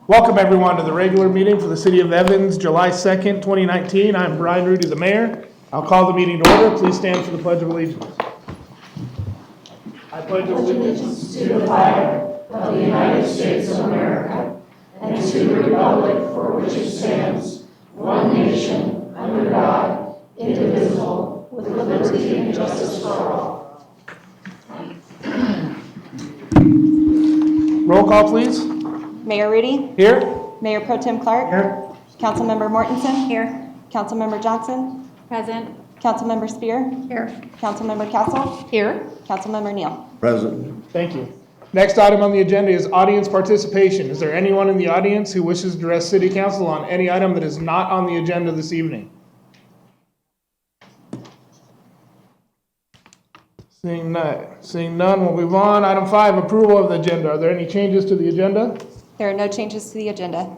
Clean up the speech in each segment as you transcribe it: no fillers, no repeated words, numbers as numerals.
Welcome everyone to the regular meeting for the City of Evans, July 2nd, 2019. I'm Brian Rudy, the mayor. I'll call the meeting to order. Please stand for the Pledge of Allegiance. I pledge allegiance to the flag of the United States of America and to the republic for which it stands, one nation, under God, indivisible, with liberty and justice for all. Roll call, please. Mayor Rudy. Here. Mayor Pro Tem Clark. Here. Councilmember Mortensen. Here. Councilmember Johnson. Present. Councilmember Spear. Here. Councilmember Castle. Here. Councilmember Neal. Present. Thank you. Next item on the agenda is audience participation. Is there anyone in the audience who wishes to address City Council on any item that is not on the agenda this evening? Seeing none, we'll move on. Item 5, approval of the agenda. Are there any changes to the agenda? There are no changes to the agenda.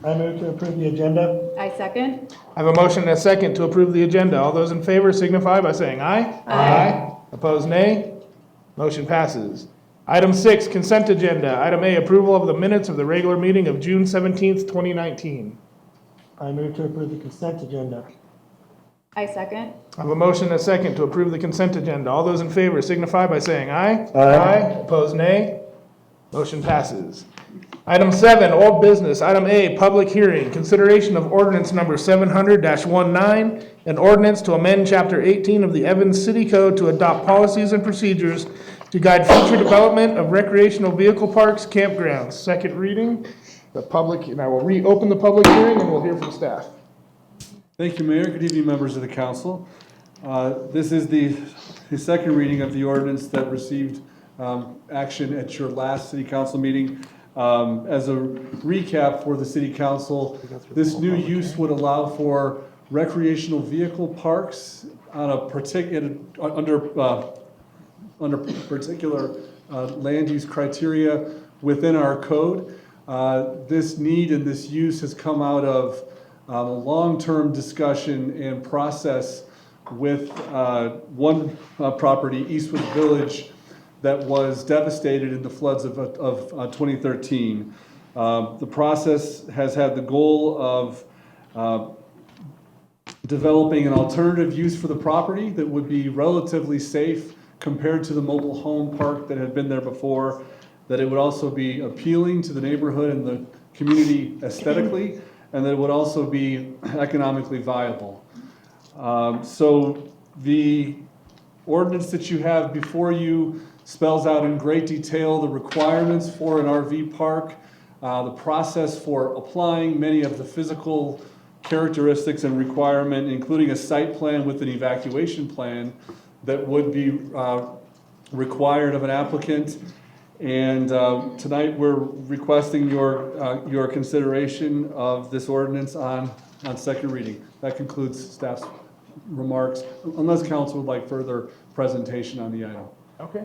I move to approve the agenda. I second. I have a motion and a second to approve the agenda. All those in favor signify by saying aye. Aye. Opposed, nay. Motion passes. Item 6, consent agenda. Item A, approval of the minutes of the regular meeting of June 17th, 2019. I move to approve the consent agenda. I second. I have a motion and a second to approve the consent agenda. All those in favor signify by saying aye. Aye. Opposed, nay. Motion passes. Item 7, old business. Item A, public hearing. Consideration of ordinance number 700-19, an ordinance to amend Chapter 18 of the Evans City Code to adopt policies and procedures to guide future development of recreational vehicle parks, campgrounds. Second reading. And I will reopen the public hearing and we'll hear from staff. Thank you, Mayor. Good evening, members of the council. This is the second reading of the ordinance that received action at your last city council meeting. As a recap for the city council, this new use would allow for recreational vehicle parks on a under particular land use criteria within our code. This need and this use has come out of a long-term discussion and process with one property, Eastwood Village, that was devastated in the floods of 2013. The process has had the goal of developing an alternative use for the property that would be relatively safe compared to the mobile home park that had been there before, that it would also be appealing to the neighborhood and the community aesthetically, and that it would also be economically viable. So the ordinance that you have before you spells out in great detail the requirements for an RV park, the process for applying many of the physical characteristics and requirement, including a site plan with an evacuation plan that would be required of an applicant. And tonight we're requesting your consideration of this ordinance on second reading. That concludes staff's remarks, unless council would like further presentation on the item. Okay.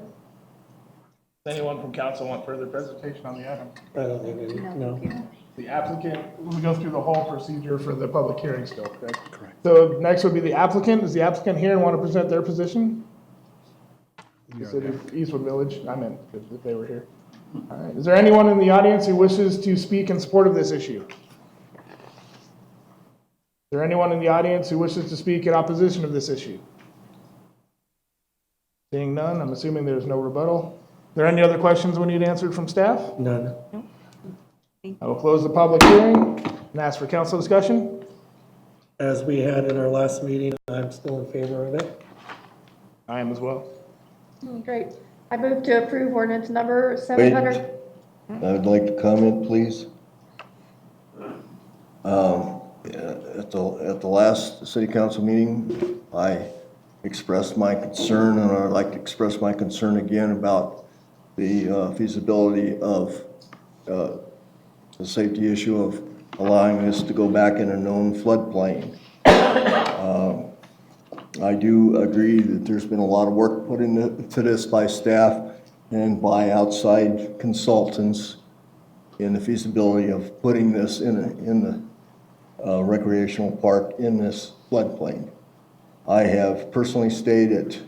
Does anyone from council want further presentation on the item? I don't think we no. The applicant, we'll go through the whole procedure for the public hearing still, correct? Correct. So next would be the applicant. Is the applicant here and want to present their position? The city of Eastwood Village, I meant if they were here. All right. Is there anyone in the audience who wishes to speak in support of this issue? Is there anyone in the audience who wishes to speak in opposition of this issue? Seeing none, I'm assuming there's no rebuttal. Are there any other questions we need answered from staff? None. I will close the public hearing and ask for council discussion. As we had in our last meeting, I'm still in favor of it. I am as well. Great. I move to approve ordinance number 700. I would like to comment, please. At the last city council meeting, I expressed my concern, and I'd like to express my concern again about the feasibility of the safety issue of allowing this to go back in a known floodplain. I do agree that there's been a lot of work put into this by staff and by outside consultants in the feasibility of putting this in the recreational park in this floodplain. I have personally stayed at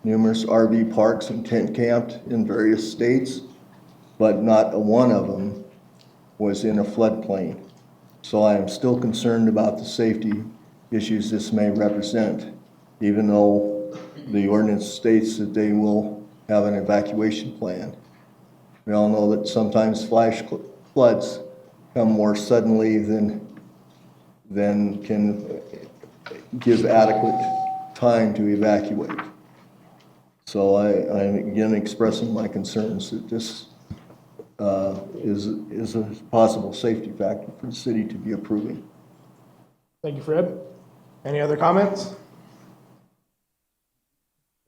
numerous RV parks and tent camped in various states, but not one of them was in a floodplain. So I am still concerned about the safety issues this may represent, even though the ordinance states that they will have an evacuation plan. We all know that sometimes flash floods come more suddenly than can give adequate time to evacuate. So I'm again expressing my concerns that this is a possible safety factor for the city to be approving. Thank you, Fred. Any other comments?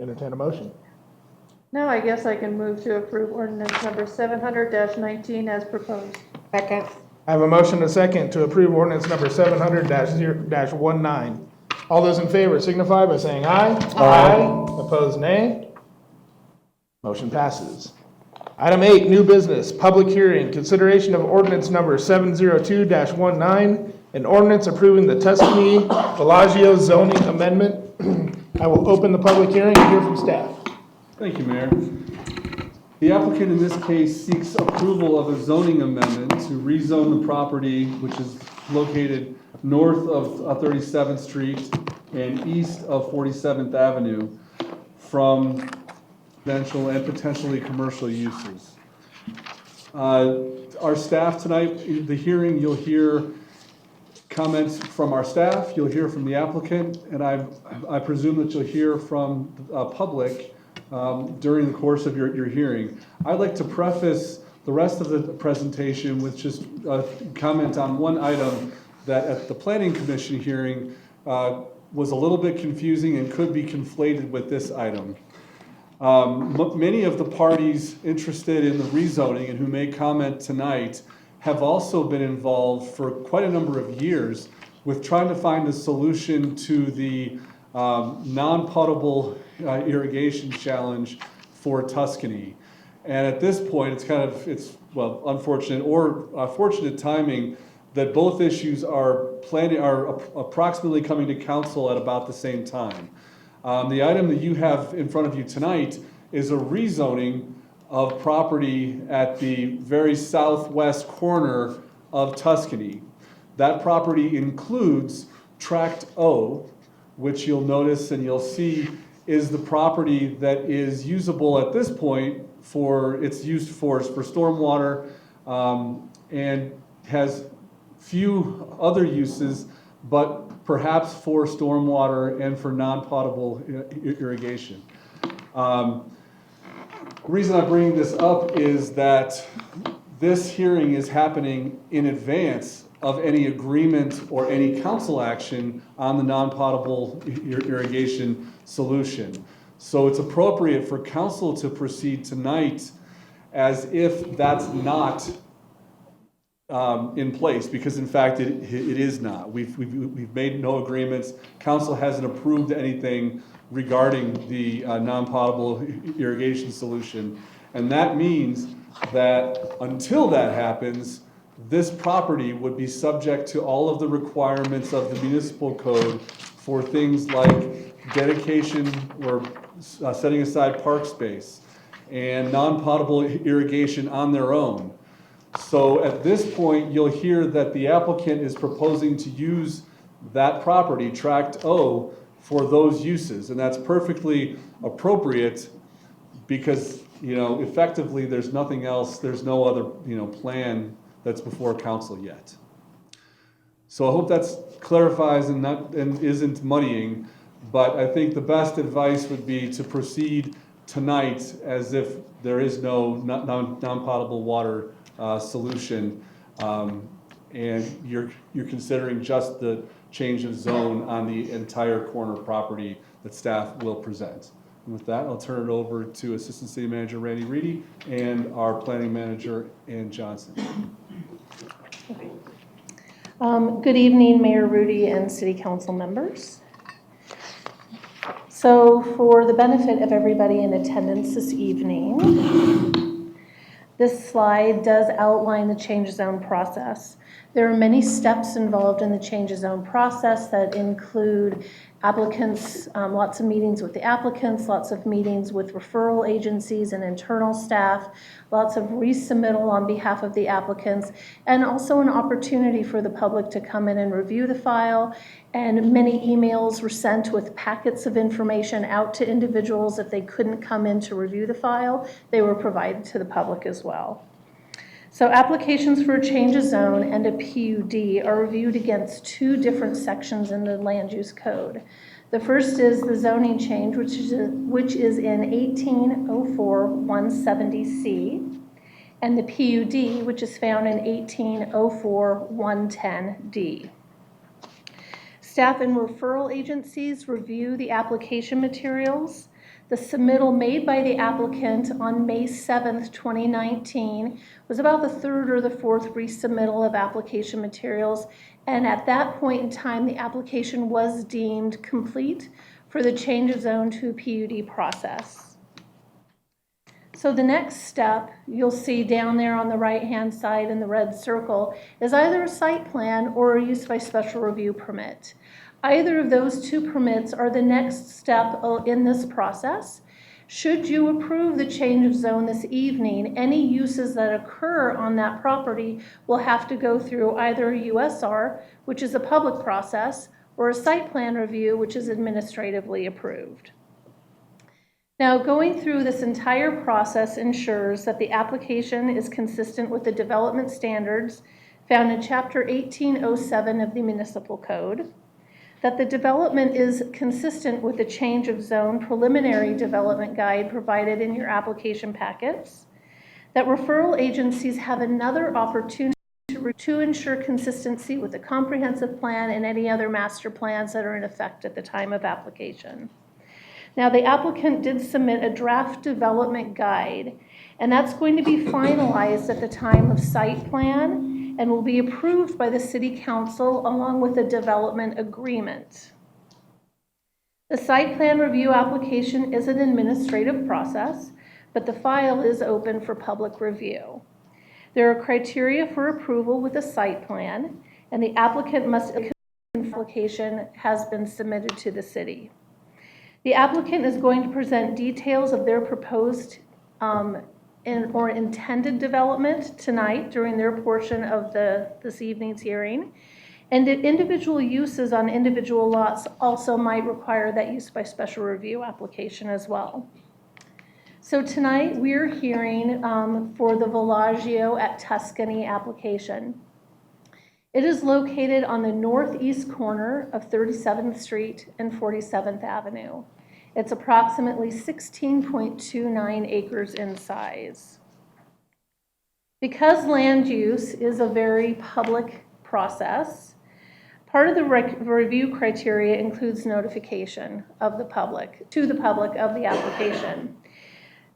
Entertain a motion. No, I guess I can move to approve ordinance number 700-19 as proposed. Second. I have a motion and a second to approve ordinance number 700-19. All those in favor signify by saying aye. Aye. Opposed, nay. Motion passes. Item 8, new business, public hearing, consideration of ordinance number 702-19, an ordinance approving the Tuscany Bellagio zoning amendment. I will open the public hearing and hear from staff. Thank you, Mayor. The applicant in this case seeks approval of a zoning amendment to rezone the property, which is located north of 37th Street and east of 47th Avenue, from residential and potentially commercial uses. Our staff tonight, in the hearing, you'll hear comments from our staff, you'll hear from the applicant, and I presume that you'll hear from public during the course of your hearing. I'd like to preface the rest of the presentation with just a comment on one item that at the Planning Commission hearing was a little bit confusing and could be conflated with this item. Many of the parties interested in the rezoning and who may comment tonight have also been involved for quite a number of years with trying to find a solution to the non-potable irrigation challenge for Tuscany. And at this point, it's unfortunate or fortunate timing that both issues are approximately coming to council at about the same time. The item that you have in front of you tonight is a rezoning of property at the very southwest corner of Tuscany. That property includes Tract O, which you'll notice and you'll see is the property that is usable at this point it's used for stormwater and has few other uses, but perhaps for stormwater and for non-potable irrigation. The reason I'm bringing this up is that this hearing is happening in advance of any agreement or any council action on the non-potable irrigation solution. So it's appropriate for council to proceed tonight as if that's not in place, because in fact it is not. We've made no agreements. Council hasn't approved anything regarding the non-potable irrigation solution, and that means that until that happens, this property would be subject to all of the requirements of the municipal code for things like dedication or setting aside park space and non-potable irrigation on their own. So at this point, you'll hear that the applicant is proposing to use that property, Tract O, for those uses, and that's perfectly appropriate because, effectively there's nothing else, there's no other, plan that's before council yet. So I hope that clarifies and isn't muddying, but I think the best advice would be to proceed tonight as if there is no non-potable water solution, and you're considering just the change of zone on the entire corner property that staff will present. And with that, I'll turn it over to Assistant City Manager Randy Reedy and our Planning Manager Ann Johnson. Good evening, Mayor Rudy and City Council members. So for the benefit of everybody in attendance this evening, this slide does outline the change of zone process. There are many steps involved in the change of zone process that include Applicants, lots of meetings with the applicants, lots of meetings with referral agencies and internal staff, lots of resubmittal on behalf of the applicants, and also an opportunity for the public to come in and review the file. And many emails were sent with packets of information out to individuals. If they couldn't come in to review the file, they were provided to the public as well. So applications for a change of zone and a PUD are reviewed against two different sections in the land use code. The first is the zoning change, which is in 1804-170C, and the PUD, which is found in 1804-110D. Staff and referral agencies review the application materials. The submittal made by the applicant on May 7th, 2019 was about the third or the fourth resubmittal of application materials, and at that point in time, the application was deemed complete for the change of zone to PUD process. So the next step, you'll see down there on the right-hand side in the red circle, is either a site plan or a use by special review permit. Either of those two permits are the next step in this process. Should you approve the change of zone this evening, any uses that occur on that property will have to go through either a USR, which is a public process, or a site plan review, which is administratively approved. Now, going through this entire process ensures that the application is consistent with the development standards found in Chapter 1807 of the Municipal Code, that the development is consistent with the change of zone preliminary development guide provided in your application packets, that referral agencies have another opportunity to ensure consistency with the comprehensive plan and any other master plans that are in effect at the time of application. Now, the applicant did submit a draft development guide, and that's going to be finalized at the time of site plan and will be approved by the City Council along with a development agreement. The site plan review application is an administrative process, but the file is open for public review. There are criteria for approval with a site plan, and the applicant must application has been submitted to the city. The applicant is going to present details of their proposed or intended development tonight during their portion of this evening's hearing. And individual uses on individual lots also might require that use by special review application as well. So tonight we're hearing for the Villaggio at Tuscany application. It is located on the northeast corner of 37th Street and 47th Avenue. It's approximately 16.29 acres in size. Because land use is a very public process, part of the review criteria includes notification of the public, to the public of the application.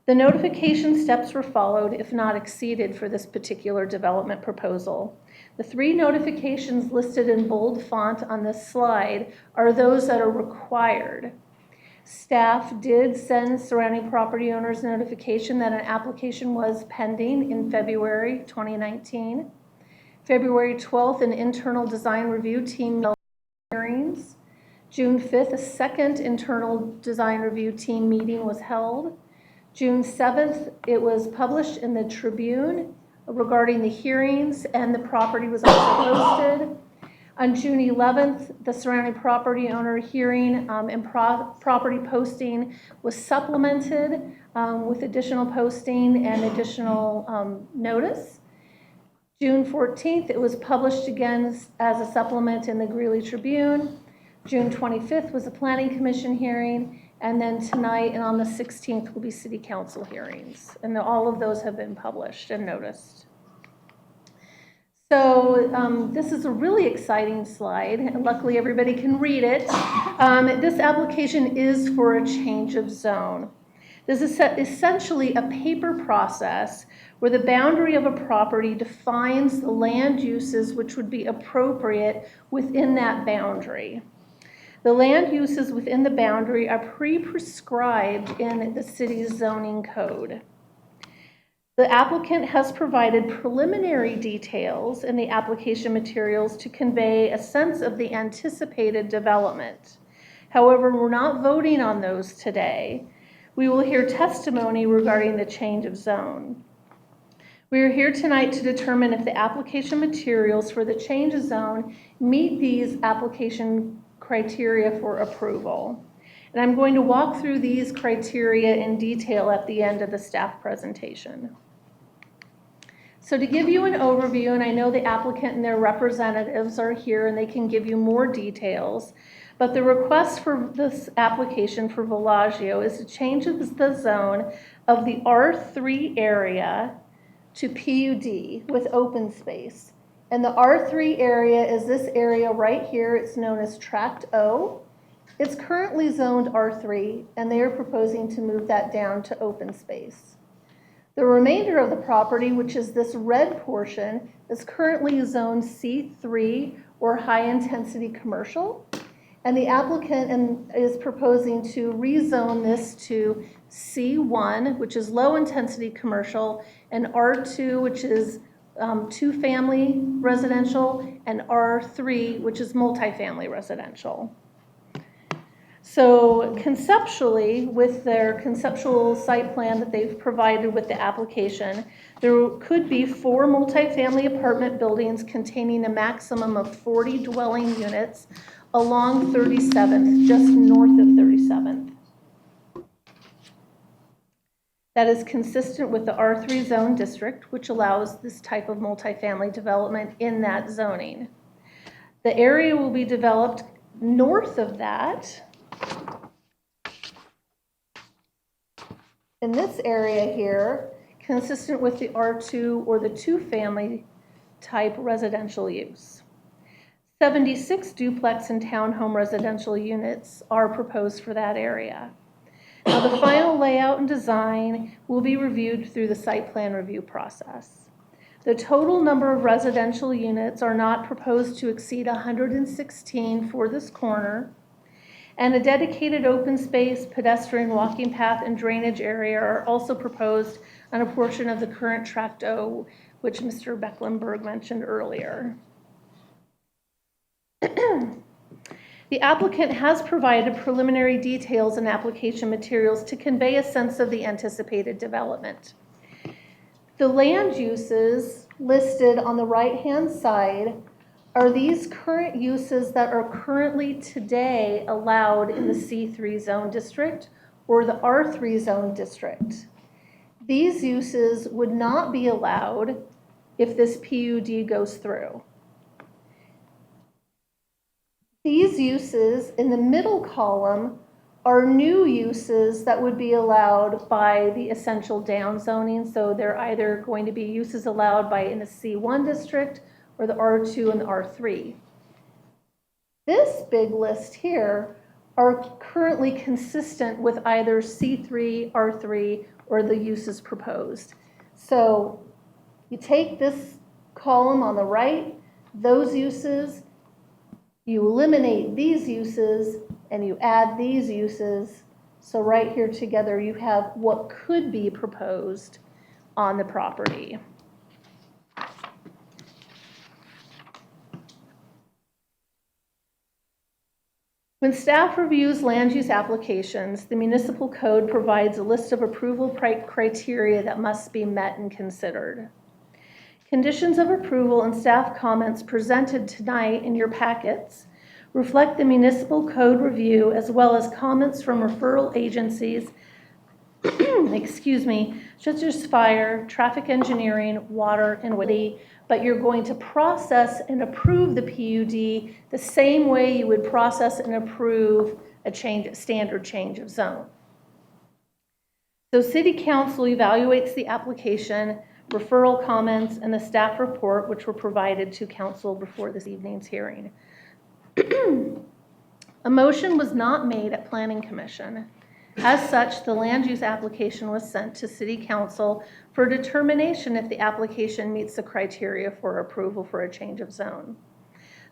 The notification steps were followed, if not exceeded, for this particular development proposal. The three notifications listed in bold font on this slide are those that are required. Staff did send surrounding property owners notification that an application was pending in February 2019. February 12th, an internal design review team hearings. June 5th, a second internal design review team meeting was held. June 7th, it was published in the Tribune regarding the hearings, and the property was also posted. On June 11th, the surrounding property owner hearing and property posting was supplemented with additional posting and additional notice. June 14th, it was published again as a supplement in the Greeley Tribune. June 25th was a Planning Commission hearing, and then tonight and on the 16th will be City Council hearings. And all of those have been published and noticed. So this is a really exciting slide, and luckily everybody can read it. This application is for a change of zone. This is essentially a paper process where the boundary of a property defines the land uses which would be appropriate within that boundary. The land uses within the boundary are pre-prescribed in the city's zoning code. The applicant has provided preliminary details in the application materials to convey a sense of the anticipated development. However, we're not voting on those today. We will hear testimony regarding the change of zone. We are here tonight to determine if the application materials for the change of zone meet these application criteria for approval. And I'm going to walk through these criteria in detail at the end of the staff presentation. So to give you an overview, and I know the applicant and their representatives are here and they can give you more details, but the request for this application for Villaggio is to change the zone of the R3 area to PUD with open space. And the R3 area is this area right here. It's known as Tract O. It's currently zoned R3, and they are proposing to move that down to open space. The remainder of the property, which is this red portion, is currently zoned C3 or high-intensity commercial. And the applicant is proposing to rezone this to C1, which is low-intensity commercial, and R2, which is two-family residential, and R3, which is multifamily residential. So conceptually, with their conceptual site plan that they've provided with the application, there could be 4 multifamily apartment buildings containing a maximum of 40 dwelling units along 37th, just north of 37th. That is consistent with the R3 zone district, which allows this type of multifamily development in that zoning. The area will be developed north of that. In this area here, consistent with the R2 or the two-family type residential use. 76 duplex and townhome residential units are proposed for that area. Now, the final layout and design will be reviewed through the site plan review process. The total number of residential units are not proposed to exceed 116 for this corner, and a dedicated open space, pedestrian walking path, and drainage area are also proposed on a portion of the current Tract O, which Mr. Becklenberg mentioned earlier. The applicant has provided preliminary details and application materials to convey a sense of the anticipated development. The land uses listed on the right-hand side are these current uses that are currently today allowed in the C3 zone district or the R3 zone district. These uses would not be allowed if this PUD goes through. These uses in the middle column are new uses that would be allowed by the essential down zoning. So they're either going to be uses allowed by in the C1 district or the R2 and the R3. This big list here are currently consistent with either C3, R3, or the uses proposed. So you take this column on the right, those uses, you eliminate these uses, and you add these uses. So right here together, you have what could be proposed on the property. When staff reviews land use applications, the municipal code provides a list of approval criteria that must be met and considered. Conditions of approval and staff comments presented tonight in your packets reflect the municipal code review as well as comments from referral agencies, such as fire, traffic engineering, water, and WITI, but you're going to process and approve the PUD the same way you would process and approve a standard change of zone. So City Council evaluates the application, referral comments, and the staff report, which were provided to Council before this evening's hearing. A motion was not made at Planning Commission. As such, the land use application was sent to City Council for determination if the application meets the criteria for approval for a change of zone.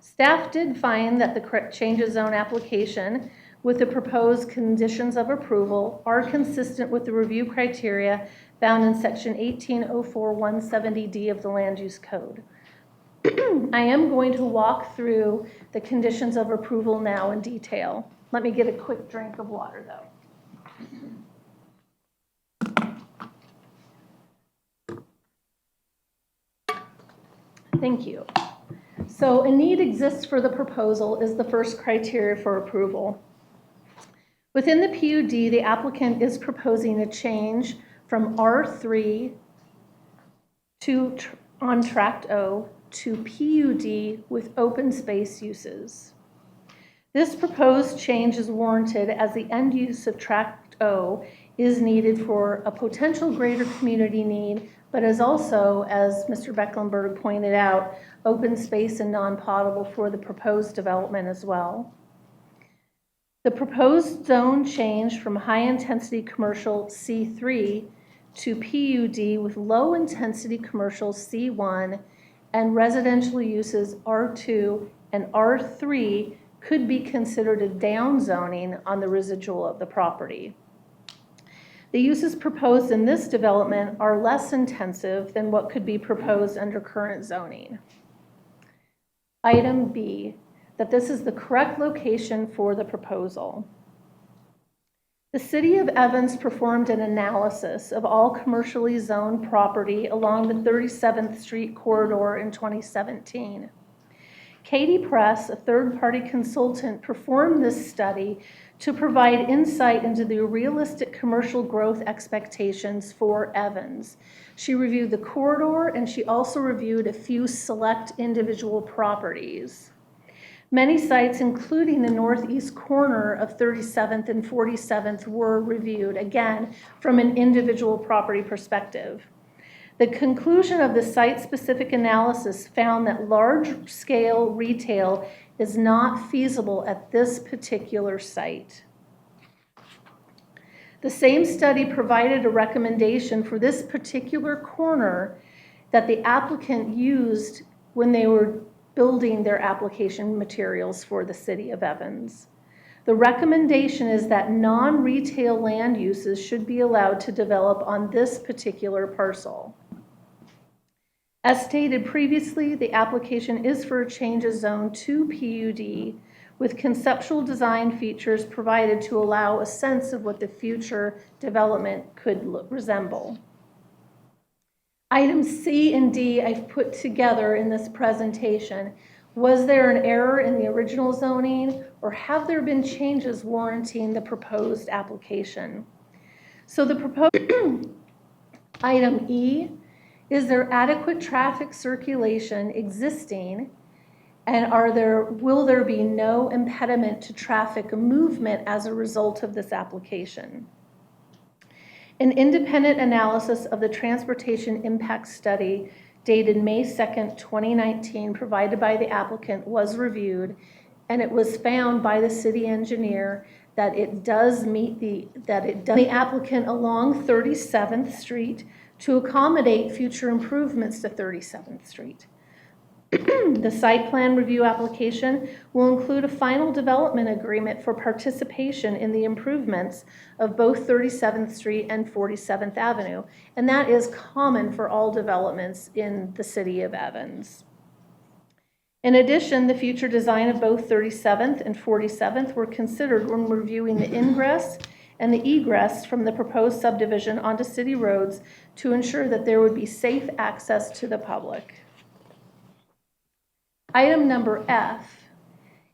Staff did find that the change of zone application with the proposed conditions of approval are consistent with the review criteria found in section 1804-170D of the Land Use Code. I am going to walk through the conditions of approval now in detail. Let me get a quick drink of water, though. Thank you. So a need exists for the proposal is the first criteria for approval. Within the PUD, the applicant is proposing a change from R3 on Tract O to PUD with open space uses. This proposed change is warranted as the end use of Tract O is needed for a potential greater community need, but is also, as Mr. Becklenberg pointed out, open space and non-potable for the proposed development as well. The proposed zone change from high-intensity commercial C3 to PUD with low-intensity commercial C1 and residential uses R2 and R3 could be considered a downzoning on the residual of the property. The uses proposed in this development are less intensive than what could be proposed under current zoning. Item B, that this is the correct location for the proposal. The City of Evans performed an analysis of all commercially zoned property along the 37th Street corridor in 2017. Katie Press, a third-party consultant, performed this study to provide insight into the realistic commercial growth expectations for Evans. She reviewed the corridor and she also reviewed a few select individual properties. Many sites, including the northeast corner of 37th and 47th, were reviewed, again, from an individual property perspective. The conclusion of the site-specific analysis found that large-scale retail is not feasible at this particular site. The same study provided a recommendation for this particular corner that the applicant used when they were building their application materials for the City of Evans. The recommendation is that non-retail land uses should be allowed to develop on this particular parcel. As stated previously, the application is for a change of zone to PUD with conceptual design features provided to allow a sense of what the future development could resemble. Items C and D I've put together in this presentation. Was there an error in the original zoning, or have there been changes warranting the proposed application? So the proposed item E, is there adequate traffic circulation existing, and will there be no impediment to traffic movement as a result of this application? An independent analysis of the transportation impact study dated May 2nd, 2019, provided by the applicant was reviewed, and it was found by the city engineer that it does meet the applicant along 37th Street to accommodate future improvements to 37th Street. The site plan review application will include a final development agreement for participation in the improvements of both 37th Street and 47th Avenue, and that is common for all developments in the City of Evans. In addition, the future design of both 37th and 47th were considered when reviewing the ingress and the egress from the proposed subdivision onto city roads to ensure that there would be safe access to the public. Item number F,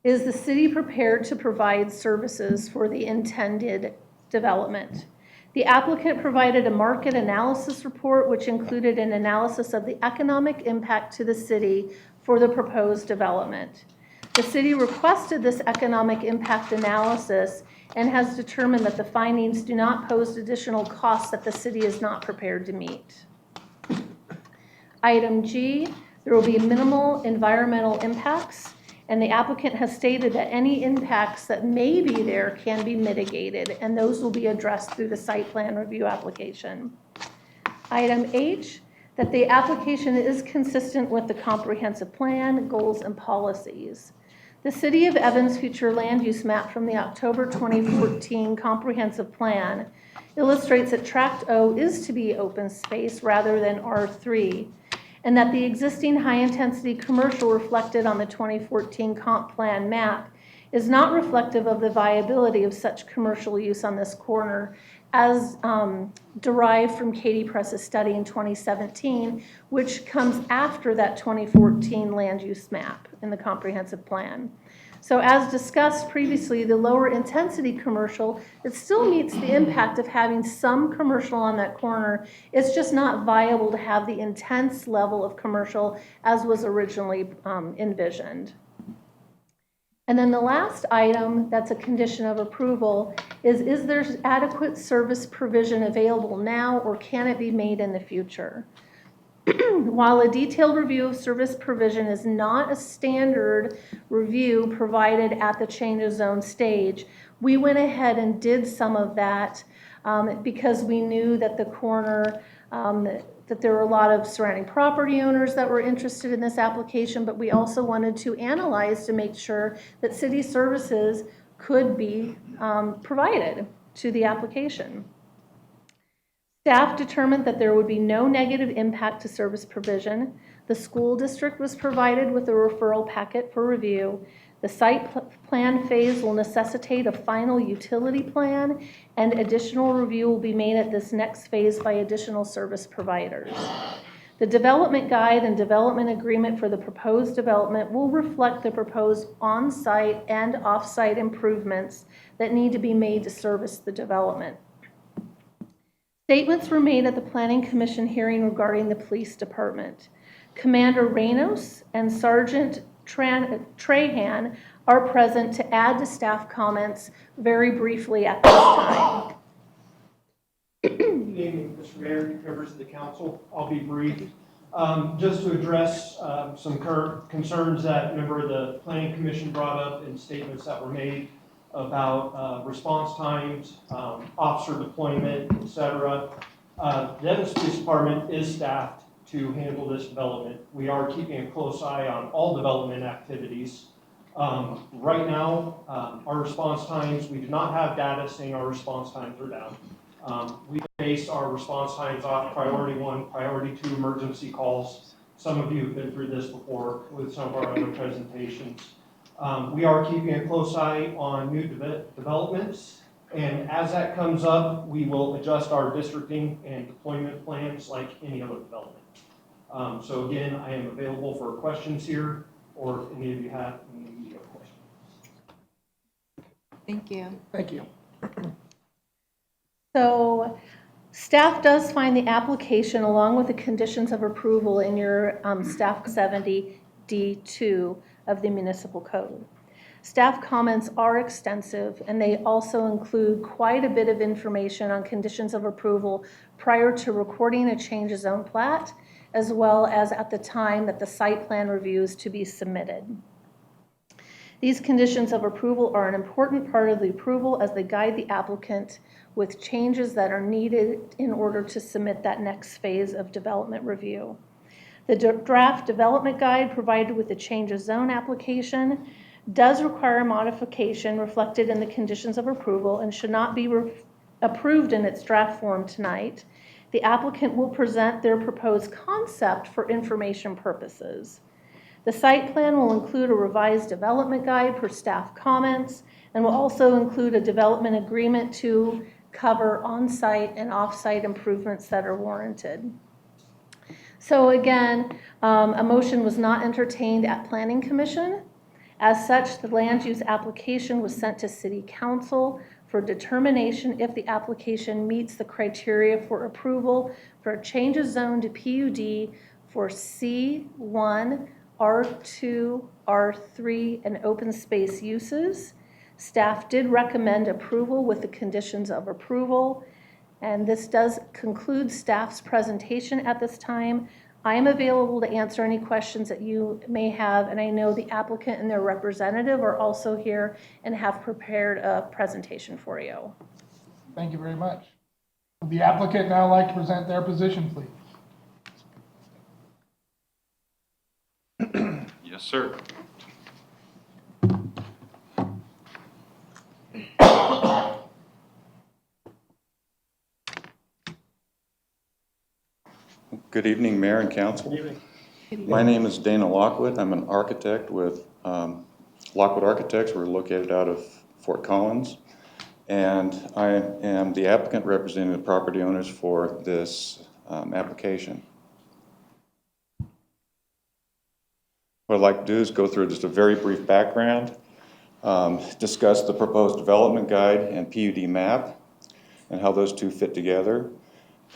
is the city prepared to provide services for the intended development? The applicant provided a market analysis report which included an analysis of the economic impact to the city for the proposed development. The city requested this economic impact analysis and has determined that the findings do not pose additional costs that the city is not prepared to meet. Item G, there will be minimal environmental impacts, and the applicant has stated that any impacts that may be there can be mitigated, and those will be addressed through the site plan review application. Item H, that the application is consistent with the comprehensive plan, goals, and policies. The City of Evans future land use map from the October 2014 comprehensive plan illustrates that Tract O is to be open space rather than R3, and that the existing high-intensity commercial reflected on the 2014 comp plan map is not reflective of the viability of such commercial use on this corner as derived from Katie Press's study in 2017, which comes after that 2014 land use map in the comprehensive plan. So as discussed previously, the lower intensity commercial, it still meets the impact of having some commercial on that corner. It's just not viable to have the intense level of commercial as was originally envisioned. And then the last item that's a condition of approval is there adequate service provision available now, or can it be made in the future? While a detailed review of service provision is not a standard review provided at the change of zone stage, we went ahead and did some of that because we knew that the corner, that there were a lot of surrounding property owners that were interested in this application, but we also wanted to analyze to make sure that city services could be provided to the application. Staff determined that there would be no negative impact to service provision. The school district was provided with a referral packet for review. The site plan phase will necessitate a final utility plan, and additional review will be made at this next phase by additional service providers. The development guide and development agreement for the proposed development will reflect the proposed on-site and off-site improvements that need to be made to service the development. Statements were made at the Planning Commission hearing regarding the police department. Commander Reynos and Sergeant Trahan are present to add to staff comments very briefly at this time. Good evening, Mr. Mayor, members of the council. I'll be brief. Just to address some current concerns that a member of the Planning Commission brought up in statements that were made about response times, officer deployment, etc. The Evans Police Department is staffed to handle this development. We are keeping a close eye on all development activities. Right now, our response times, we do not have data saying our response times are down. We base our response times off priority 1, priority 2 emergency calls. Some of you have been through this before with some of our other presentations. We are keeping a close eye on new developments, and as that comes up, we will adjust our districting and deployment plans like any other development. So again, I am available for questions here, or if any of you have any immediate questions. Thank you. Thank you. So staff does find the application along with the conditions of approval in your staff 70 D2 of the municipal code. Staff comments are extensive, and they also include quite a bit of information on conditions of approval prior to recording a change of zone plat, as well as at the time that the site plan review is to be submitted. These conditions of approval are an important part of the approval as they guide the applicant with changes that are needed in order to submit that next phase of development review. The draft development guide provided with the change of zone application does require modification reflected in the conditions of approval and should not be approved in its draft form tonight. The applicant will present their proposed concept for information purposes. The site plan will include a revised development guide for staff comments and will also include a development agreement to cover on-site and off-site improvements that are warranted. So again, a motion was not entertained at Planning Commission. As such, the land use application was sent to City Council for determination if the application meets the criteria for approval for a change of zone to PUD for C1, R2, R3, and open space uses. Staff did recommend approval with the conditions of approval. And this does conclude staff's presentation at this time. I am available to answer any questions that you may have, and I know the applicant and their representative are also here and have prepared a presentation for you. Thank you very much. Would the applicant now like to present their position, please? Yes, sir. Good evening, Mayor and Council. Good evening. My name is Dana Lockwood. I'm an architect with Lockwood Architects. We're located out of Fort Collins. And I am the applicant representing the property owners for this application. What I'd like to do is go through just a very brief background, discuss the proposed development guide and PUD map and how those two fit together,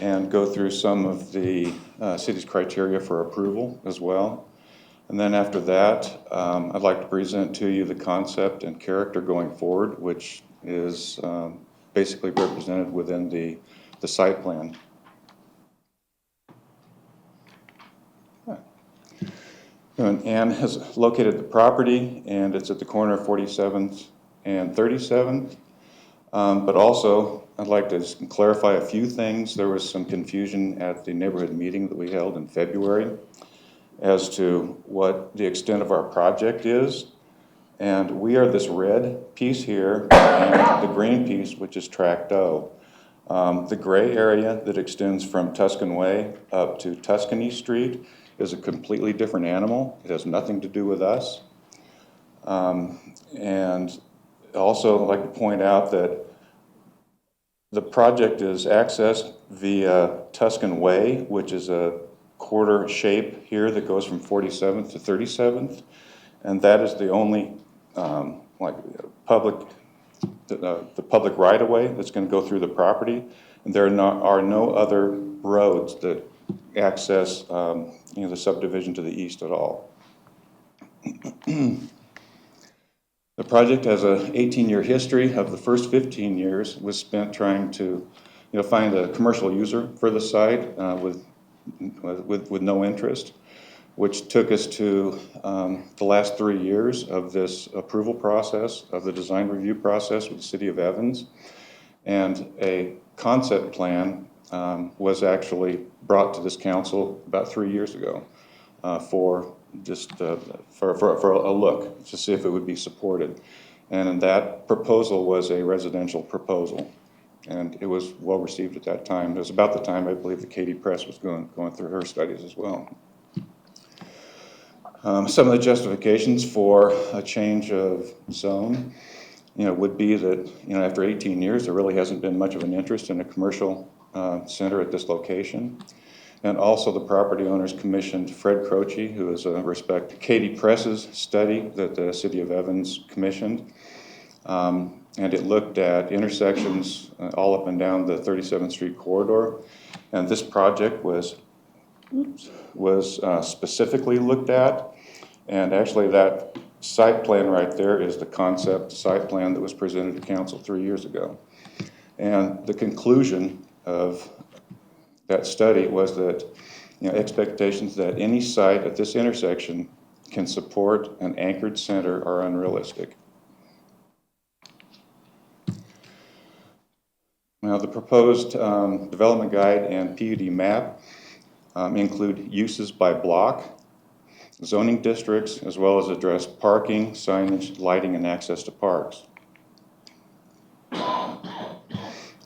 and go through some of the city's criteria for approval as well. And then after that, I'd like to present to you the concept and character going forward, which is basically represented within the site plan. And Ann has located the property, and it's at the corner of 47th and 37th. But also, I'd like to just clarify a few things. There was some confusion at the neighborhood meeting that we held in February as to what the extent of our project is. And we are this red piece here and the green piece, which is Tract O. The gray area that extends from Tuscan Way up to Tuscany Street is a completely different animal. It has nothing to do with us. And also, I'd like to point out that the project is accessed via Tuscan Way, which is a quarter shape here that goes from 47th to 37th. And that is the only public right-of-way that's going to go through the property. And there are no other roads that access the subdivision to the east at all. The project has an 18-year history. Of the first 15 years was spent trying to find a commercial user for the site with no interest, which took us to the last 3 years of this approval process, of the design review process with the City of Evans. And a concept plan was actually brought to this council about 3 years ago for a look to see if it would be supported. And that proposal was a residential proposal. And it was well received at that time. It was about the time, I believe, that Katie Press was going through her studies as well. Some of the justifications for a change of zone, would be that, after 18 years, there really hasn't been much of an interest in a commercial center at this location. And also the property owners commissioned Fred Croce, who is a Katie Press's study that the City of Evans commissioned. And it looked at intersections all up and down the 37th Street corridor. And this project was specifically looked at. And actually that site plan right there is the concept site plan that was presented to council 3 years ago. And the conclusion of that study was that expectations that any site at this intersection can support an anchored center are unrealistic. Now, the proposed development guide and PUD map include uses by block, zoning districts, as well as address parking, signage, lighting, and access to parks.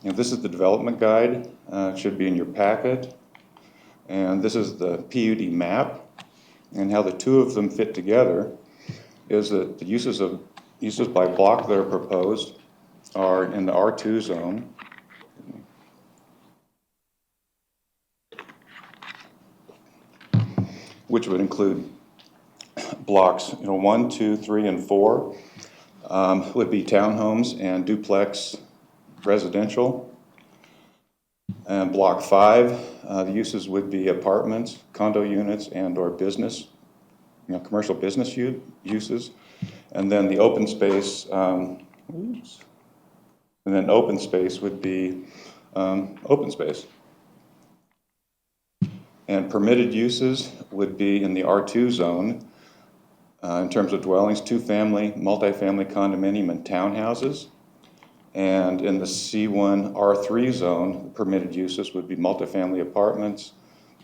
This is the development guide. It should be in your packet. And this is the PUD map. And how the two of them fit together is that the uses by block that are proposed are in the R2 zone. Which would include blocks 1, 2, 3, and 4 would be townhomes and duplex residential. And block 5, the uses would be apartments, condo units, and or business, commercial business uses. And then the open space, open space would be open space. And permitted uses would be in the R2 zone in terms of dwellings, 2-family, multifamily condominium, and townhouses. And in the C1 R3 zone, permitted uses would be multifamily apartments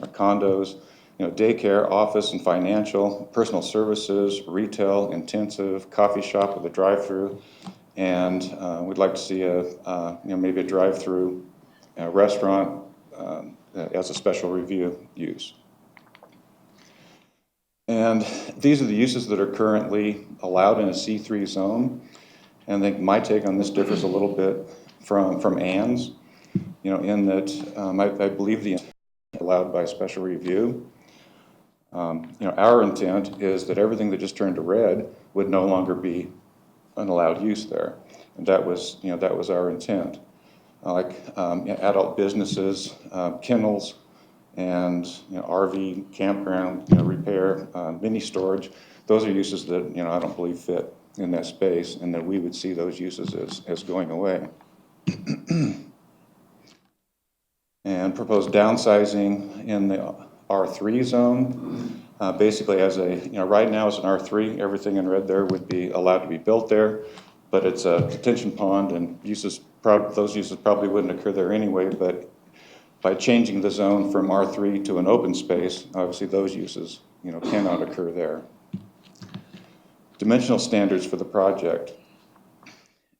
or condos, daycare, office and financial, personal services, retail, intensive, coffee shop with a drive-through, and we'd like to see maybe a drive-through restaurant as a special review use. And these are the uses that are currently allowed in a C3 zone. And I think my take on this differs a little bit from Ann's, in that I believe the allowed by special review. Our intent is that everything that just turned to red would no longer be an allowed use there. And that was our intent. Adult businesses, kennels, and RV, campground, repair, mini storage, those are uses that I don't believe fit in that space, and that we would see those uses as going away. And proposed downsizing in the R3 zone, basically as right now as an R3, everything in red there would be allowed to be built there, but it's a detention pond, and those uses probably wouldn't occur there anyway, but by changing the zone from R3 to an open space, obviously those uses cannot occur there. Dimensional standards for the project.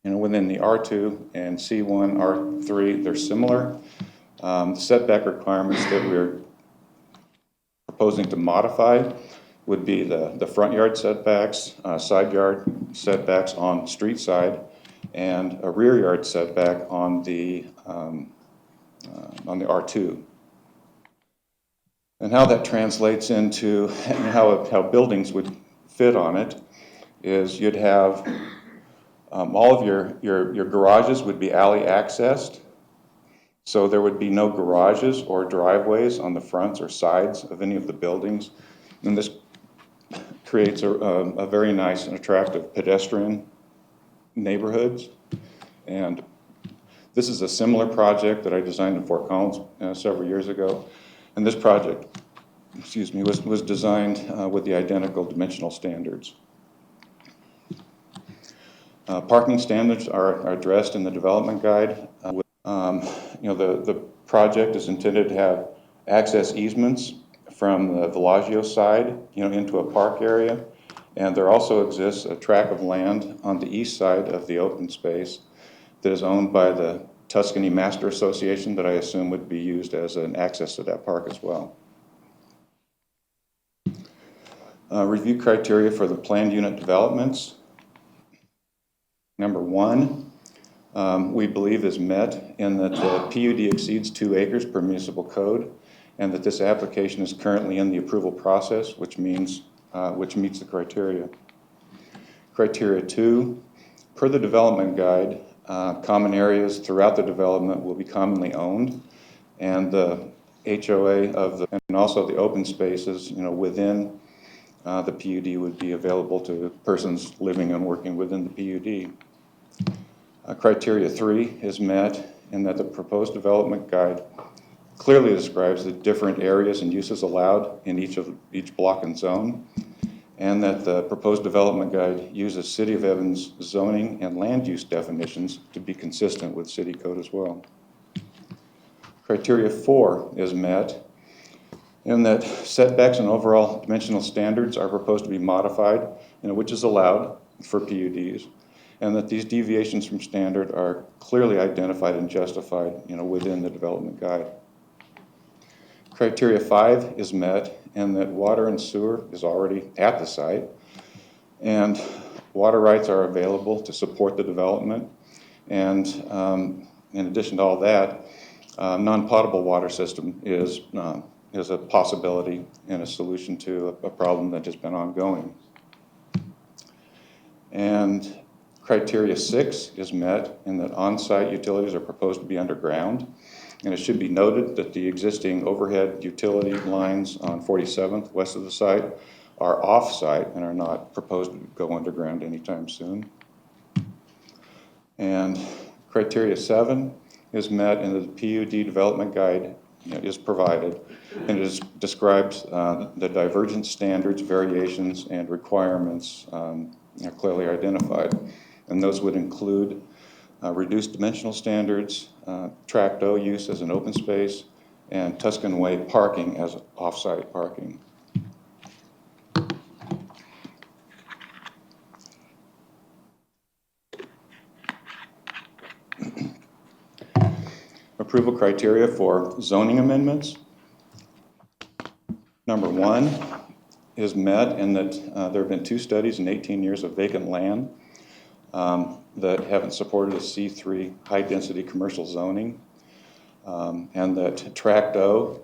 Within the R2 and C1, R3, they're similar. The setback requirements that we're proposing to modify would be the front yard setbacks, side yard setbacks on street side, and a rear yard setback on the R2. And how that translates into how buildings would fit on it is you'd have all of your garages would be alley accessed. So there would be no garages or driveways on the fronts or sides of any of the buildings. And this creates a very nice and attractive pedestrian neighborhoods. And this is a similar project that I designed in Fort Collins several years ago. And this project, was designed with the identical dimensional standards. Parking standards are addressed in the development guide. The project is intended to have access easements from the Villaggio side, into a park area. And there also exists a tract of land on the east side of the open space that is owned by the Tuscany Master Association that I assume would be used as an access to that park as well. Review criteria for the planned unit developments. Number 1, we believe is met in that the PUD exceeds 2 acres per municipal code, and that this application is currently in the approval process, which meets the criteria. Criteria 2, per the development guide, common areas throughout the development will be commonly owned, and the HOA and also the open spaces, within the PUD would be available to persons living and working within the PUD. Criteria 3 is met in that the proposed development guide clearly describes the different areas and uses allowed in each block and zone, and that the proposed development guide uses City of Evans zoning and land use definitions to be consistent with city code as well. Criteria 4 is met in that setbacks and overall dimensional standards are proposed to be modified, which is allowed for PUDs, and that these deviations from standard are clearly identified and justified, within the development guide. Criteria 5 is met in that water and sewer is already at the site, and water rights are available to support the development. And in addition to all that, non-potable water system is a possibility and a solution to a problem that has been ongoing. And criteria 6 is met in that on-site utilities are proposed to be underground. And it should be noted that the existing overhead utility lines on 47th west of the site are off-site and are not proposed to go underground anytime soon. And criteria 7 is met in the PUD development guide is provided, and it describes the divergent standards, variations, and requirements are clearly identified. And those would include reduced dimensional standards, Tract O use as an open space, and Tuscan Way parking as off-site parking. Approval criteria for zoning amendments. Number 1 is met in that there have been 2 studies in 18 years of vacant land that haven't supported a C3 high-density commercial zoning, and that Tract O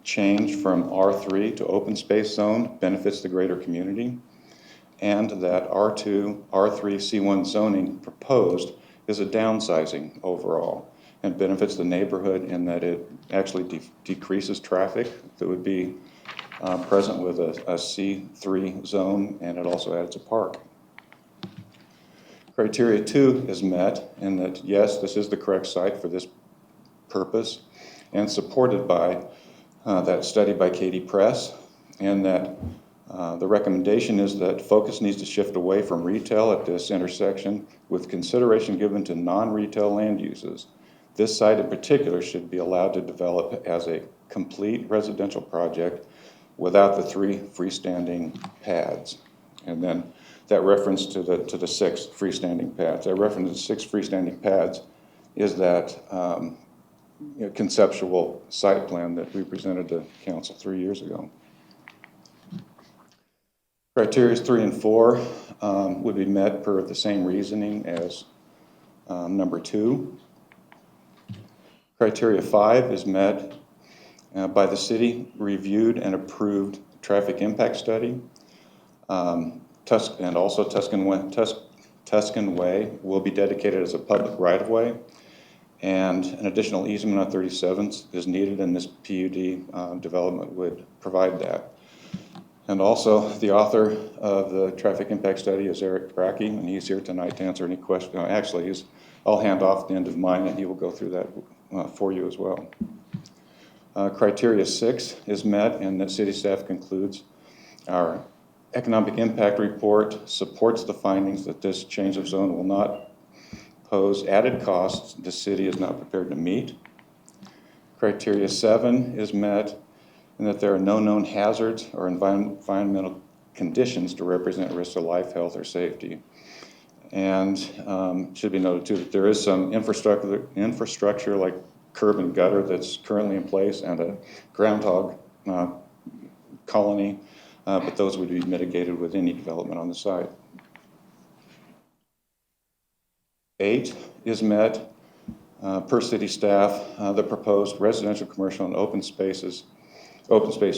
change from R3 to open space zone benefits the greater community, and that R2, R3, C1 zoning proposed is a downsizing overall and benefits the neighborhood in that it actually decreases traffic that would be present with a C3 zone, and it also adds a park. Criteria 2 is met in that, yes, this is the correct site for this purpose and supported by that study by Katie Press, and that the recommendation is that focus needs to shift away from retail at this intersection with consideration given to non-retail land uses. This site in particular should be allowed to develop as a complete residential project without the 3 freestanding pads. And then that reference to the 6 freestanding pads. That reference to 6 freestanding pads is that conceptual site plan that we presented to council 3 years ago. Criteria 3 and 4 would be met per the same reasoning as number 2. Criteria 5 is met by the city reviewed and approved traffic impact study. And also Tuscan Way will be dedicated as a public right-of-way, and an additional easement on 37th is needed, and this PUD development would provide that. And also, the author of the traffic impact study is Eric Brackey, and he's here tonight to answer any questions. Actually, I'll hand off the end of mine, and he will go through that for you as well. Criteria 6 is met, and that city staff concludes our economic impact report supports the findings that this change of zone will not pose added costs the city is not prepared to meet. Criteria 7 is met, and that there are no known hazards or environmental conditions to represent risk to life, health, or safety. And should be noted too that there is some infrastructure like curb and gutter that's currently in place, and a groundhog colony, but those would be mitigated with any development on the site. 8 is met per city staff. The proposed residential, commercial, and open space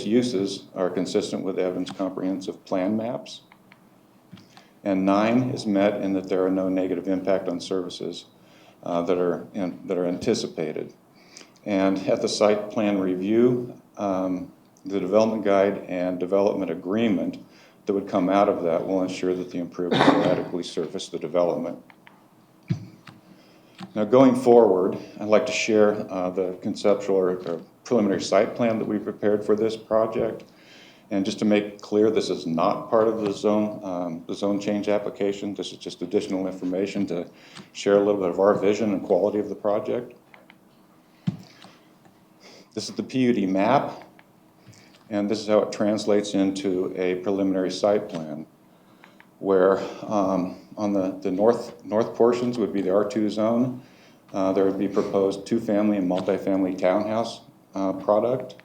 uses are consistent with Evans comprehensive plan maps. And 9 is met in that there are no negative impact on services that are anticipated. And at the site plan review, the development guide and development agreement that would come out of that will ensure that the improvements will adequately service the development. Now, going forward, I'd like to share the conceptual or preliminary site plan that we prepared for this project. And just to make clear, this is not part of the zone change application. This is just additional information to share a little bit of our vision and quality of the project. This is the PUD map, and this is how it translates into a preliminary site plan, where on the north portions would be the R2 zone. There would be proposed 2-family and multifamily townhouse product.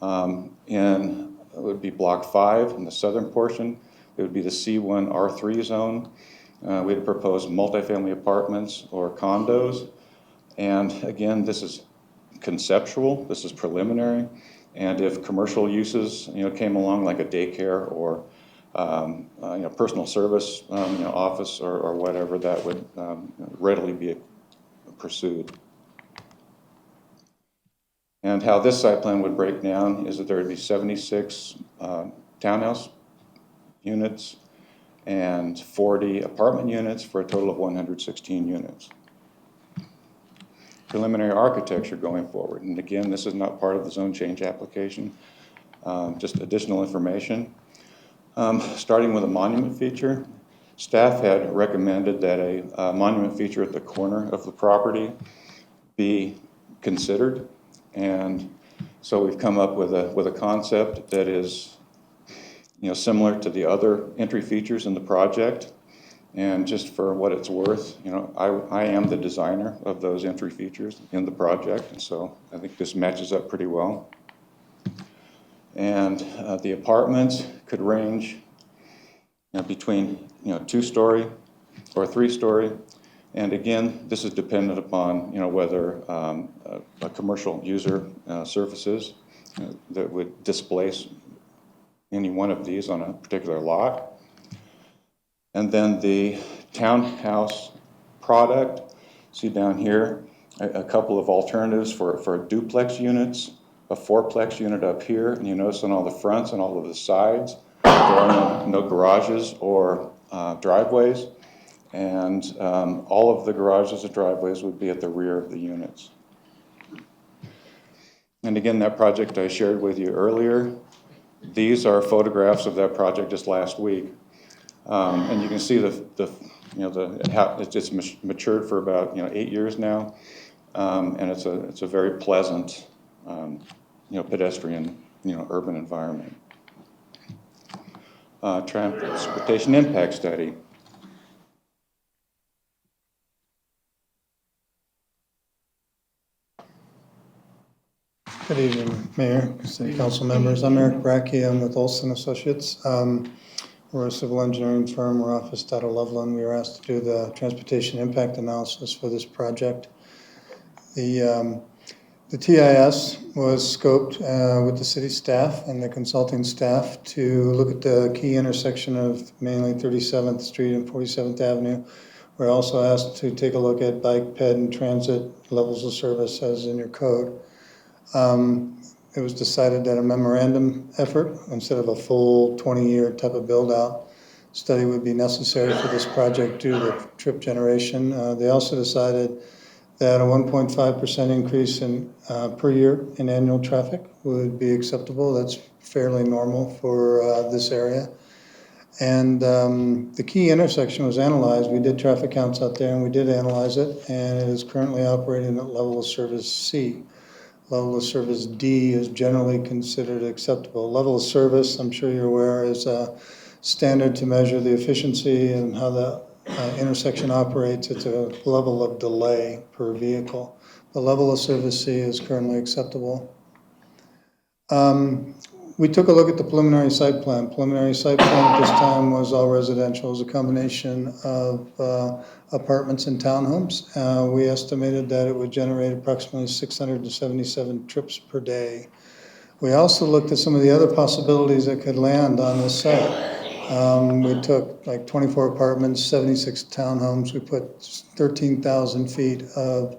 It would be block 5 in the southern portion. It would be the C1 R3 zone. We had proposed multifamily apartments or condos. And again, this is conceptual, this is preliminary. And if commercial uses, came along like a daycare or personal service, office or whatever, that would readily be pursued. And how this site plan would break down is that there would be 76 townhouse units and 40 apartment units for a total of 116 units. Preliminary architecture going forward. And again, this is not part of the zone change application, just additional information. Starting with a monument feature, staff had recommended that a monument feature at the corner of the property be considered. And so we've come up with a concept that is, similar to the other entry features in the project. And just for what it's worth, I am the designer of those entry features in the project, and so I think this matches up pretty well. And the apartments could range between 2-story or 3-story. And again, this is dependent upon whether a commercial user surfaces that would displace any one of these on a particular lot. And then the townhouse product, see down here, a couple of alternatives for duplex units, a 4-plex unit up here, and you notice on all the fronts and all of the sides, there are no garages or driveways, and all of the garages and driveways would be at the rear of the units. And again, that project I shared with you earlier, these are photographs of that project just last week. And you can see it's matured for about 8 years now, and it's a very pleasant pedestrian urban environment. Transportation impact study. Good evening, Mayor, City Council members. I'm Eric Brackey. I'm with Olson Associates. We're a civil engineering firm. We're officed out of Loveland. We were asked to do the transportation impact analysis for this project. The TIS was scoped with the city staff and the consulting staff to look at the key intersection of mainly 37th Street and 47th Avenue. We're also asked to take a look at bike, ped, and transit levels of service as in your code. It was decided that a memorandum effort, instead of a full 20-year type of build-out study, would be necessary for this project due to trip generation. They also decided that a 1.5% increase in per year in annual traffic would be acceptable. That's fairly normal for this area. And the key intersection was analyzed. We did traffic counts out there, and we did analyze it, and it is currently operating at level of service C. Level of service D is generally considered acceptable. Level of service, I'm sure you're aware, is a standard to measure the efficiency and how the intersection operates. It's a level of delay per vehicle. The level of service C is currently acceptable. We took a look at the preliminary site plan. Preliminary site plan at this time was all residential. It was a combination of apartments and townhomes. We estimated that it would generate approximately 677 trips per day. We also looked at some of the other possibilities that could land on this site. We took like 24 apartments, 76 townhomes. We put 13,000 feet of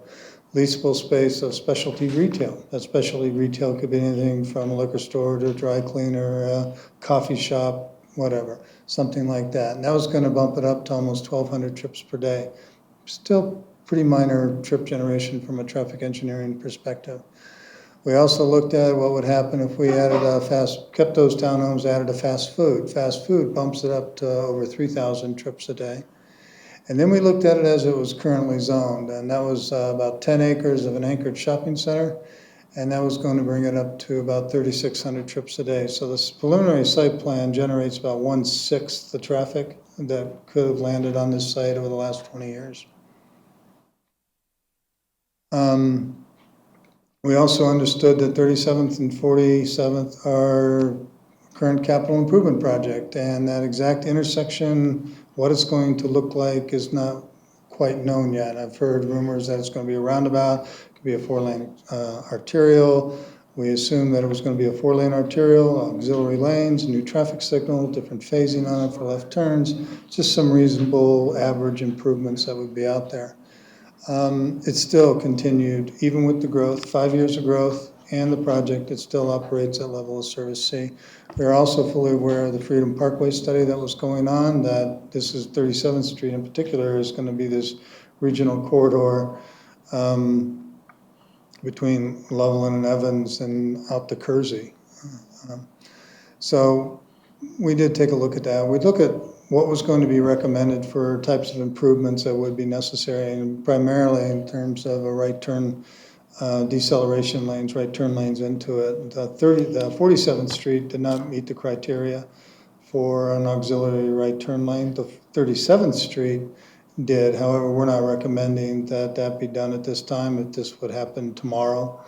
leasable space of specialty retail. That specialty retail could be anything from a liquor store to a dry cleaner, a coffee shop, whatever, something like that. And that was going to bump it up to almost 1,200 trips per day. Still pretty minor trip generation from a traffic engineering perspective. We also looked at what would happen if we added kept those townhomes, added a fast food. Fast food bumps it up to over 3,000 trips a day. And then we looked at it as it was currently zoned, and that was about 10 acres of an anchored shopping center, and that was going to bring it up to about 3,600 trips a day. So this preliminary site plan generates about 1/6 the traffic that could have landed on this site over the last 20 years. We also understood that 37th and 47th are current capital improvement project, and that exact intersection, what it's going to look like, is not quite known yet. I've heard rumors that it's going to be a roundabout, it could be a 4-lane arterial. We assumed that it was going to be a 4-lane arterial, auxiliary lanes, new traffic signal, different phasing on it for left turns, just some reasonable average improvements that would be out there. It still continued, even with the growth, 5 years of growth and the project, it still operates at level of service C. We're also fully aware of the Freedom Parkway study that was going on, that this is 37th Street in particular is going to be this regional corridor between Loveland and Evans and out to Kersey. So we did take a look at that. We look at what was going to be recommended for types of improvements that would be necessary, and primarily in terms of a right turn deceleration lanes, right turn lanes into it. The 47th Street did not meet the criteria for an auxiliary right turn lane. The 37th Street did. However, we're not recommending that that be done at this time, if this would happen tomorrow.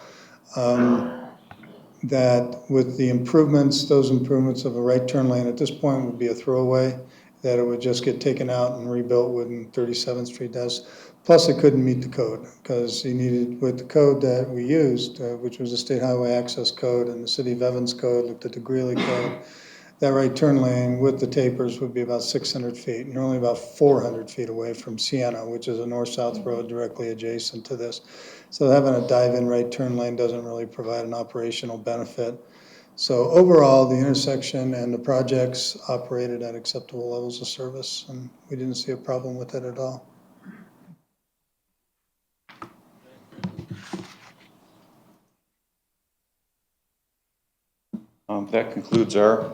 that with the improvements, those improvements of a right turn lane at this point would be a throwaway, that it would just get taken out and rebuilt when 37th Street does. Plus, it couldn't meet the code, because you needed, with the code that we used, which was the State Highway Access Code and the City of Evans Code, looked at the Greeley Code, that right turn lane with the tapers would be about 600 feet, and you're only about 400 feet away from Sienna, which is a north-south road directly adjacent to this. So having a dive-in right turn lane doesn't really provide an operational benefit. So overall, the intersection and the projects operated at acceptable levels of service, and we didn't see a problem with it at all. That concludes our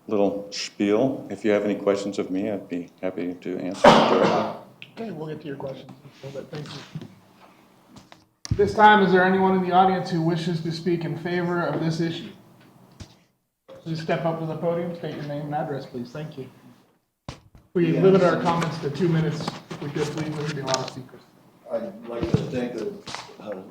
little spiel. If you have any questions of me, I'd be happy to answer them directly. Okay, we'll get to your questions in a little bit. Thank you. This time, is there anyone in the audience who wishes to speak in favor of this issue? Please step up to the podium, state your name and address, please. Thank you. We limit our comments to 2 minutes. If we could, please, there'd be a lot of speakers. I'd like to thank the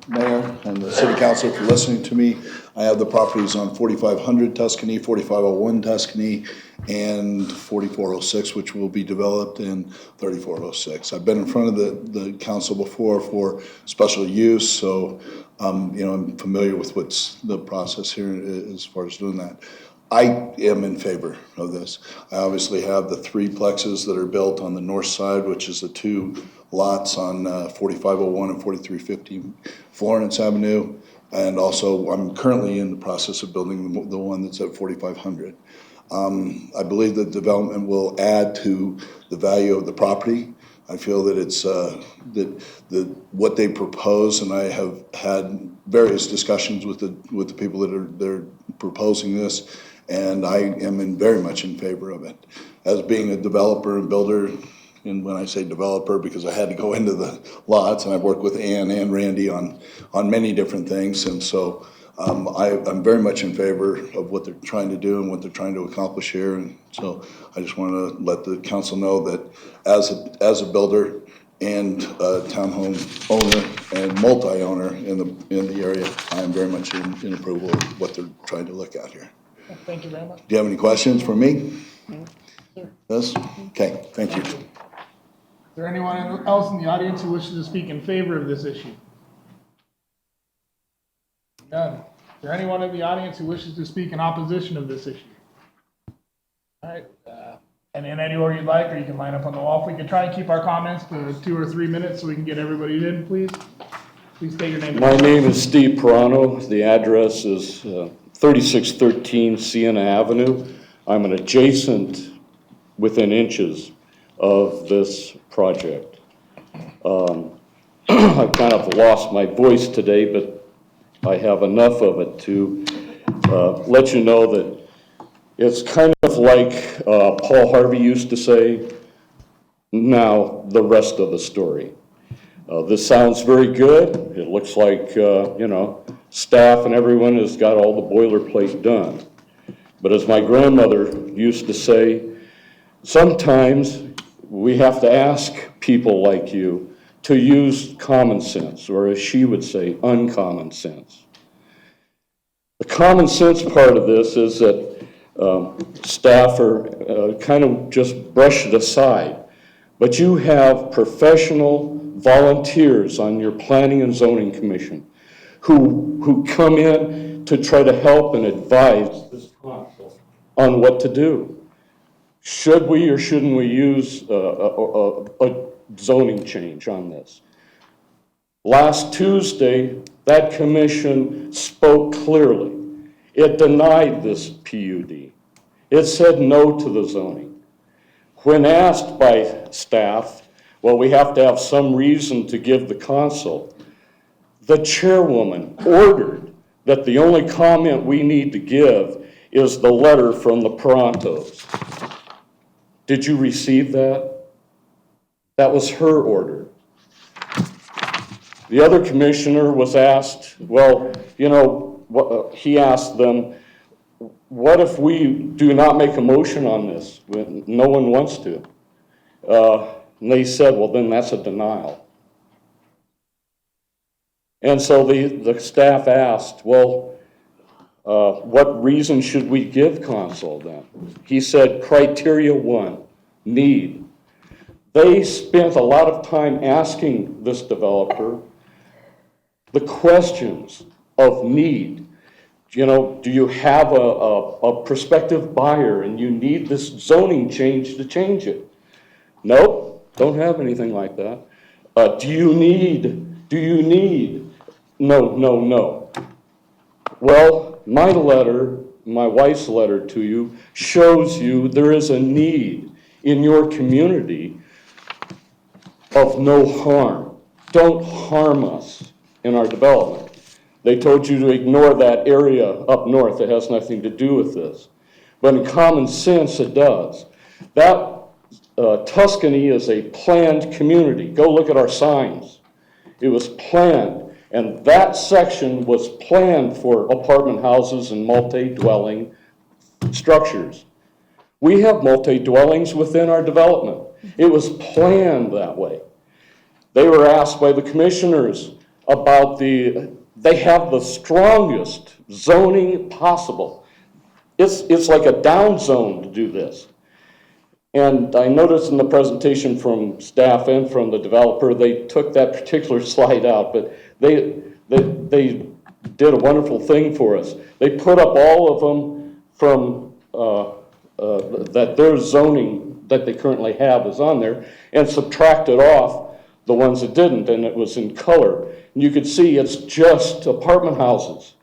mayor and the city council for listening to me. I have the properties on 4500 Tuscany, 4501 Tuscany, and 4406, which will be developed in 3406. I've been in front of the council before for special use, so I'm familiar with what's the process here as far as doing that. I am in favor of this. I obviously have the 3 plexes that are built on the north side, which is the 2 lots on 4501 and 4350 Florence Avenue. And also, I'm currently in the process of building the one that's at 4500. I believe that development will add to the value of the property. I feel that it's that what they propose, and I have had various discussions with the people that are proposing this, and I am very much in favor of it. As being a developer and builder, and when I say developer, because I had to go into the lots, and I've worked with Ann and Randy on many different things, and so I'm very much in favor of what they're trying to do and what they're trying to accomplish here. And so I just want to let the council know that as a builder and a townhome owner and multi-owner in the area, I am very much in approval of what they're trying to look at here. Thank you very much. Do you have any questions for me? Yes? Okay, thank you. Is there anyone else in the audience who wishes to speak in favor of this issue? None. Is there anyone in the audience who wishes to speak in opposition of this issue? All right, and in any order you'd like, or you can line up on the wall. If we could try and keep our comments to 2 or 3 minutes so we can get everybody in, please. Please state your name. My name is Steve Perano. The address is 3613 Sienna Avenue. I'm an adjacent within inches of this project. I've kind of lost my voice today, but I have enough of it to let you know that it's kind of like Paul Harvey used to say, now the rest of the story. This sounds very good. It looks like, staff and everyone has got all the boilerplate done. But as my grandmother used to say, sometimes we have to ask people like you to use common sense, or as she would say, uncommon sense. The common sense part of this is that staff are kind of just brush it aside, but you have professional volunteers on your Planning and Zoning Commission who come in to try to help and advise this council on what to do. Should we or shouldn't we use a zoning change on this? Last Tuesday, that commission spoke clearly. It denied this PUD. It said no to the zoning. When asked by staff, well, we have to have some reason to give the council, the chairwoman ordered that the only comment we need to give is the letter from the Perantos. Did you receive that? That was her order. The other commissioner was asked, well, he asked them, what if we do not make a motion on this when no one wants to? And they said, well, then that's a denial. And so the staff asked, well, What reason should we give Consol then? He said, criteria 1, need. They spent a lot of time asking this developer the questions of need. You know, do you have a prospective buyer and you need this zoning change to change it? Nope, don't have anything like that. Do you need? No. Well, my letter, my wife's letter to you, shows you there is a need in your community of no harm. Don't harm us in our development. They told you to ignore that area up north. It has nothing to do with this. But in common sense, it does. That Tuscany is a planned community. Go look at our signs. It was planned. And that section was planned for apartment houses and multi-dwelling structures. We have multi-dwellings within our development. It was planned that way. They were asked by the commissioners about they have the strongest zoning possible. It's like a down zone to do this. And I noticed in the presentation from staff and from the developer, they took that particular slide out, but they did a wonderful thing for us. They put up all of them from that their zoning that they currently have is on there and subtracted off the ones that didn't, and it was in color. And you could see it's just apartment houses.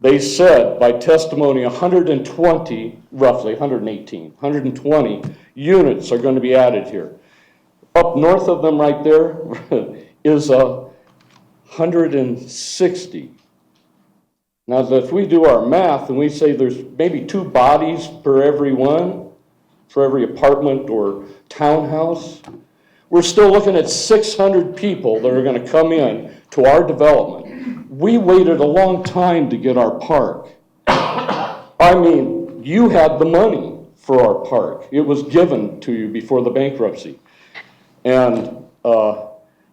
They said by testimony 120, roughly 118, 120 units are going to be added here. Up north of them right there is 160. Now if we do our math and we say there's maybe 2 bodies per every one, for every apartment or townhouse, we're still looking at 600 people that are going to come in to our development. We waited a long time to get our park. I mean, you had the money for our park. It was given to you before the bankruptcy. And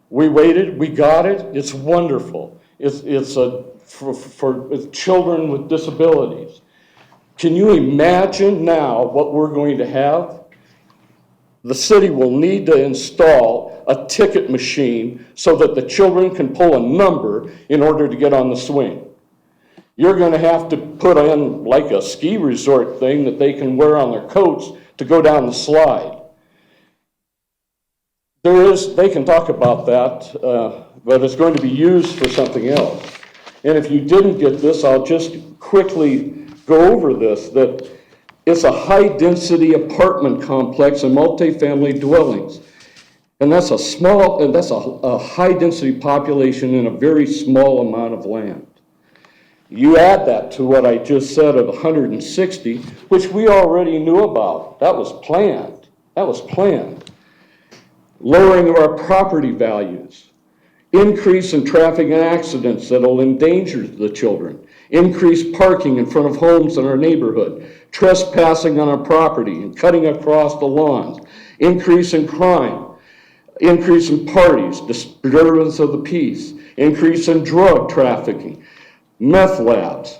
we waited, we got it. It's wonderful. It's for children with disabilities. Can you imagine now what we're going to have? The city will need to install a ticket machine so that the children can pull a number in order to get on the swing. You're going to have to put in like a ski resort thing that they can wear on their coats to go down the slide. They can talk about that, but it's going to be used for something else. And if you didn't get this, I'll just quickly go over this, that it's a high-density apartment complex and multifamily dwellings. And that's a high-density population in a very small amount of land. You add that to what I just said of 160, which we already knew about. That was planned. Lowering of our property values. Increase in traffic and accidents that will endanger the children. Increased parking in front of homes in our neighborhood. Trespassing on our property and cutting across the lawns. Increase in crime. Increase in parties, disturbance of the peace. Increase in drug trafficking. Meth labs.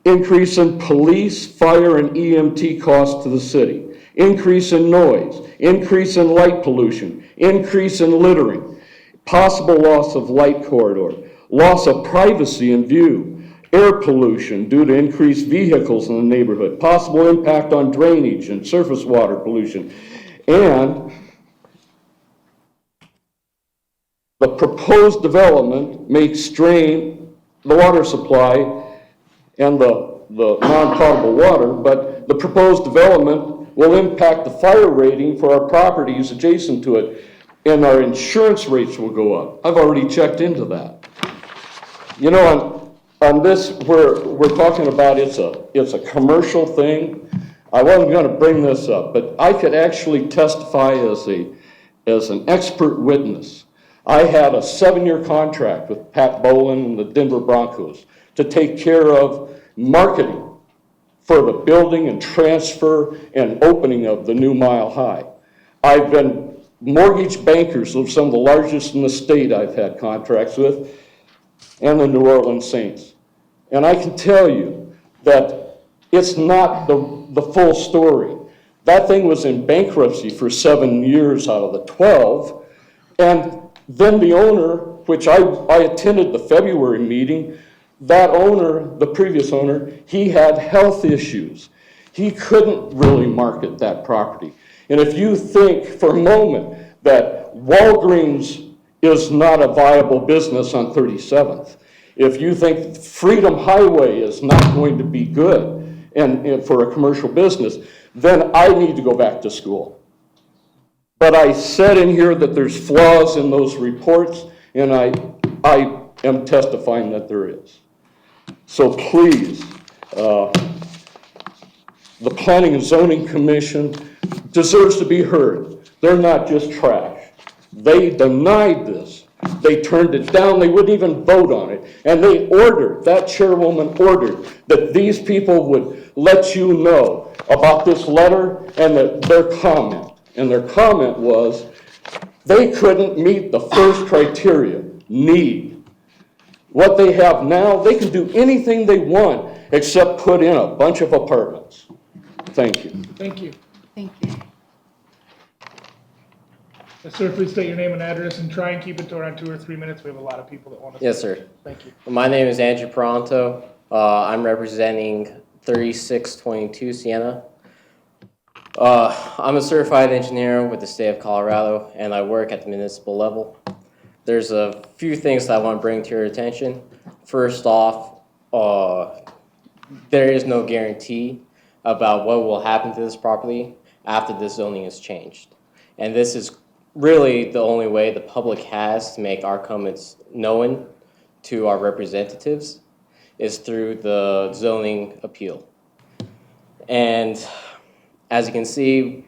Increase in police, fire, and EMT costs to the city. Increase in noise. Increase in light pollution. Increase in littering. Possible loss of light corridor. Loss of privacy and view. Air pollution due to increased vehicles in the neighborhood. Possible impact on drainage and surface water pollution. And the proposed development may strain the water supply and the non-potable water, but the proposed development will impact the fire rating for our properties adjacent to it, and our insurance rates will go up. I've already checked into that. You know, on this, we're talking about it's a commercial thing. I wasn't going to bring this up, but I could actually testify as an expert witness. I had a 7-year contract with Pat Bolin and the Denver Broncos to take care of marketing for the building and transfer and opening of the new Mile High. I've been mortgage bankers of some of the largest in the state I've had contracts with, and the New Orleans Saints. And I can tell you, that it's not the full story. That thing was in bankruptcy for 7 years out of the 12, and then the owner, which I attended the February meeting, that owner, the previous owner, he had health issues. He couldn't really market that property. And if you think for a moment that Walgreens is not a viable business on 37th, if you think Freedom Highway is not going to be good and for a commercial business, then I need to go back to school. But I said in here that there's flaws in those reports, and I am testifying that there is. So please, the Planning and Zoning Commission deserves to be heard. They're not just trash. They denied this. They turned it down. They wouldn't even vote on it. And they ordered, that chairwoman ordered, that these people would let you know about this letter and their comment. And their comment was they couldn't meet the first criteria, need. What they have now, they can do anything they want except put in a bunch of apartments. Thank you. Thank you. Thank you. Yes, sir, please state your name and address and try and keep it to around 2 or 3 minutes. We have a lot of people that want to. Yes, sir. Thank you. My name is Andrew Peranto. I'm representing 3622 Sienna. I'm a certified engineer with the state of Colorado, and I work at the municipal level. There's a few things that I want to bring to your attention. First off, there is no guarantee about what will happen to this property after this zoning is changed. And this is really the only way the public has to make our comments known to our representatives is through the zoning appeal. And as you can see,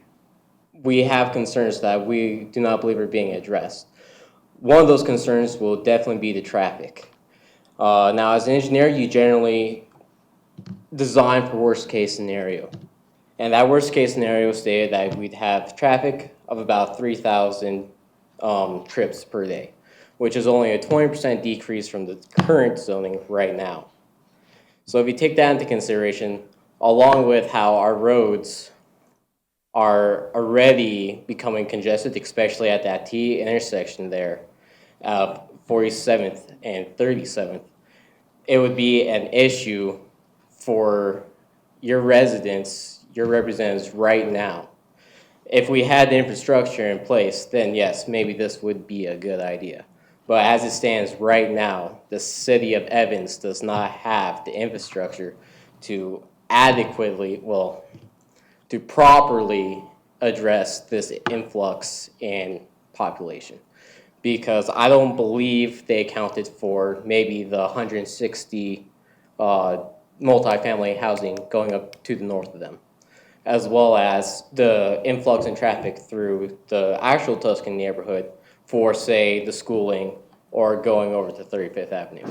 we have concerns that we do not believe are being addressed. One of those concerns will definitely be the traffic. Now, as an engineer, you generally design for worst case scenario. And that worst case scenario stated that we'd have traffic of about 3,000 trips per day, which is only a 20% decrease from the current zoning right now. So if you take that into consideration, along with how our roads are already becoming congested, especially at that T intersection there, 47th and 37th, it would be an issue for your residents, your representatives right now. If we had the infrastructure in place, then yes, maybe this would be a good idea. But as it stands right now, the city of Evans does not have the infrastructure to adequately, well, to properly address this influx in population. Because I don't believe they accounted for maybe the 160 multifamily housing going up to the north of them, as well as the influx in traffic through the actual Tuscan neighborhood for, say, the schooling or going over to 35th Avenue.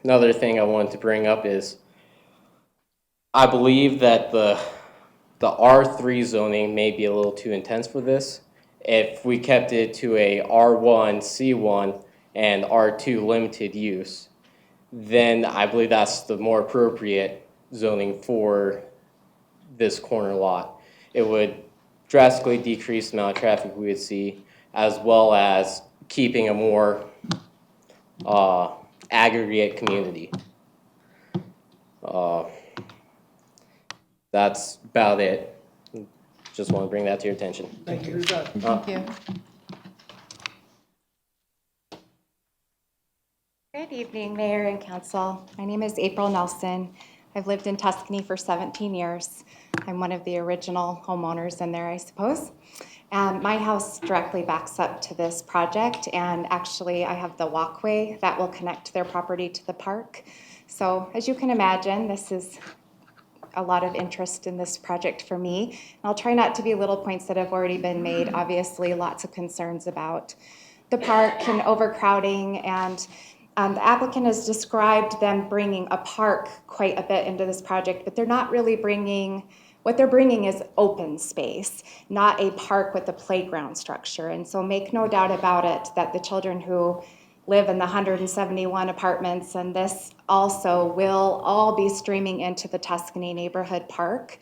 Another thing I wanted to bring up is I believe that the R3 zoning may be a little too intense for this. If we kept it to a R1, C1, and R2 limited use, then I believe that's the more appropriate zoning for this corner lot. It would drastically decrease the amount of traffic we would see, as well as keeping a more aggregate community. That's about it. Just want to bring that to your attention. Thank you. Thank you. Good evening, Mayor and Council. My name is April Nelson. I've lived in Tuscany for 17 years. I'm one of the original homeowners in there, I suppose. And my house directly backs up to this project, and actually I have the walkway that will connect their property to the park. So as you can imagine, this is a lot of interest in this project for me. And I'll try not to be little points that have already been made. Obviously, lots of concerns about the park and overcrowding, and the applicant has described them bringing a park quite a bit into this project, but they're not really bringing, what they're bringing is open space, not a park with a playground structure. And so make no doubt about it that the children who live in the 171 apartments, and this also will all be streaming into the Tuscany Neighborhood Park.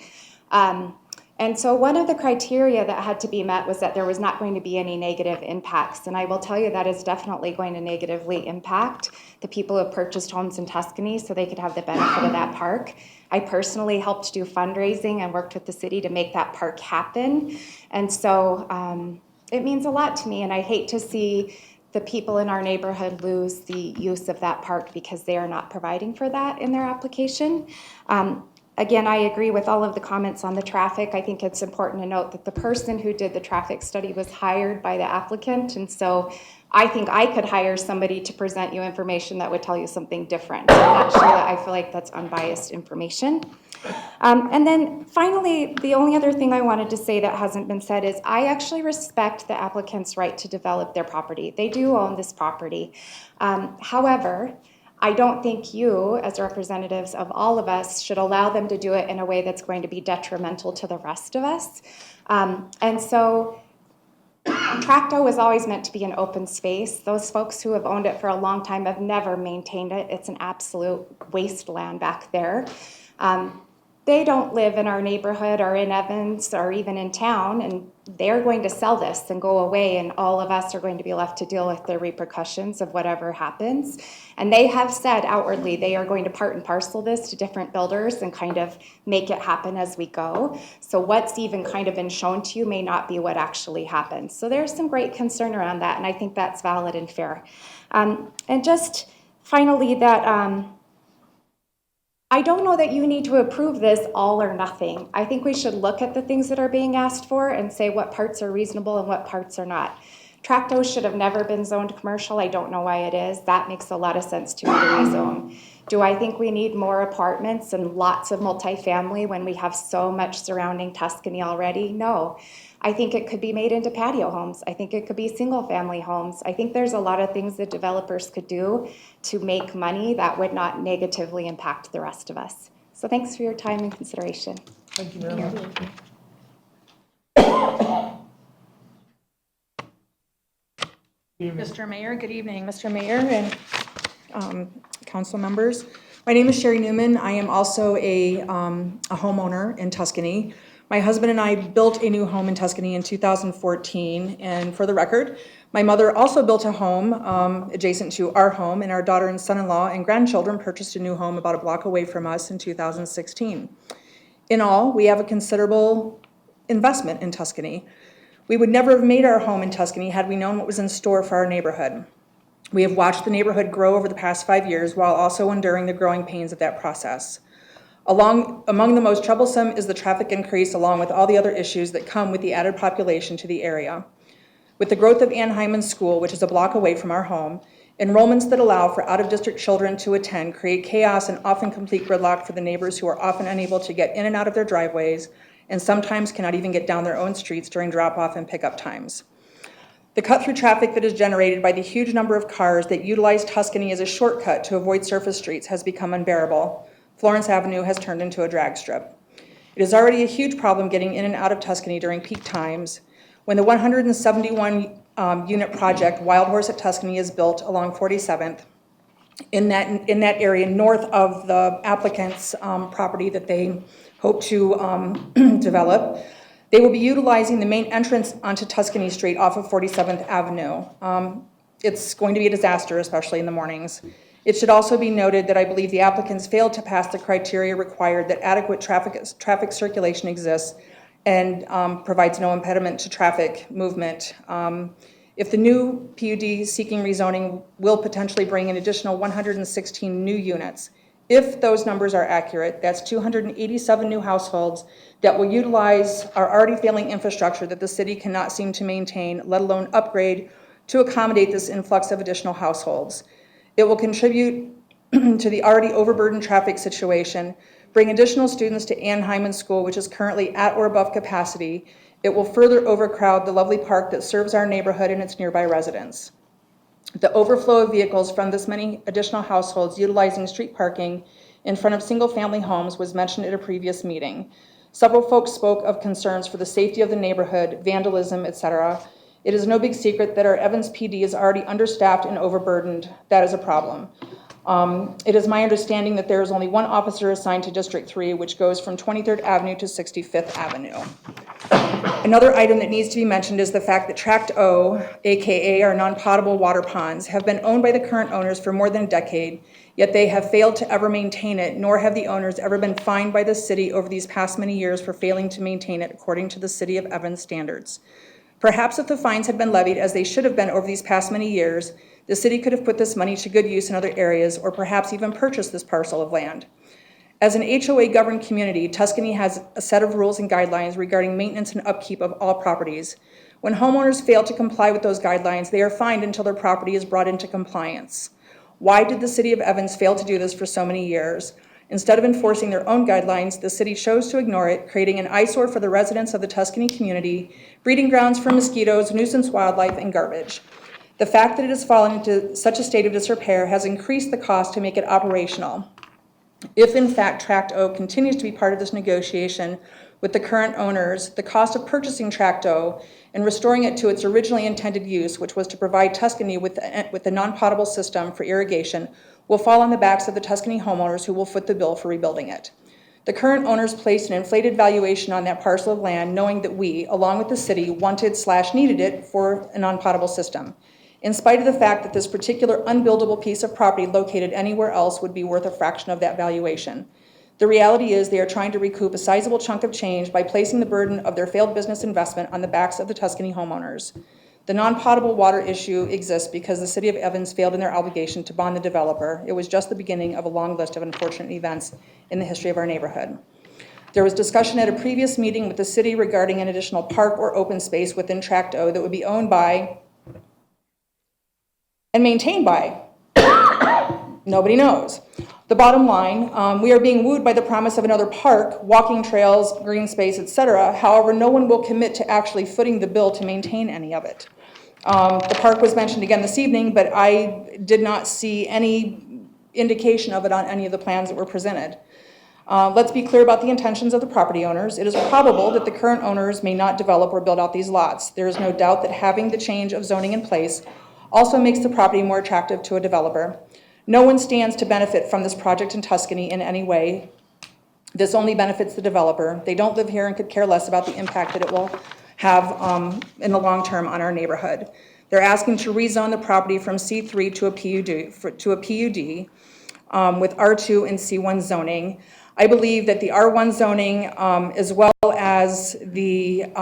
And so one of the criteria that had to be met was that there was not going to be any negative impacts. And I will tell you that is definitely going to negatively impact the people who have purchased homes in Tuscany so they could have the benefit of that park. I personally helped do fundraising and worked with the city to make that park happen. And so it means a lot to me, and I hate to see the people in our neighborhood lose the use of that park because they are not providing for that in their application. Again, I agree with all of the comments on the traffic. I think it's important to note that the person who did the traffic study was hired by the applicant, and so I think I could hire somebody to present you information that would tell you something different. I'm not sure that I feel like that's unbiased information. And then finally, the only other thing I wanted to say that hasn't been said is I actually respect the applicant's right to develop their property. They do own this property. However, I don't think you, as representatives of all of us, should allow them to do it in a way that's going to be detrimental to the rest of us. And so Tracto was always meant to be an open space. Those folks who have owned it for a long time have never maintained it. It's an absolute wasteland back there. They don't live in our neighborhood or in Evans or even in town, and they're going to sell this and go away, and all of us are going to be left to deal with the repercussions of whatever happens. And they have said outwardly they are going to part and parcel this to different builders and kind of make it happen as we go. So what's even kind of been shown to you may not be what actually happens. So there's some great concern around that, and I think that's valid and fair. And just finally, that I don't know that you need to approve this all or nothing. I think we should look at the things that are being asked for and say what parts are reasonable and what parts are not. Tracto should have never been zoned commercial. I don't know why it is. That makes a lot of sense to me to rezone. Do I think we need more apartments and lots of multifamily when we have so much surrounding Tuscany already? No. I think it could be made into patio homes. I think it could be single family homes. I think there's a lot of things that developers could do to make money that would not negatively impact the rest of us. So thanks for your time and consideration. Thank you very much. Mr. Mayor, good evening, Mr. Mayor and council members. My name is Sherry Newman. I am also a homeowner in Tuscany. My husband and I built a new home in Tuscany in 2014, and for the record, my mother also built a home adjacent to our home, and our daughter and son-in-law and grandchildren purchased a new home about a block away from us in 2016. In all, we have a considerable investment in Tuscany. We would never have made our home in Tuscany had we known what was in store for our neighborhood. We have watched the neighborhood grow over the past 5 years while also enduring the growing pains of that process. Among the most troublesome is the traffic increase, along with all the other issues that come with the added population to the area. With the growth of Ann Hyman School, which is a block away from our home, enrollments that allow for out-of-district children to attend create chaos and often complete gridlock for the neighbors who are often unable to get in and out of their driveways and sometimes cannot even get down their own streets during drop-off and pickup times. The cut-through traffic that is generated by the huge number of cars that utilize Tuscany as a shortcut to avoid surface streets has become unbearable. Florence Avenue has turned into a drag strip. It is already a huge problem getting in and out of Tuscany during peak times. When the 171 unit project Wild Horse at Tuscany is built along 47th, in that area north of the applicant's property that they hope to develop, they will be utilizing the main entrance onto Tuscany Street off of 47th Avenue. It's going to be a disaster, especially in the mornings. It should also be noted that I believe the applicants failed to pass the criteria required that adequate traffic circulation exists and provides no impediment to traffic movement. If the new PUD seeking rezoning will potentially bring an additional 116 new units, if those numbers are accurate, that's 287 new households that will utilize our already failing infrastructure that the city cannot seem to maintain, let alone upgrade to accommodate this influx of additional households. It will contribute to the already overburdened traffic situation, bring additional students to Ann Hyman School, which is currently at or above capacity. It will further overcrowd the lovely park that serves our neighborhood and its nearby residents. The overflow of vehicles from this many additional households utilizing street parking in front of single-family homes was mentioned at a previous meeting. Several folks spoke of concerns for the safety of the neighborhood, vandalism, etc. It is no big secret that our Evans PD is already understaffed and overburdened. That is a problem. It is my understanding that there is only one officer assigned to District 3, which goes from 23rd Avenue to 65th Avenue. Another item that needs to be mentioned is the fact that Tract O, aka our non-potable water ponds, have been owned by the current owners for more than a decade, yet they have failed to ever maintain it, nor have the owners ever been fined by the city over these past many years for failing to maintain it according to the City of Evans standards. Perhaps if the fines had been levied as they should have been over these past many years, the city could have put this money to good use in other areas, or perhaps even purchased this parcel of land. As an HOA-governed community, Tuscany has a set of rules and guidelines regarding maintenance and upkeep of all properties. When homeowners fail to comply with those guidelines, they are fined until their property is brought into compliance. Why did the City of Evans fail to do this for so many years? Instead of enforcing their own guidelines, the city chose to ignore it, creating an eyesore for the residents of the Tuscany community, breeding grounds for mosquitoes, nuisance wildlife, and garbage. The fact that it has fallen into such a state of disrepair has increased the cost to make it operational. If in fact Tract O continues to be part of this negotiation with the current owners, the cost of purchasing Tract O and restoring it to its originally intended use, which was to provide Tuscany with a non-potable system for irrigation, will fall on the backs of the Tuscany homeowners who will foot the bill for rebuilding it. The current owners placed an inflated valuation on that parcel of land, knowing that we, along with the city, wanted/needed it for a non-potable system. In spite of the fact that this particular unbuildable piece of property located anywhere else would be worth a fraction of that valuation. The reality is they are trying to recoup a sizable chunk of change by placing the burden of their failed business investment on the backs of the Tuscany homeowners. The non-potable water issue exists because the City of Evans failed in their obligation to bond the developer. It was just the beginning of a long list of unfortunate events in the history of our neighborhood. There was discussion at a previous meeting with the city regarding an additional park or open space within Tract O that would be owned by and maintained by. Nobody knows. The bottom line, we are being wooed by the promise of another park, walking trails, green space, etc. However, no one will commit to actually footing the bill to maintain any of it. The park was mentioned again this evening, but I did not see any indication of it on any of the plans that were presented. Let's be clear about the intentions of the property owners. It is probable that the current owners may not develop or build out these lots. There is no doubt that having the change of zoning in place also makes the property more attractive to a developer. No one stands to benefit from this project in Tuscany in any way. This only benefits the developer. They don't live here and could care less about the impact that it will have in the long term on our neighborhood. They're asking to rezone the property from C3 to a PUD with R2 and C1 zoning. I believe that the R1 zoning as well as the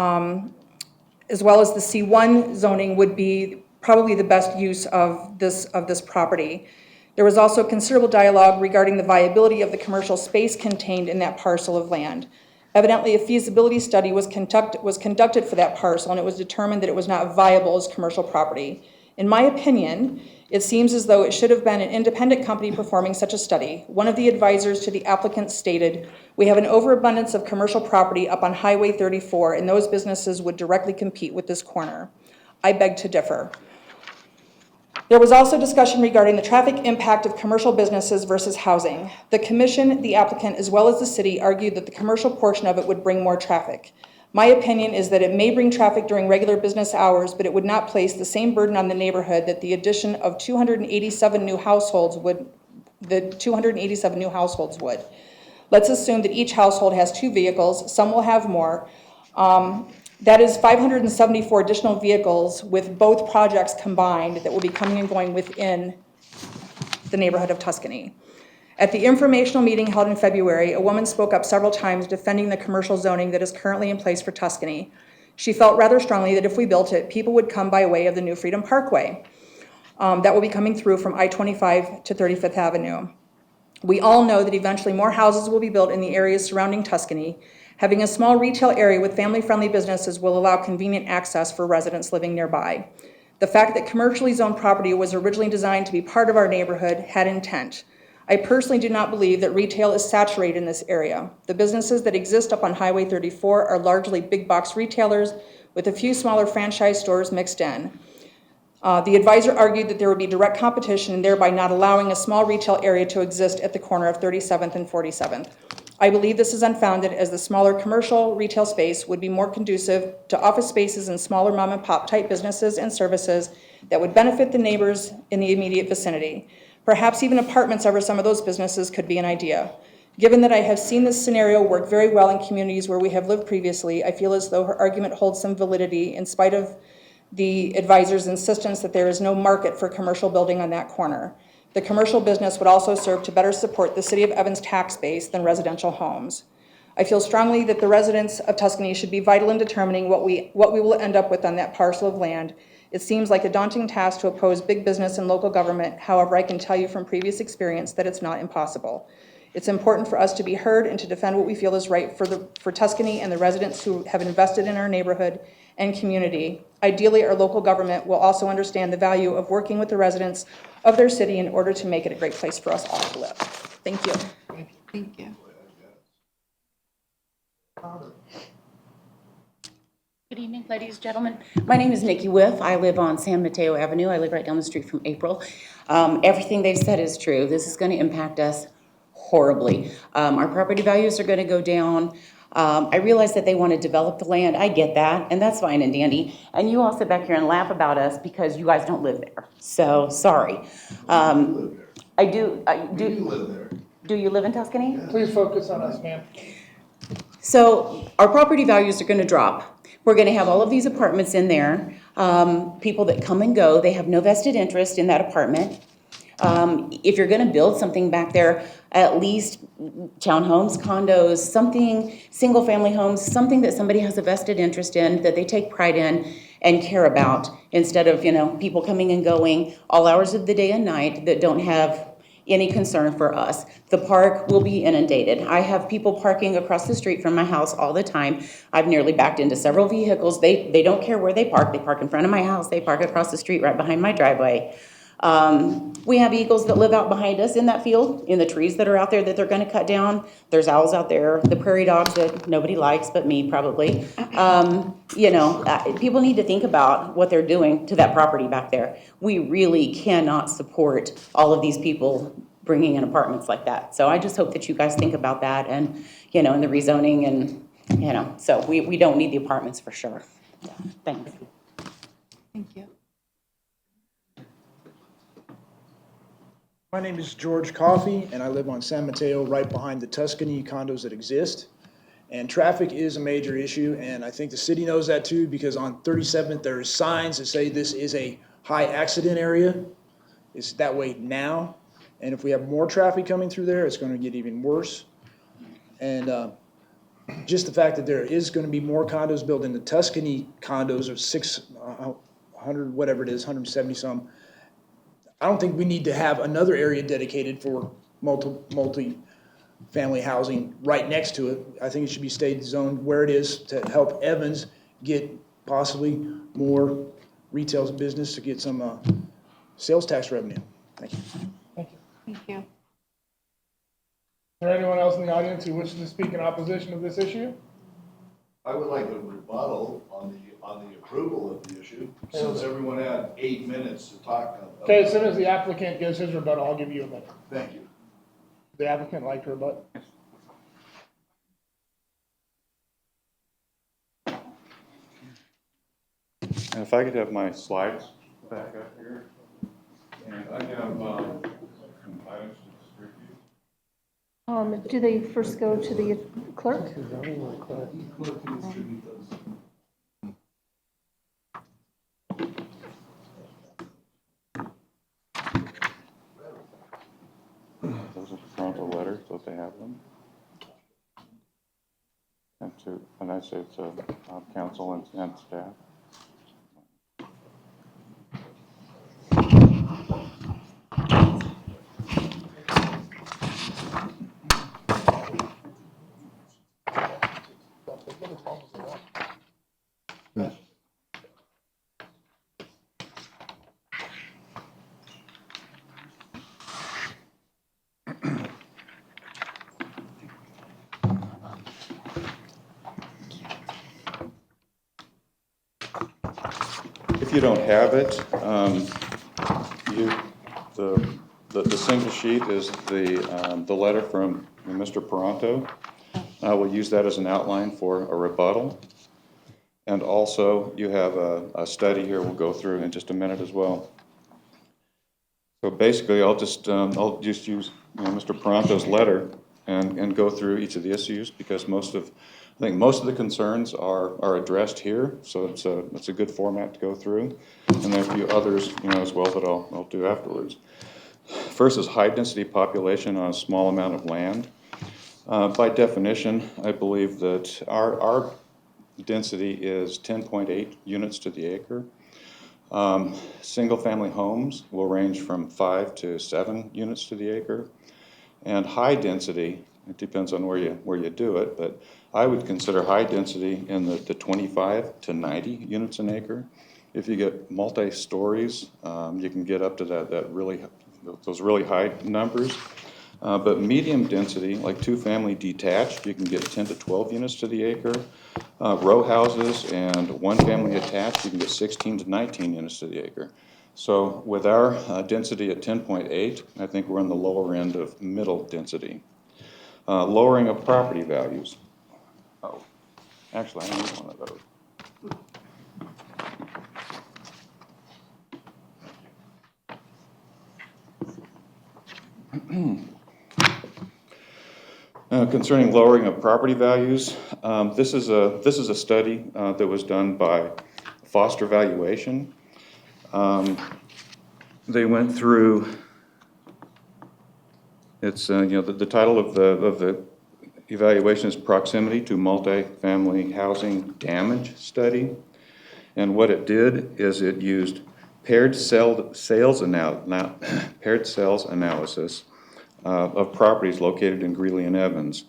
C1 zoning would be probably the best use of this property. There was also considerable dialogue regarding the viability of the commercial space contained in that parcel of land. Evidently, a feasibility study was conducted for that parcel, and it was determined that it was not viable as commercial property. In my opinion, it seems as though it should have been an independent company performing such a study. One of the advisors to the applicant stated, "We have an overabundance of commercial property up on Highway 34, and those businesses would directly compete with this corner." I beg to differ. There was also discussion regarding the traffic impact of commercial businesses versus housing. The commission, the applicant, as well as the city argued that the commercial portion of it would bring more traffic. My opinion is that it may bring traffic during regular business hours, but it would not place the same burden on the neighborhood that the addition of 287 new households would. Let's assume that each household has 2 vehicles, some will have more. That is 574 additional vehicles with both projects combined that will be coming and going within the neighborhood of Tuscany. At the informational meeting held in February, a woman spoke up several times defending the commercial zoning that is currently in place for Tuscany. She felt rather strongly that if we built it, people would come by way of the New Freedom Parkway that will be coming through from I-25 to 35th Avenue. We all know that eventually more houses will be built in the areas surrounding Tuscany. Having a small retail area with family-friendly businesses will allow convenient access for residents living nearby. The fact that commercially zoned property was originally designed to be part of our neighborhood had intent. I personally do not believe that retail is saturated in this area. The businesses that exist up on Highway 34 are largely big box retailers with a few smaller franchise stores mixed in. The advisor argued that there would be direct competition and thereby not allowing a small retail area to exist at the corner of 37th and 47th. I believe this is unfounded, as the smaller commercial retail space would be more conducive to office spaces and smaller mom-and-pop type businesses and services that would benefit the neighbors in the immediate vicinity. Perhaps even apartments over some of those businesses could be an idea. Given that I have seen this scenario work very well in communities where we have lived previously, I feel as though her argument holds some validity in spite of the advisor's insistence that there is no market for commercial building on that corner. The commercial business would also serve to better support the City of Evans tax base than residential homes. I feel strongly that the residents of Tuscany should be vital in determining what we will end up with on that parcel of land. It seems like a daunting task to oppose big business and local government. However, I can tell you from previous experience that it's not impossible. It's important for us to be heard and to defend what we feel is right for Tuscany and the residents who have invested in our neighborhood and community. Ideally, our local government will also understand the value of working with the residents of their city in order to make it a great place for us all to live. Thank you. Thank you. Good evening, ladies and gentlemen. My name is Nikki Whiff. I live on San Mateo Avenue. I live right down the street from April. Everything they've said is true. This is going to impact us horribly. Our property values are going to go down. I realize that they want to develop the land. I get that, and that's fine and dandy. And you all sit back here and laugh about us because you guys don't live there. So, sorry. I do. Live there. Do you live in Tuscany? Please focus on us, ma'am. So our property values are going to drop. We're going to have all of these apartments in there. People that come and go, they have no vested interest in that apartment. If you're going to build something back there, at least townhomes, condos, something, single-family homes, something that somebody has a vested interest in, that they take pride in and care about, instead of, people coming and going all hours of the day and night that don't have any concern for us. The park will be inundated. I have people parking across the street from my house all the time. I've nearly backed into several vehicles. They don't care where they park. They park in front of my house. They park across the street right behind my driveway. We have eagles that live out behind us in that field, in the trees that are out there that they're going to cut down. There's owls out there, the prairie dogs that nobody likes but me probably. People need to think about what they're doing to that property back there. We really cannot support all of these people bringing in apartments like that. So I just hope that you guys think about that and, and the rezoning and, so we don't need the apartments for sure. Yeah, thanks. Thank you. My name is George Coffey, and I live on San Mateo, right behind the Tuscany condos that exist. And traffic is a major issue, and I think the city knows that too, because on 37th, there's signs that say this is a high accident area. It's that way now, and if we have more traffic coming through there, it's going to get even worse. And just the fact that there is going to be more condos built in the Tuscany condos, or 600, whatever it is, 170 some. I don't think we need to have another area dedicated for multi-family housing right next to it. I think it should be stayed zoned where it is to help Evans get possibly more retail business to get some sales tax revenue. Thank you. Thank you. Thank you. Is there anyone else in the audience who wishes to speak in opposition of this issue? I would like a rebuttal on the approval of the issue, since everyone had 8 minutes to talk. Okay, as soon as the applicant gives his rebuttal, I'll give you a minute. Thank you. The applicant like to rebut? And if I could have my slides back up here. And I have some items to distribute. Do they first go to the clerk? Those are the parental letters, so they have them. And I say to council and staff. If you don't have it, the single sheet is the letter from Mr. Paranto. I will use that as an outline for a rebuttal. And also, you have a study here we'll go through in just a minute as well. So basically, I'll just use Mr. Paranto's letter and go through each of the issues, because I think most of the concerns are addressed here. So it's a good format to go through, and there are a few others as well that I'll do afterwards. First is high density population on a small amount of land. By definition, I believe that our density is 10.8 units to the acre. Single-family homes will range from 5 to 7 units to the acre. And high density, it depends on where you do it, but I would consider high density in the 25 to 90 units an acre. If you get multi-stories, you can get up to those really high numbers. But medium density, like two-family detached, you can get 10 to 12 units to the acre. Row houses and one-family attached, you can get 16 to 19 units to the acre. So with our density at 10.8, I think we're on the lower end of middle density. Lowering of property values. Oh, actually, I need one of those. Concerning lowering of property values, this is a study that was done by Foster Valuation. They went through. It's the title of the evaluation is Proximity to Multifamily Housing Damage Study, and what it did is it used paired sales analysis of properties located in Greeley and Evans.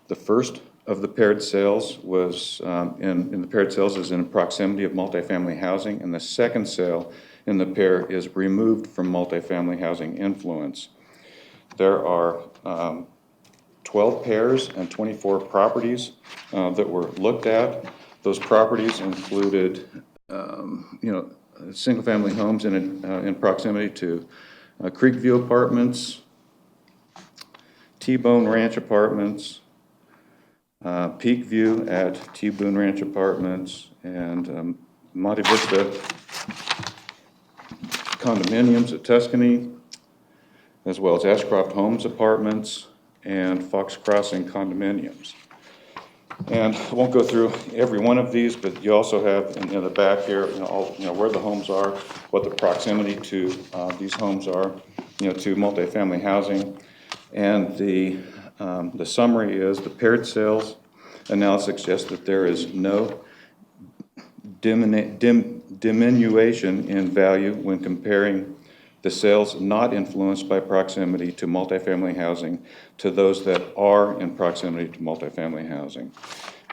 The first of the paired sales was in the paired sales is in proximity of multifamily housing, and the second sale in the pair is removed from multifamily housing influence. There are 12 pairs and 24 properties that were looked at. Those properties included, single-family homes in proximity to Creekview Apartments, T-Bone Ranch Apartments, Peak View at T-Bone Ranch Apartments, and Monte Vista Condominiums at Tuscany, as well as Ashcroft Homes Apartments and Fox Crossing Condominiums. And I won't go through every one of these, but you also have in the back here, where the homes are, what the proximity to these homes are, to multifamily housing. And the summary is the paired sales analysis suggests that there is no diminution in value when comparing the sales not influenced by proximity to multifamily housing to those that are in proximity to multifamily housing.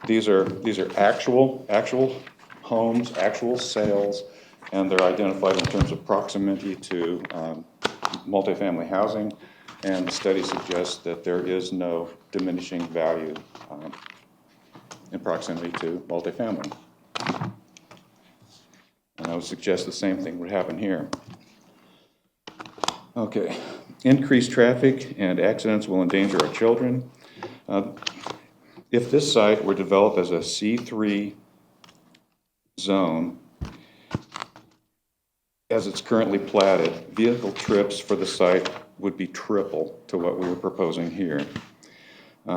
These are actual homes, actual sales, and they're identified in terms of proximity to multifamily housing. And the study suggests that there is no diminishing value in proximity to multifamily. And I would suggest the same thing would happen here. Okay, increased traffic and accidents will endanger our children. If this site were developed as a C3 zone, as it's currently platted, vehicle trips for the site would be triple to what we were proposing here.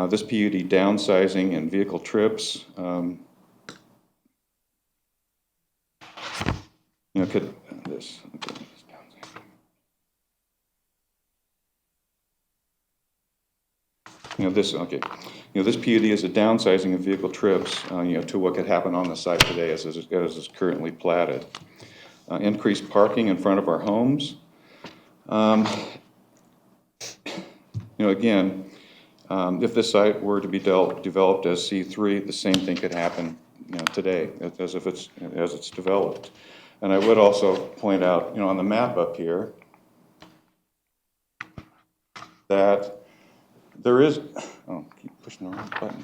This PUD downsizing and vehicle trips, could this. Okay. This PUD is a downsizing of vehicle trips, to what could happen on the site today as is currently platted. Increased parking in front of our homes. Again, if this site were to be developed as C3, the same thing could happen, today as it's developed. And I would also point out, on the map up here, that there is, keep pushing the wrong button.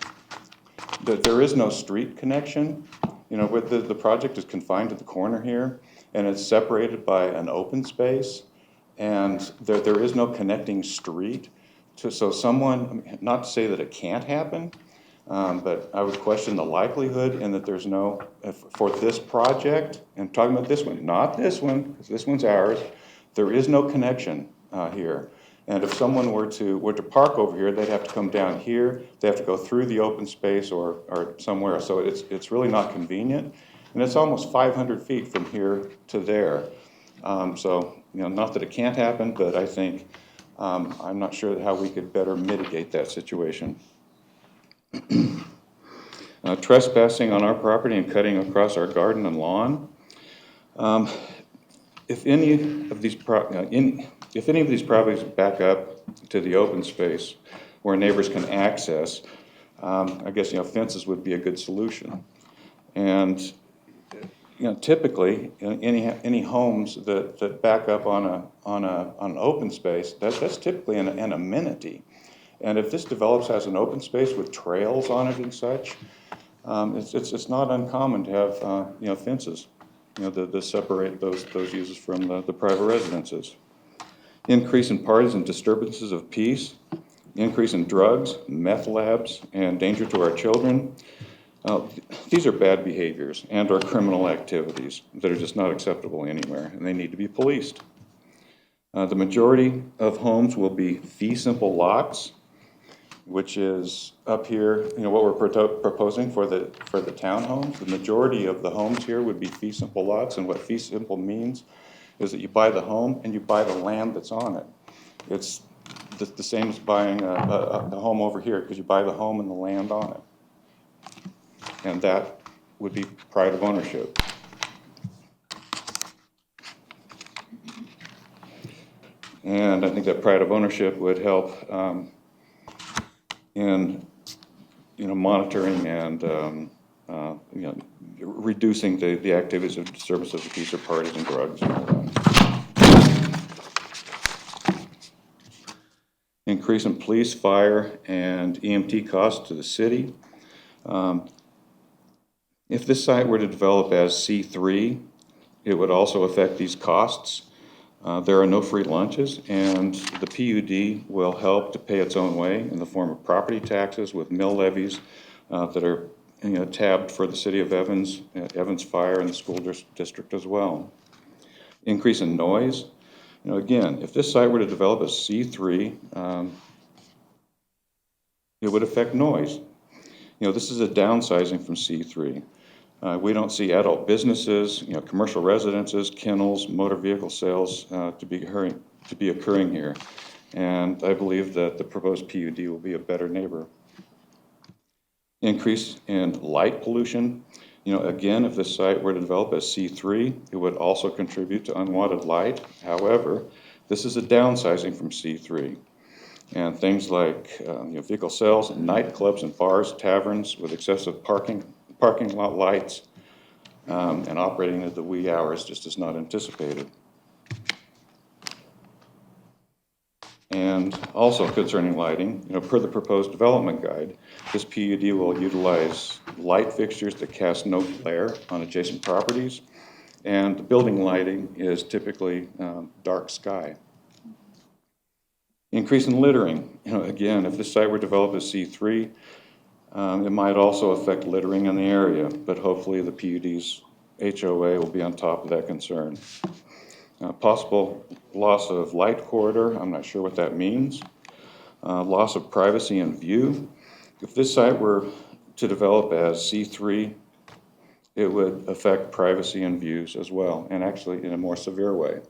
That there is no street connection. With the project is confined to the corner here, and it's separated by an open space, and there is no connecting street. So someone, not to say that it can't happen, But I would question the likelihood in that there's no, for this project, and talking about this one, not this one, because this one's ours, there is no connection here. And if someone were to park over here, they'd have to come down here, they have to go through the open space or somewhere. So it's really not convenient. And it's almost 500 feet from here to there. So, not that it can't happen, but I think, I'm not sure how we could better mitigate that situation. Trespassing on our property and cutting across our garden and lawn. If any of these properties back up to the open space where neighbors can access, I guess fences would be a good solution. And typically any homes that back up on an open space, that's typically an amenity. And if this develops as an open space with trails on it and such, it's not uncommon to have fences, that separate those uses from the private residences. Increase in parties and disturbances of peace, increase in drugs, meth labs, and danger to our children. These are bad behaviors and are criminal activities that are just not acceptable anywhere, and they need to be policed. The majority of homes will be fee simple lots, which is up here, what we're proposing for the townhomes. The majority of the homes here would be fee simple lots, and what fee simple means is that you buy the home and you buy the land that's on it. It's the same as buying a home over here, because you buy the home and the land on it. And that would be pride of ownership. And I think that pride of ownership would help in monitoring and reducing the activities of disturbances of peace or parties and drugs and all that. Increase in police, fire, and EMT costs to the city. If this site were to develop as C3, it would also affect these costs. There are no free lunches, and the PUD will help to pay its own way in the form of property taxes with mill levies that are tabbed for the city of Evans, Evans Fire, and the school district as well. Increase in noise. Again, if this site were to develop as C3, it would affect noise. This is a downsizing from C3. We don't see adult businesses, commercial residences, kennels, motor vehicle sales to be occurring here. And I believe that the proposed PUD will be a better neighbor. Increase in light pollution. Again, if this site were to develop as C3, it would also contribute to unwanted light. However, this is a downsizing from C3. And things like vehicle sales, nightclubs and bars, taverns with excessive parking lot lights, and operating at the wee hours just is not anticipated. And also concerning lighting, per the proposed development guide, this PUD will utilize light fixtures that cast no glare on adjacent properties, and the building lighting is typically dark sky. Increase in littering. Again, if this site were developed as C3, it might also affect littering in the area, but hopefully the PUD's HOA will be on top of that concern. Possible loss of light corridor, I'm not sure what that means. Loss of privacy and view. If this site were to develop as C3, it would affect privacy and views as well, and actually in a more severe way.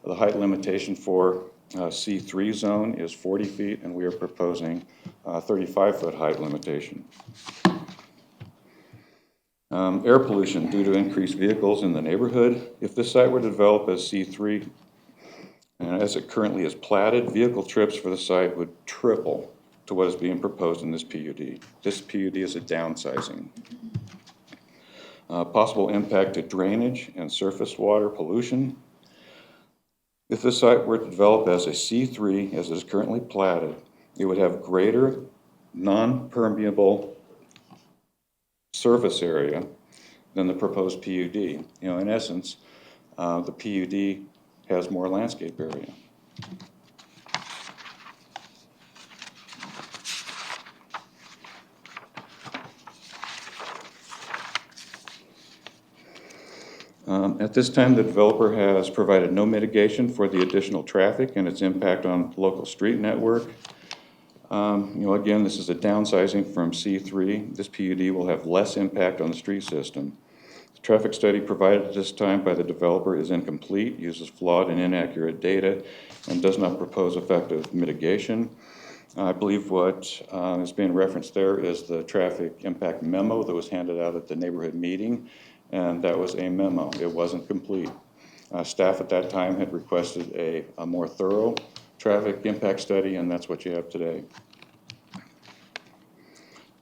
The height limitation for C3 zone is 40 feet, and we are proposing a 35-foot height limitation. Air pollution due to increased vehicles in the neighborhood. If this site were to develop as C3, and as it currently is platted, vehicle trips for the site would triple to what is being proposed in this PUD. This PUD is a downsizing. Possible impact to drainage and surface water pollution. If this site were to develop as a C3, as is currently platted, it would have greater non-permeable surface area than the proposed PUD. In essence, the PUD has more landscape area. At this time, the developer has provided no mitigation for the additional traffic and its impact on local street network. Again, this is a downsizing from C3. This PUD will have less impact on the street system. The traffic study provided at this time by the developer is incomplete, uses flawed and inaccurate data, and does not propose effective mitigation. I believe what is being referenced there is the traffic impact memo that was handed out at the neighborhood meeting, and that was a memo. It wasn't complete. Staff at that time had requested a more thorough traffic impact study, and that's what you have today.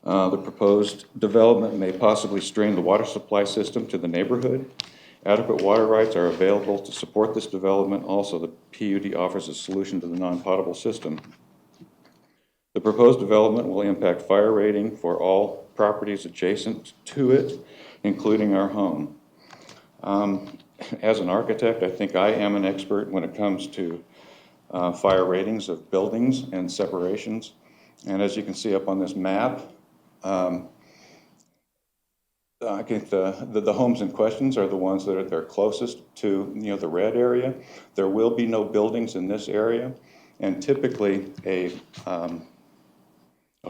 The proposed development may possibly strain the water supply system to the neighborhood. Adequate water rights are available to support this development. Also, the PUD offers a solution to the non-potable system. The proposed development will impact fire rating for all properties adjacent to it, including our home. As an architect, I think I am an expert when it comes to fire ratings of buildings and separations. And as you can see up on this map, I think the homes in questions are the ones that are closest to the red area. There will be no buildings in this area, and typically a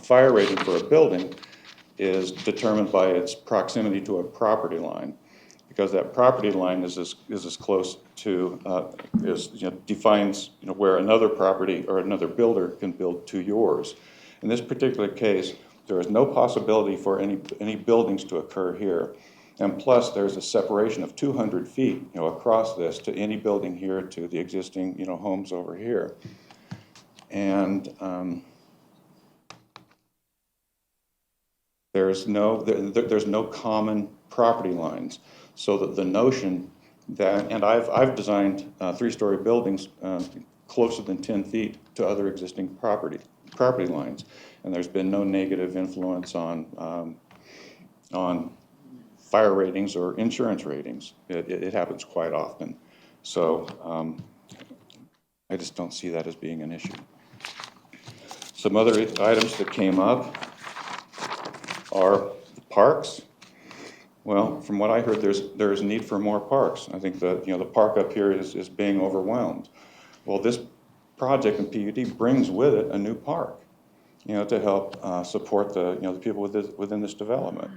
fire rating for a building is determined by its proximity to a property line, because that property line is as close to defines where another property or another builder can build to yours. In this particular case, there is no possibility for any buildings to occur here, and plus there's a separation of 200 feet across this to any building here to the existing homes over here, and there's no common property lines, so that the notion that, and I've designed 3-story buildings closer than 10 feet to other existing property lines, and there's been no negative influence on fire ratings or insurance ratings. It happens quite often, so I just don't see that as being an issue. Some other items that came up are the parks. Well, from what I heard, there's a need for more parks. I think that the park up here is being overwhelmed. Well, this project in PUD brings with it a new park, to help support the people within this development.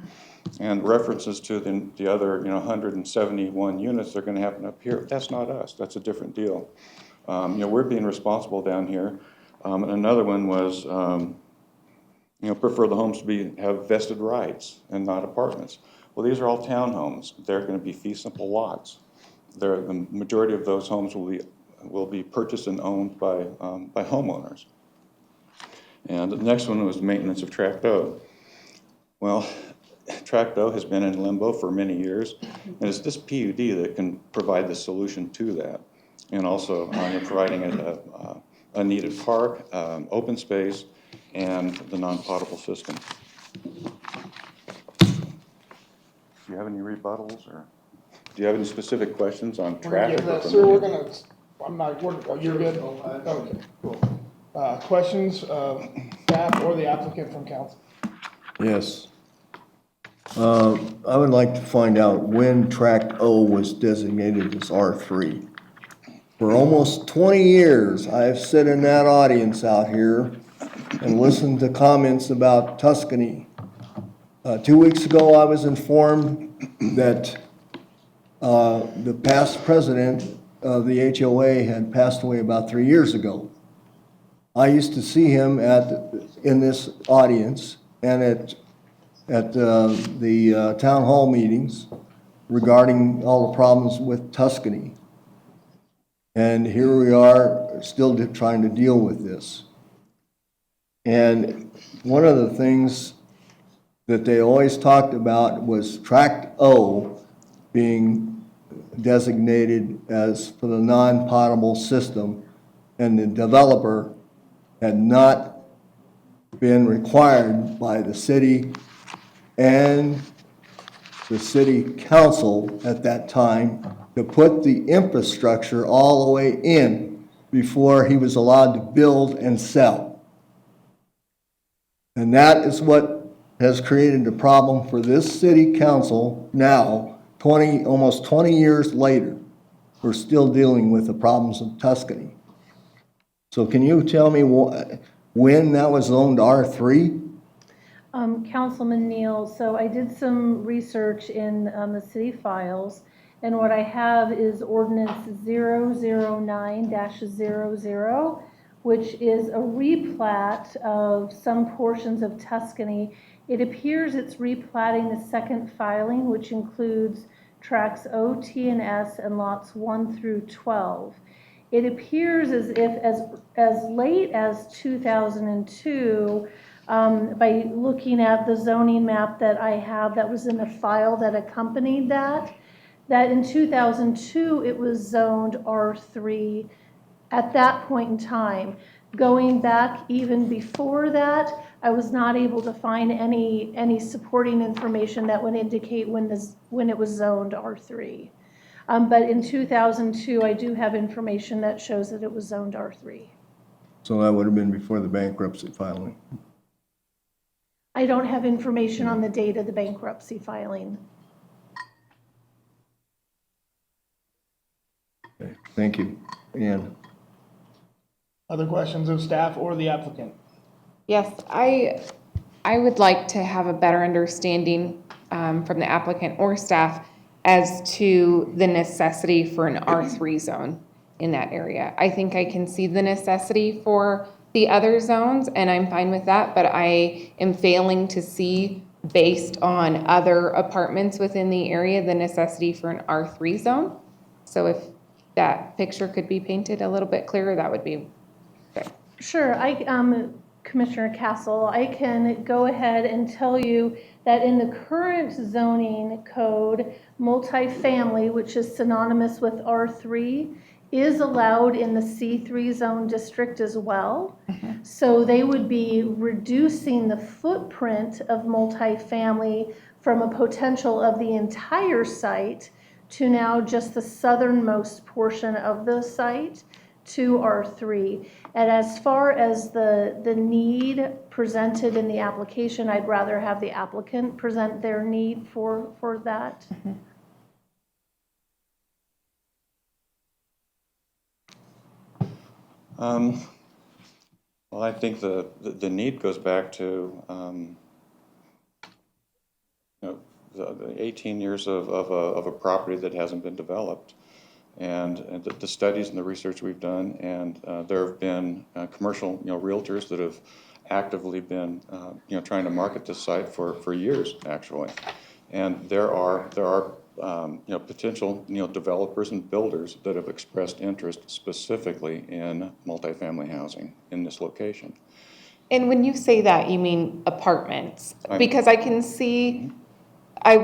And references to the other 171 units that are going to happen up here. That's not us. That's a different deal. We're being responsible down here. And another one was prefer the homes to have vested rights and not apartments. Well, these are all townhomes. They're going to be fee simple lots. The majority of those homes will be purchased and owned by homeowners. And the next one was maintenance of Tract O. Well, Tract O has been in limbo for many years, and it's this PUD that can provide the solution to that, and also providing a needed park, open space, and the non-potable system. Do you have any rebuttals, or do you have any specific questions on traffic? Sir, you're good? Okay, cool. Questions of staff or the applicant from council? Yes. I would like to find out when Tract O was designated as R3. For almost 20 years, I've sat in that audience out here and listened to comments about Tuscany. 2 weeks ago, I was informed that the past president of the HOA had passed away about 3 years ago. I used to see him in this audience and at the town hall meetings regarding all the problems with Tuscany. And here we are still trying to deal with this. And one of the things that they always talked about was Tract O being designated as for the non-potable system, and the developer had not been required by the city and the city council at that time to put the infrastructure all the way in before he was allowed to build and sell. And that is what has created the problem for this city council now almost 20 years later, we're still dealing with the problems of Tuscany. So can you tell me when that was zoned R3? Councilman Neal, so I did some research in the city files, and what I have is ordinance 009-00, which is a replat of some portions of Tuscany. It appears it's replatting the second filing, which includes tracts O, T, and S, and lots 1 through 12. It appears as if as late as 2002, by looking at the zoning map that I have that was in the file that accompanied that in 2002 it was zoned R3 at that point in time. Going back even before that, I was not able to find any supporting information that would indicate when it was zoned R3. But in 2002, I do have information that shows that it was zoned R3. So that would have been before the bankruptcy filing. I don't have information on the date of the bankruptcy filing. Okay, thank you. Ann. Other questions of staff or the applicant? Yes, I would like to have a better understanding from the applicant or staff as to the necessity for an R3 zone in that area. I think I can see the necessity for the other zones, and I'm fine with that, but I am failing to see, based on other apartments within the area, the necessity for an R3 zone. So if that picture could be painted a little bit clearer, that would be good. Sure, Commissioner Castle, I can go ahead and tell you that in the current zoning code, multifamily, which is synonymous with R3, is allowed in the C3 zone district as well. Mm-hmm. So they would be reducing the footprint of multifamily from a potential of the entire site to now just the southernmost portion of the site to R3. And as far as the need presented in the application, I'd rather have the applicant present their need for that. Mm-hmm. Well, I think the need goes back to the 18 years of a property that hasn't been developed, and the studies and the research we've done, and there have been commercial realtors that have actively been trying to market this site for years actually, and there are potential developers and builders that have expressed interest specifically in multifamily housing in this location. And when you say that, you mean apartments? Because I can see, I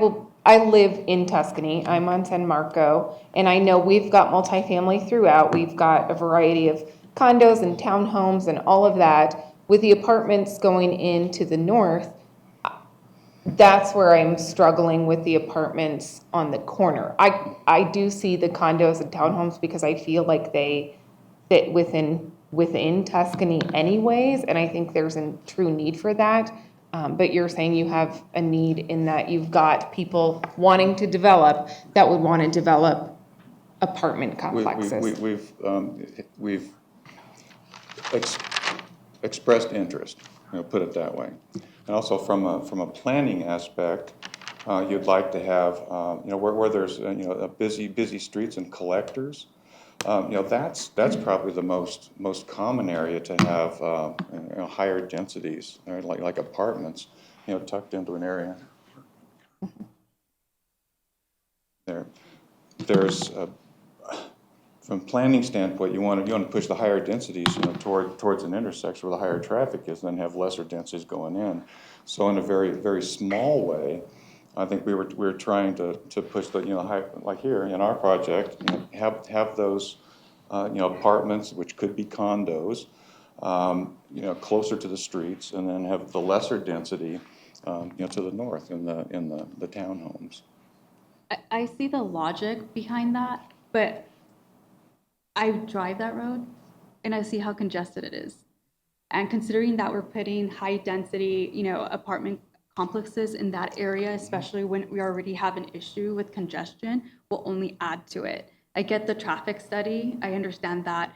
live in Tuscany, I'm on San Marco, and I know we've got multifamily throughout. We've got a variety of condos and townhomes and all of that. With the apartments going into the north, that's where I'm struggling with the apartments on the corner. I do see the condos and townhomes because I feel like they fit within Tuscany anyways, and I think there's a true need for that. But you're saying you have a need in that you've got people wanting to develop that would want to develop apartment complexes. We've expressed interest, put it that way. And also from a planning aspect, you'd like to have, where there's, a busy streets and collectors, that's probably the most common area to have, higher densities, like apartments, tucked into an area. There's from planning standpoint, you want to push the higher densities, towards an intersection where the higher traffic is, and then have lesser densities going in. So in a very, very small way, I think we were trying to push the high, like here in our project, have those apartments, which could be condos, closer to the streets, and then have the lesser density to the north in the townhomes. I see the logic behind that, but I drive that road and I see how congested it is. And considering that we're putting high density, apartment complexes in that area, especially when we already have an issue with congestion, will only add to it. I get the traffic study. I understand that.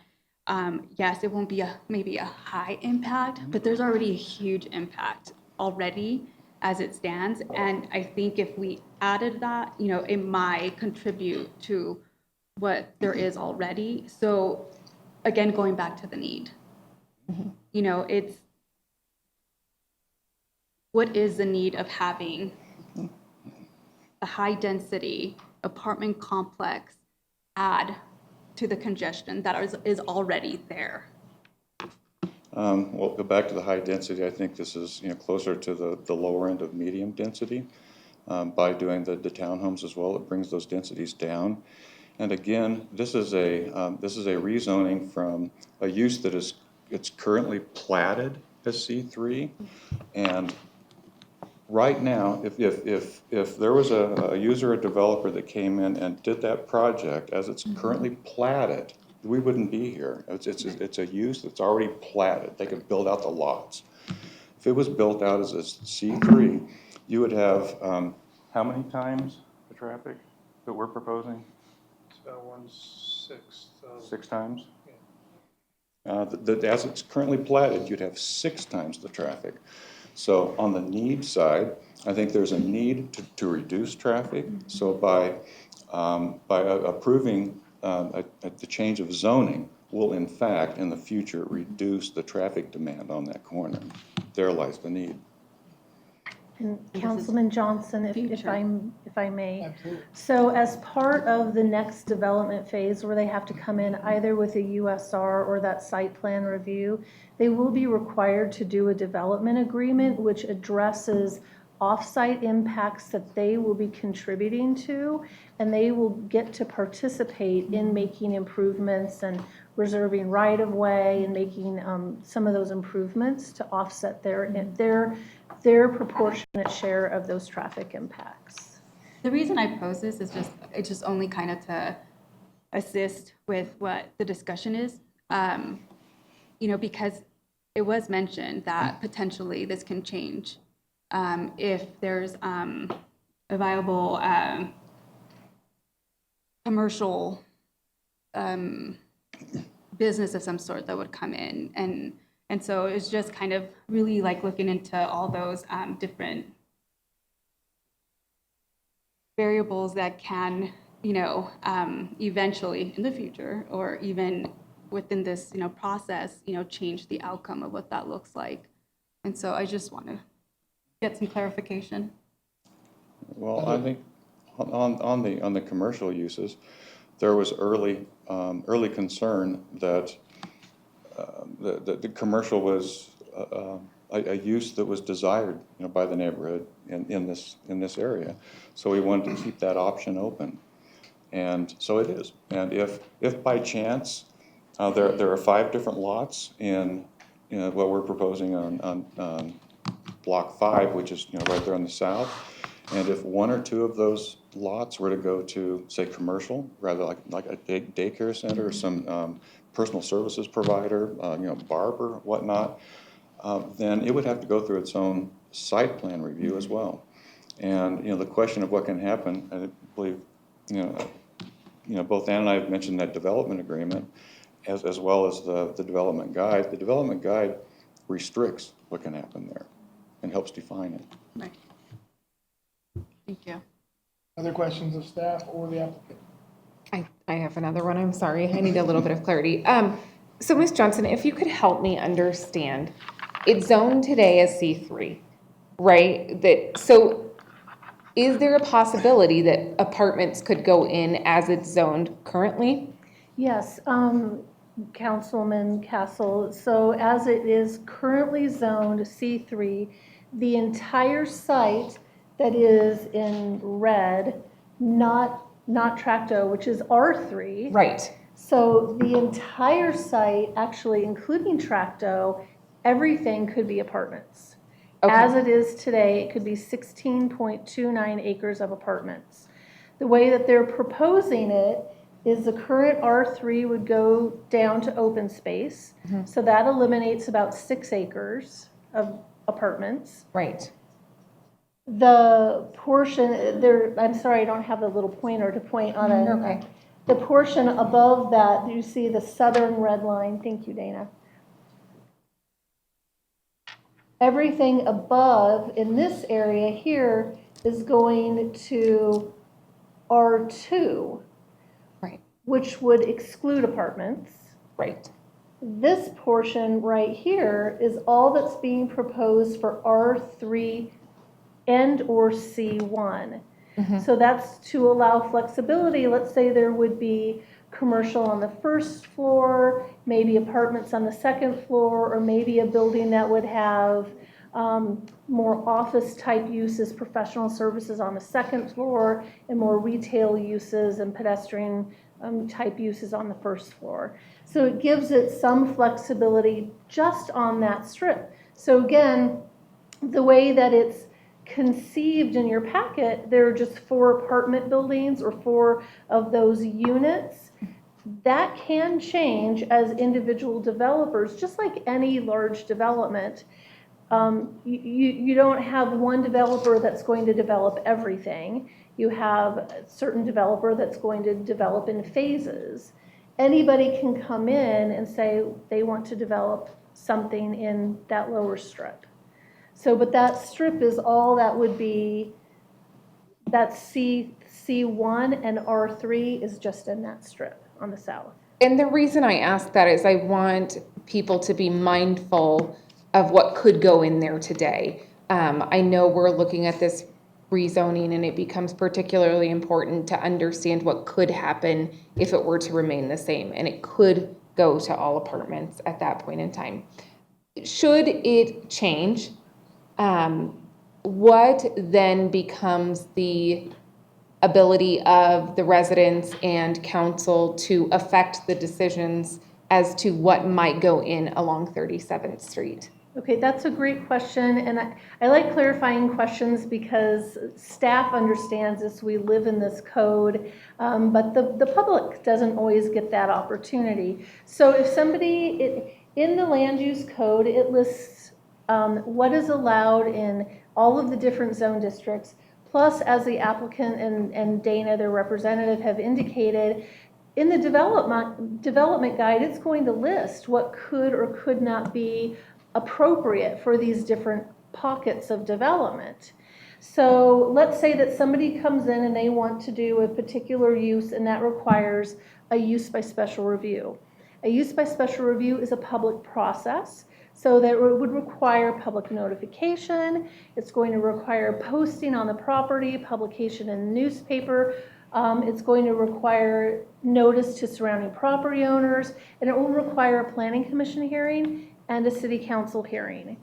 Yes, it won't be maybe a high impact, but there's already a huge impact already as it stands. And I think if we added that, it might contribute to what there is already. So again, going back to the need, it's what is the need of having a high density apartment complex add to the congestion that is already there? Well, go back to the high density. I think this is closer to the lower end of medium density. By doing the townhomes as well, it brings those densities down. And again, this is a rezoning from a use that it's currently platted as C3, and right now, if there was a user or developer that came in and did that project as it's currently platted, we wouldn't be here. It's a use that's already platted. They could build out the lots. If it was built out as a C3, you would have how many times the traffic that we're proposing? It's about 1/6. 6 times? As it's currently platted, you'd have 6 times the traffic. So on the need side, I think there's a need to reduce traffic. So by approving the change of zoning, will in fact in the future reduce the traffic demand on that corner. There lies the need. And Councilman Johnson, if I may. Absolutely. So as part of the next development phase where they have to come in either with a USR or that site plan review, they will be required to do a development agreement which addresses off-site impacts that they will be contributing to, and they will get to participate in making improvements and reserving right-of-way and making some of those improvements to offset their proportionate share of those traffic impacts. The reason I pose this is it's only kind of to assist with what the discussion is, because it was mentioned that potentially this can change if there's a viable commercial business of some sort that would come in. And so it's just kind of really like looking into all those different variables that can, eventually in the future or even within this, process, change the outcome of what that looks like. And so I just want to get some clarification. Well, I think on the commercial uses, there was early concern that the commercial was a use that was desired, by the neighborhood in this area. So we wanted to keep that option open, and so it is. And if by chance there are 5 different lots in what we're proposing on Block 5, which is right there on the south, and if 1 or 2 of those lots were to go to, say, commercial, rather like a daycare center or some personal services provider, barber, whatnot, then it would have to go through its own site plan review as well. And the question of what can happen, I believe, both Ann and I have mentioned that development agreement, as well as the development guide. The development guide restricts what can happen there and helps define it. Right. Thank you. Other questions of staff or the applicant? I have another one. I'm sorry. I need a little bit of clarity. So Ms. Johnson, if you could help me understand, it's zoned today as C3, right? So is there a possibility that apartments could go in as it's zoned currently? Yes, Councilman Castle. So as it is currently zoned C3, the entire site that is in red, not Tracto, which is R3. Right. So the entire site, actually including Tracto, everything could be apartments. Okay. As it is today, it could be 16.29 acres of apartments. The way that they're proposing it is the current R3 would go down to open space. Mm-hmm. So that eliminates about 6 acres of apartments. Right. The portion there, I'm sorry, I don't have the little pointer to point on it. Okay. The portion above that, you see the southern red line. Thank you, Dana. Everything above in this area here is going to R2, Right. which would exclude apartments. Right. This portion right here is all that's being proposed for R3 and or C1. So that's to allow flexibility. Let's say there would be commercial on the first floor, maybe apartments on the second floor, or maybe a building that would have more office type uses, professional services on the second floor, and more retail uses and pedestrian type uses on the first floor. So it gives it some flexibility just on that strip. So again, the way that it's conceived in your packet, there are just 4 apartment buildings or 4 of those units. That can change as individual developers, just like any large development. You don't have one developer that's going to develop everything. You have a certain developer that's going to develop in phases. Anybody can come in and say they want to develop something in that lower strip. So, but that strip is all that would be, that C1 and R3 is just in that strip on the south. And the reason I ask that is I want people to be mindful of what could go in there today. I know we're looking at this rezoning and it becomes particularly important to understand what could happen if it were to remain the same, and it could go to all apartments at that point in time. Should it change, what then becomes the ability of the residents and council to affect the decisions as to what might go in along 37th Street? Okay, that's a great question, and I like clarifying questions because staff understands this, we live in this code, but the public doesn't always get that opportunity. So if somebody, in the land use code, it lists what is allowed in all of the different zone districts, plus as the applicant and Dana, their representative, have indicated, in the development guide, it's going to list what could or could not be appropriate for these different pockets of development. So let's say that somebody comes in and they want to do a particular use, and that requires a use by special review. A use by special review is a public process, so that it would require public notification. It's going to require posting on the property, publication in the newspaper. It's going to require notice to surrounding property owners, and it will require a planning commission hearing and a city council hearing.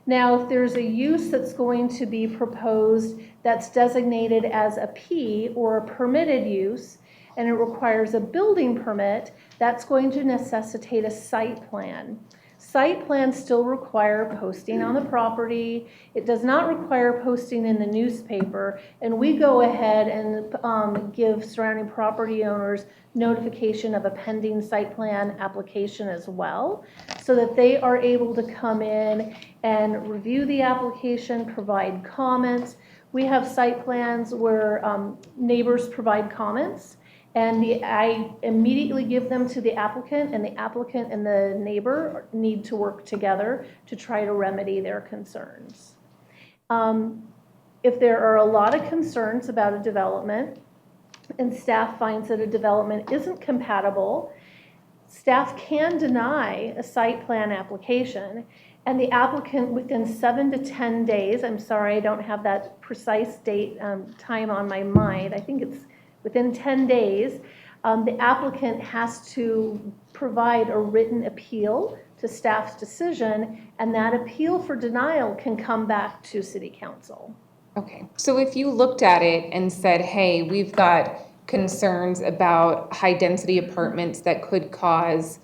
Now, if there's a use that's going to be proposed that's designated as a P or a permitted use, and it requires a building permit, that's going to necessitate a site plan. Site plans still require posting on the property. It does not require posting in the newspaper, and we go ahead and give surrounding property owners notification of a pending site plan application as well, so that they are able to come in and review the application, provide comments. We have site plans where neighbors provide comments, and I immediately give them to the applicant, and the neighbor need to work together to try to remedy their concerns. If there are a lot of concerns about a development and staff finds that a development isn't compatible, staff can deny a site plan application, and the applicant within 7 to 10 days, I'm sorry, I don't have that precise date, time on my mind, I think it's within 10 days, the applicant has to provide a written appeal to staff's decision, and that appeal for denial can come back to city council. Okay, so if you looked at it and said, hey, we've got concerns about high-density apartments that could cause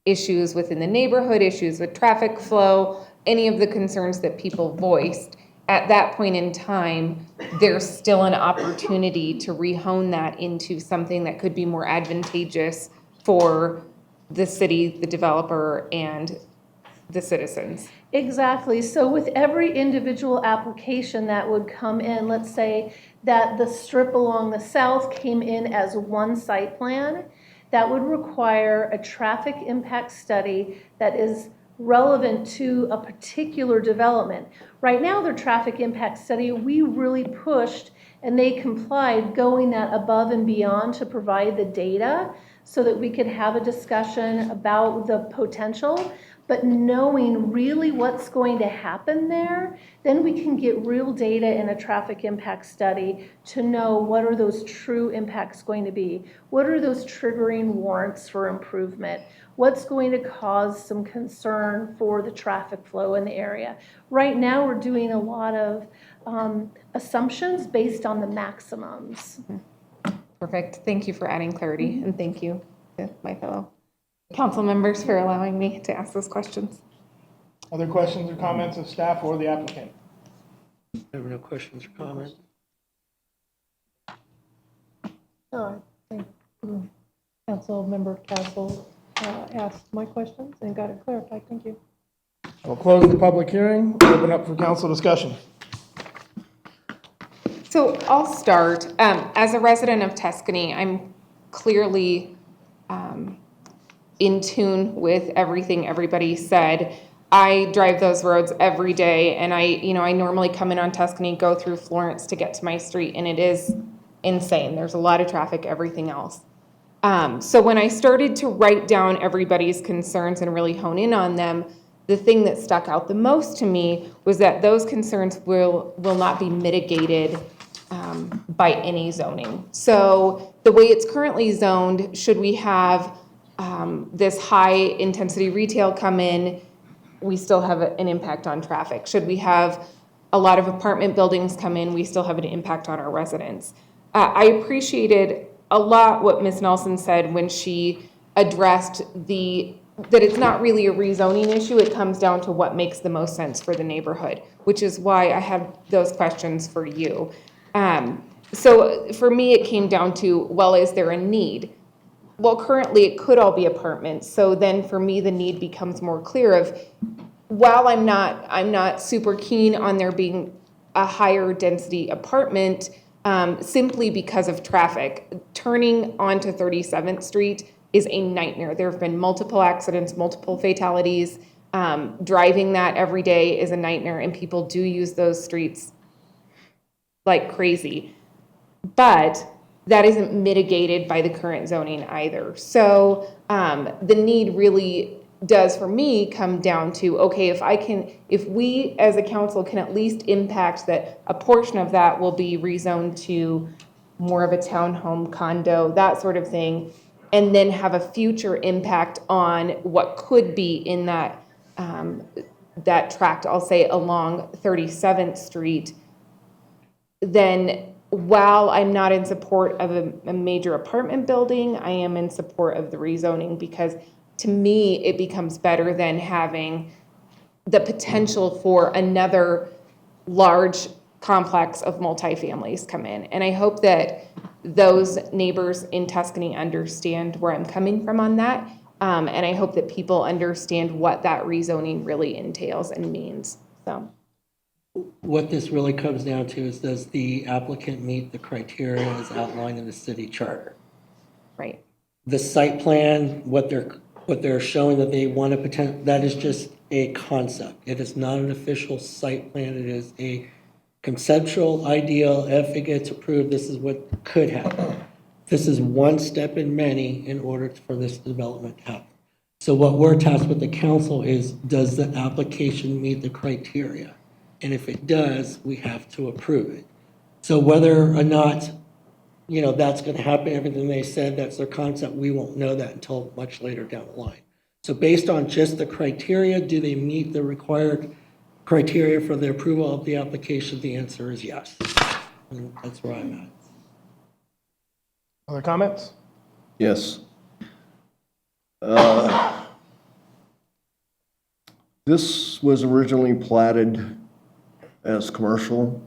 issues within the neighborhood, issues with traffic flow, any of the concerns that people voiced, at that point in time, there's still an opportunity to rehome that into something that could be more advantageous for the city, the developer, and the citizens. Exactly. So with every individual application that would come in, let's say that the strip along the south came in as one site plan, that would require a traffic impact study that is relevant to a particular development. Right now, their traffic impact study, we really pushed and they complied, going that above and beyond to provide the data so that we could have a discussion about the potential. But knowing really what's going to happen there, then we can get real data in a traffic impact study to know what are those true impacts going to be? What are those triggering warrants for improvement? What's going to cause some concern for the traffic flow in the area? Right now, we're doing a lot of assumptions based on the maximums. Perfect. Thank you for adding clarity, and thank you to my fellow council members for allowing me to ask those questions. Other questions or comments of staff or the applicant? I have no questions or comments. I think Council Member Castle asked my questions and got it clarified. Thank you. We'll close the public hearing, open up for council discussion. So I'll start. As a resident of Tuscany, I'm clearly in tune with everything everybody said. I drive those roads every day, and I normally come in on Tuscany, go through Florence to get to my street, and it is insane. There's a lot of traffic, everything else. So when I started to write down everybody's concerns and really hone in on them, the thing that stuck out the most to me was that those concerns will not be mitigated by any zoning. So the way it's currently zoned, should we have this high-intensity retail come in, we still have an impact on traffic. Should we have a lot of apartment buildings come in, we still have an impact on our residents. I appreciated a lot what Ms. Nelson said when she addressed that it's not really a rezoning issue, it comes down to what makes the most sense for the neighborhood, which is why I have those questions for you. So for me, it came down to, well, is there a need? Well, currently it could all be apartments. So then for me, the need becomes more clear of, while I'm not super keen on there being a higher density apartment, simply because of traffic. Turning onto 37th Street is a nightmare. There have been multiple accidents, multiple fatalities. Driving that every day is a nightmare, and people do use those streets like crazy. But that isn't mitigated by the current zoning either. So the need really does, for me, come down to, okay, if we as a council can at least impact that a portion of that will be rezoned to more of a townhome condo, that sort of thing, and then have a future impact on what could be in that tract, I'll say along 37th Street, then while I'm not in support of a major apartment building, I am in support of the rezoning, because to me, it becomes better than having the potential for another large complex of multifamilies come in. And I hope that those neighbors in Tuscany understand where I'm coming from on that. And I hope that people understand what that rezoning really entails and means. So What this really comes down to is, does the applicant meet the criteria as outlined in the city charter? Right. The site plan, what they're showing that they want to pretend, that is just a concept. It is not an official site plan. It is a conceptual ideal. If it gets approved, this is what could happen. This is one step in many in order for this development to happen. So what we're tasked with the council is, does the application meet the criteria? And if it does, we have to approve it. So whether or not, that's going to happen, everything they said, that's their concept, we won't know that until much later down the line. So based on just the criteria, do they meet the required criteria for the approval of the application? The answer is yes. And that's where I'm at. Other comments? Yes. This was originally platted as commercial,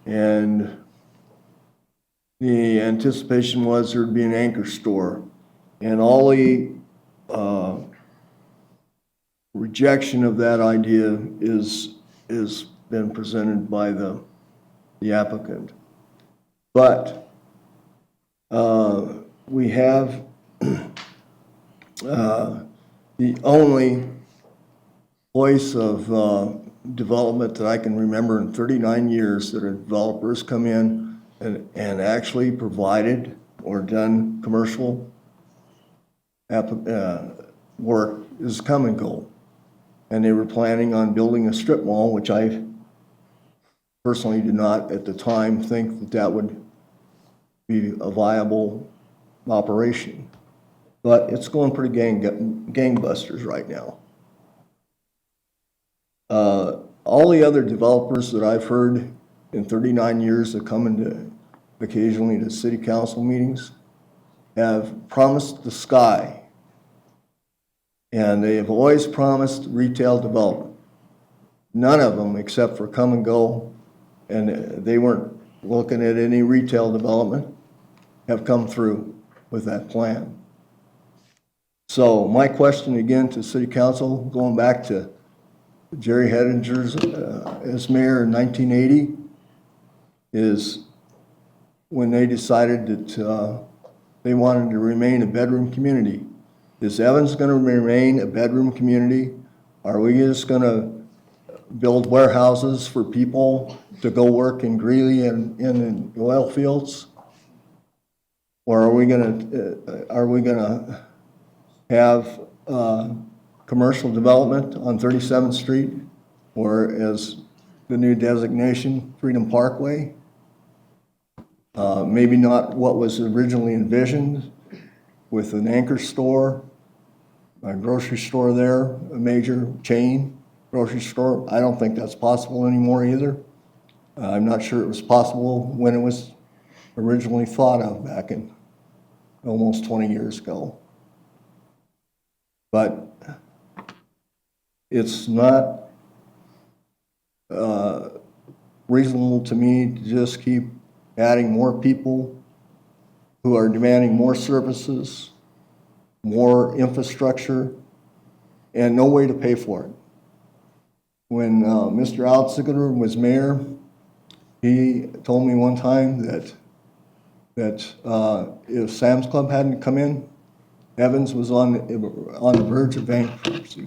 and the anticipation was there'd be an anchor store. And all the rejection of that idea is been presented by the applicant. But we have the only place of development that I can remember in 39 years that a developer's come in and actually provided or done commercial work is Come and Go. And they were planning on building a strip mall, which I personally did not at the time think that that would be a viable operation. But it's going pretty gangbusters right now. All the other developers that I've heard in 39 years that come into occasionally to city council meetings have promised the sky. And they have always promised retail development. None of them, except for Come and Go, and they weren't looking at any retail development, have come through with that plan. So my question again to City Council, going back to Jerry Hedinger's as mayor in 1980, is when they decided that they wanted to remain a bedroom community. Is Evans going to remain a bedroom community? Are we just going to build warehouses for people to go work in Greeley and in the oil fields? Or are we going to have commercial development on 37th Street, or as the new designation, Freedom Parkway? Maybe not what was originally envisioned, with an anchor store, a grocery store there, a major chain grocery store. I don't think that's possible anymore either. I'm not sure it was possible when it was originally thought of back in almost 20 years ago. But it's not reasonable to me to just keep adding more people who are demanding more services, more infrastructure, and no way to pay for it. When Mr. Altsiger was mayor, he told me one time that if Sam's Club hadn't come in, Evans was on the verge of bankruptcy.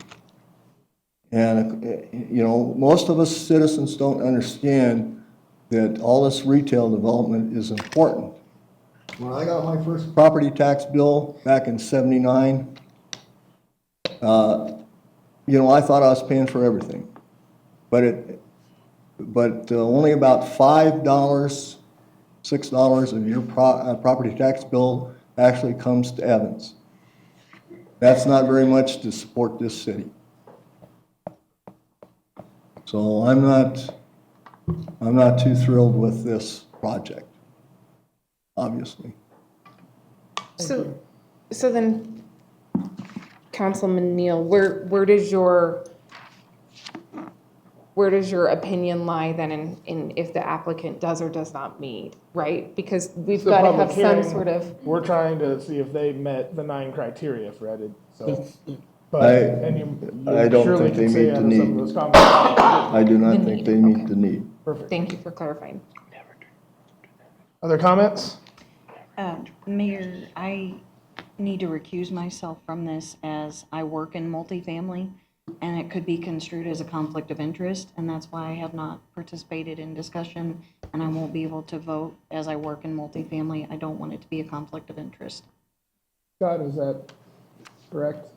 And, you know, most of us citizens don't understand that all this retail development is important. When I got my first property tax bill back in '79, you know, I thought I was paying for everything. But only about $5, $6 of your property tax bill actually comes to Evans. That's not very much to support this city. So I'm not too thrilled with this project, obviously. So then, Councilman Neal, where does your opinion lie then in if the applicant does or does not meet, right? Because we've got to have some sort of. We're trying to see if they met the 9 criteria, Fred, so. I don't think they meet the need. I do not think they meet the need. Perfect. Thank you for clarifying. Other comments? Mayor, I need to recuse myself from this as I work in multifamily, and it could be construed as a conflict of interest, and that's why I have not participated in discussion, and I won't be able to vote as I work in multifamily. I don't want it to be a conflict of interest. Scott, is that correct?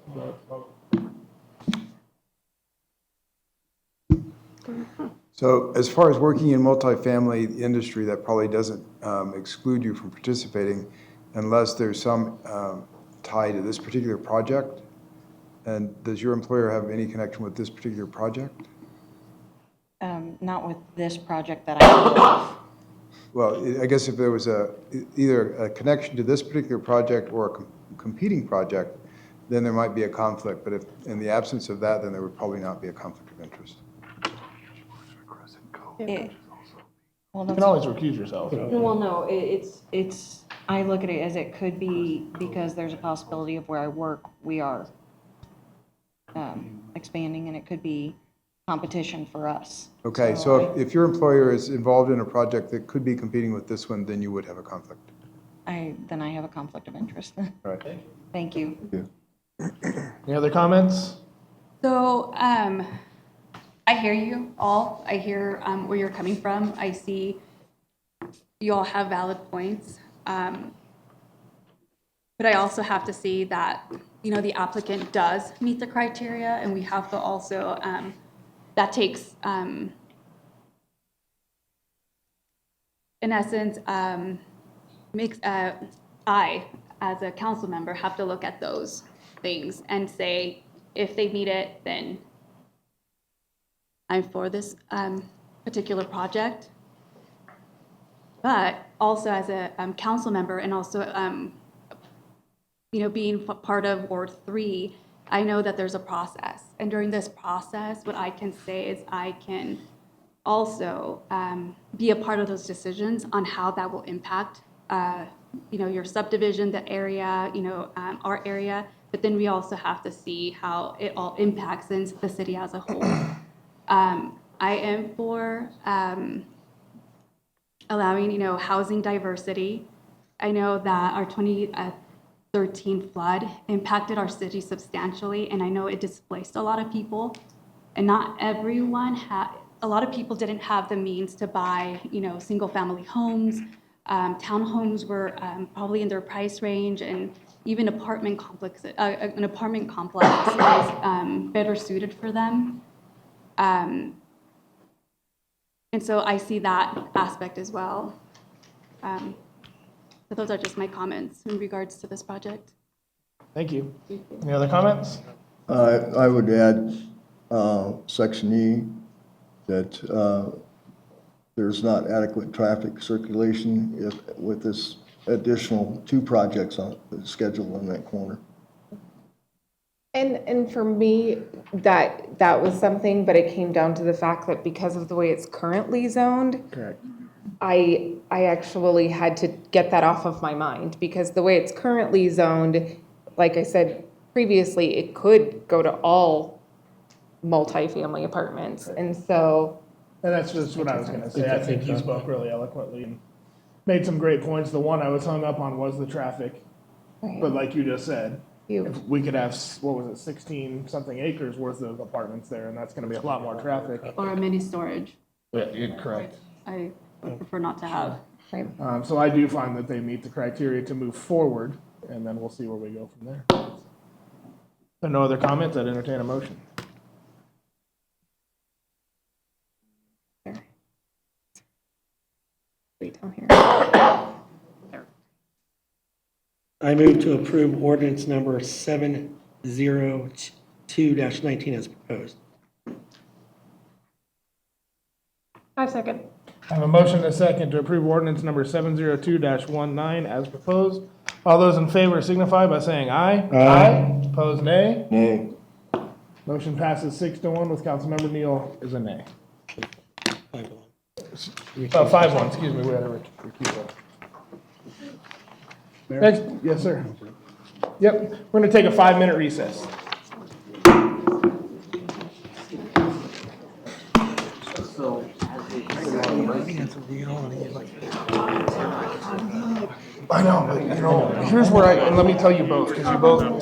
So as far as working in multifamily industry, that probably doesn't exclude you from participating unless there's some tie to this particular project. And does your employer have any connection with this particular project? Not with this project that I know of. Well, I guess if there was either a connection to this particular project or a competing project, then there might be a conflict. But if in the absence of that, then there would probably not be a conflict of interest. You can always recuse yourself. Well, no, it's, I look at it as it could be because there's a possibility of where I work, we are expanding, and it could be competition for us. Okay, so if your employer is involved in a project that could be competing with this one, then you would have a conflict. Then I have a conflict of interest. Right. Thank you. Any other comments? So, I hear you all. I hear where you're coming from. I see you all have valid points. But I also have to see that, the applicant does meet the criteria, and we have to also, that takes, in essence, makes, I, as a council member, have to look at those things and say, if they meet it, then I'm for this particular project. But also as a council member and also, being part of Ward 3, I know that there's a process. And during this process, what I can say is I can also be a part of those decisions on how that will impact, your subdivision, the area, our area. But then we also have to see how it all impacts the city as a whole. I am for allowing, housing diversity. I know that our 2013 flood impacted our city substantially, and I know it displaced a lot of people. And not everyone a lot of people didn't have the means to buy, single-family homes. Townhomes were probably in their price range, and even an apartment complex is better suited for them. And so I see that aspect as well. So those are just my comments in regards to this project. Thank you. Any other comments? I would add Section E, that there's not adequate traffic circulation with this additional 2 projects on the schedule on that corner. And for me, that was something, but it came down to the fact that because of the way it's currently zoned, Correct. I actually had to get that off of my mind, because the way it's currently zoned, like I said previously, it could go to all multifamily apartments. And so, And that's just what I was going to say. I think he spoke really eloquently and made some great points. The one I was hung up on was the traffic. Right. But like you just said, if we could have, 16-something acres worth of apartments there, and that's going to be a lot more traffic. Or a mini storage. Yeah, you're correct. I would prefer not to have. So I do find that they meet the criteria to move forward, and then we'll see where we go from there. If there are no other comments, I'd entertain a motion. I move to approve ordinance number 702-19 as proposed. I second. I have a motion and a second to approve ordinance number 702-19 as proposed. All those in favor signify by saying aye. Aye. Opposed, nay. Nay. Motion passes 6-1 with Councilmember Neal is a nay. 5-1, excuse me, we had a recusal. Next, yes, sir. Yep, we're going to take a 5-minute recess. I know, but here's where and let me tell you both, because you both.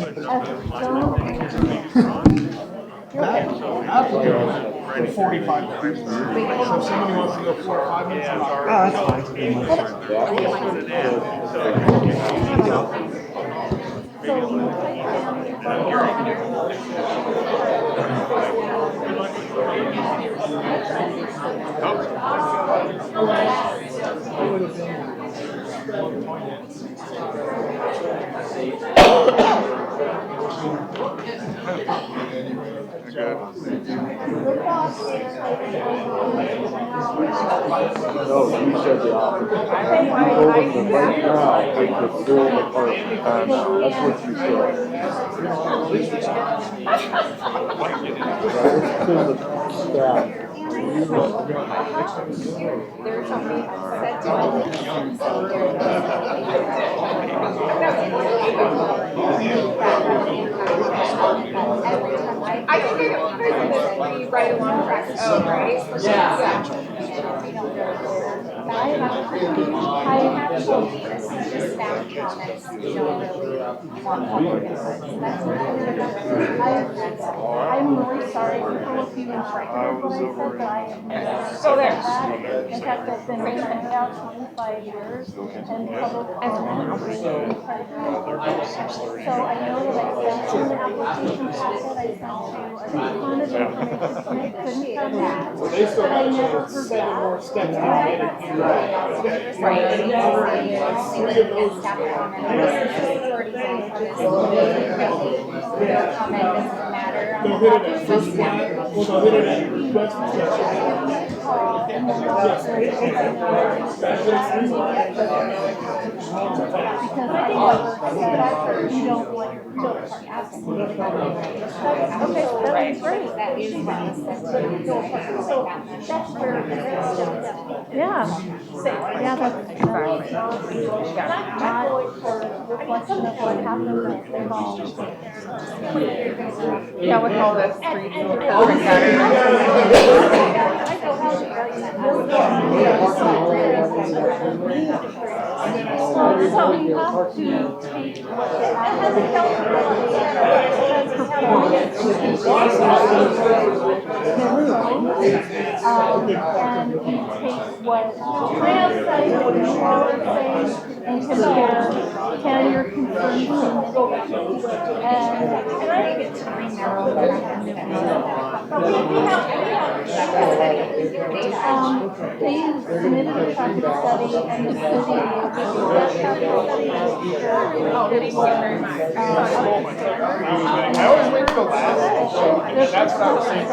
That's 45 minutes. So if somebody wants to go 4 or 5 minutes. No, you said the opposite. You told them that right now they could build apartment condos. That's what you said. It's to the staff. There's only set every time I Right along track. Oh, right. I have told you. This is just staff comments. We don't really want public input. So that's what I'm really sorry for if you interpreted what I said, but I have never said that. In fact, I've been in and out 25 years and public comment is incredibly important. So I know that I sent you an application packet, I sent you a ton of information, and I couldn't come back, but I never heard back. Right. And you staff comment. This is for example, this their comment doesn't matter. Don't hit it at first one. Well, don't hit it at request. Because I never said you don't want your children. Okay, that's great. That is That's very good. Yeah. Yeah, that's not a reflection of what happened involved. Yeah, with all this street So you have to take what the and you take what Fran said, what you all are saying, and compare, can your concerns be mitigated? They submitted a traffic study and the city, I always wait till last. That's what I was saying.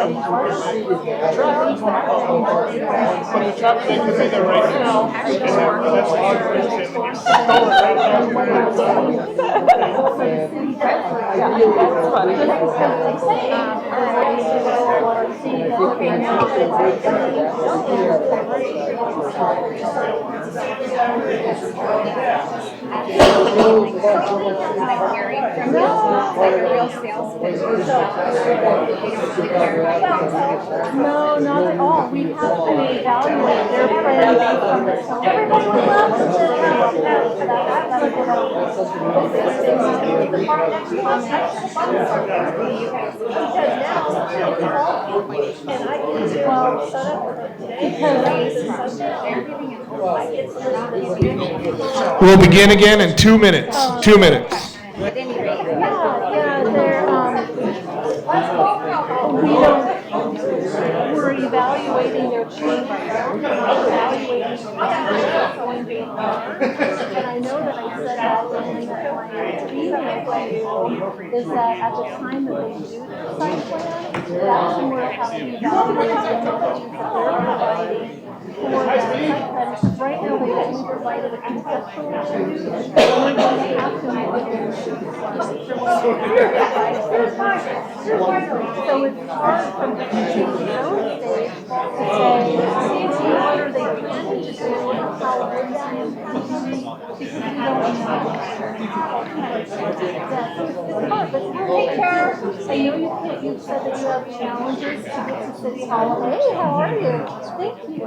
The traffic's not all over. But the traffic that could be there right now, that's hard for us to No, not at all. We have to evaluate their plan based on the. Everybody would love to sit down and We'll begin again in 2 minutes. 2 minutes. At any rate. We're evaluating their change. Evaluating and I know that I said that in my email to you, is that at the time that they do their site plan, that's when we're having to evaluate the technologies that they're providing for that site plan. Because right now they only provided a conceptual review, and we're going to have to make it so it's hard from the stage to say, see what are they planning to do and how would that impact them, because we don't know. It's hard, but take care. I know you can't, you said that you have challenges to get to City Hall. Hey, how are you? Thank you. You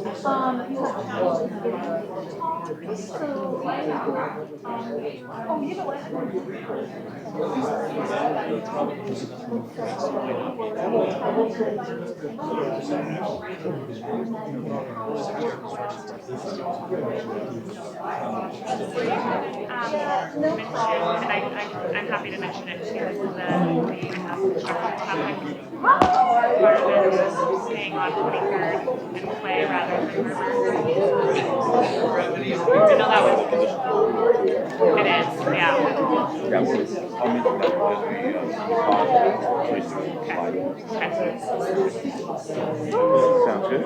have challenges getting to so, oh, you know what? I'm happy to mention it too. Staying on 23rd and play rather than River. I know that was it is, yeah. Sounds good.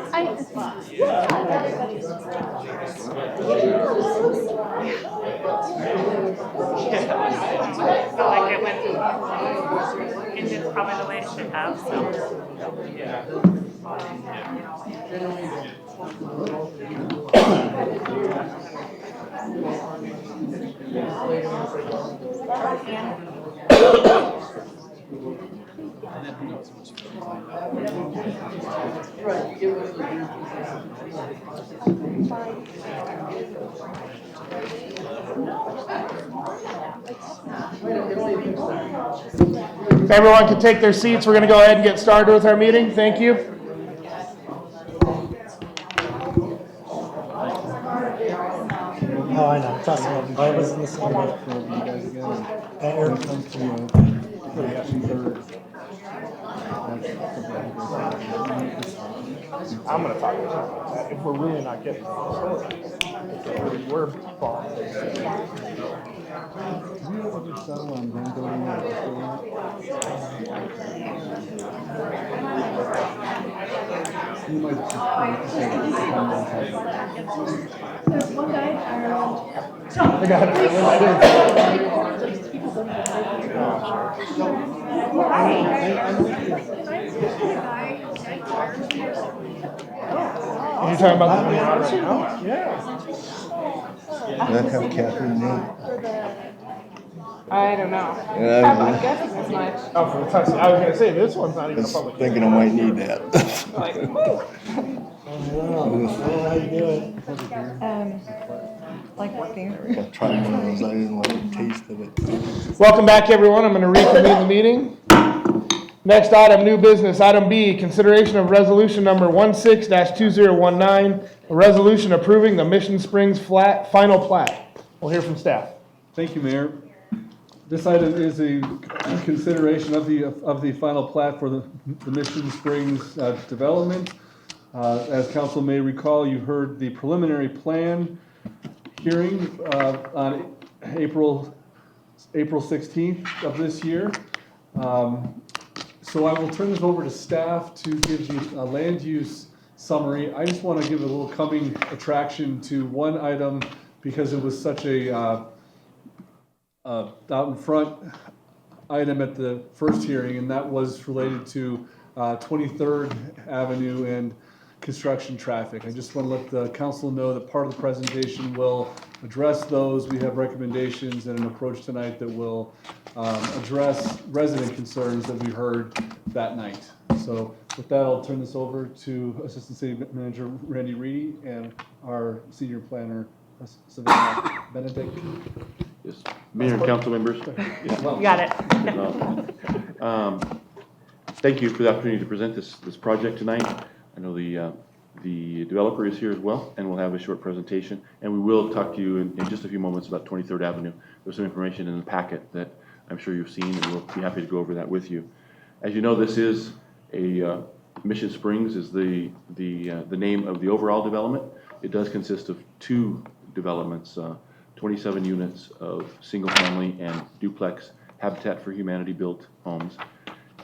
So like it went, and it's probably the way it should have, so. If everyone can take their seats, we're going to go ahead and get started with our meeting. Thank you. Oh, I know. Trust me. I was in the same boat. You guys again. When it comes to I'm going to talk about that if we're really not getting the story. We're far. There's one guy in Ireland. I got it. You're talking about the one you're on right now? Yeah. That have Catherine name? I don't know. Yeah, I'm guessing as much. Oh, for the touch. I was going to say, this one's not even a public. Thinking I might need that. Like, woo! How you doing? Like working. I tried one of those, I didn't like the taste of it. Welcome back, everyone. I'm going to reconvene the meeting. Next item, new business. Item B, consideration of resolution number 16-2019, a resolution approving the Mission Springs final plat. We'll hear from staff. Thank you, Mayor. This item is a consideration of the final plat for the Mission Springs development. As council may recall, you heard the preliminary plan hearing on April 16th of this year. So I will turn this over to staff to give you a land use summary. I just want to give a little coming attraction to one item because it was such a out in front item at the first hearing, and that was related to 23rd Avenue and construction traffic. I just want to let the council know that part of the presentation will address those. We have recommendations and an approach tonight that will address resident concerns that we heard that night. So with that, I'll turn this over to Assistant City Manager Randy Reedy and our Senior Planner Savannah Benedict. Yes, Mayor and council members. Yes. You got it. Thank you for the opportunity to present this project tonight. I know the developer is here as well, and we'll have a short presentation. And we will talk to you in just a few moments about 23rd Avenue. There's some information in the packet that I'm sure you've seen, and we'll be happy to go over that with you. As you know, this is a Mission Springs is the name of the overall development. It does consist of two developments, 27 units of single-family and duplex Habitat for Humanity built homes.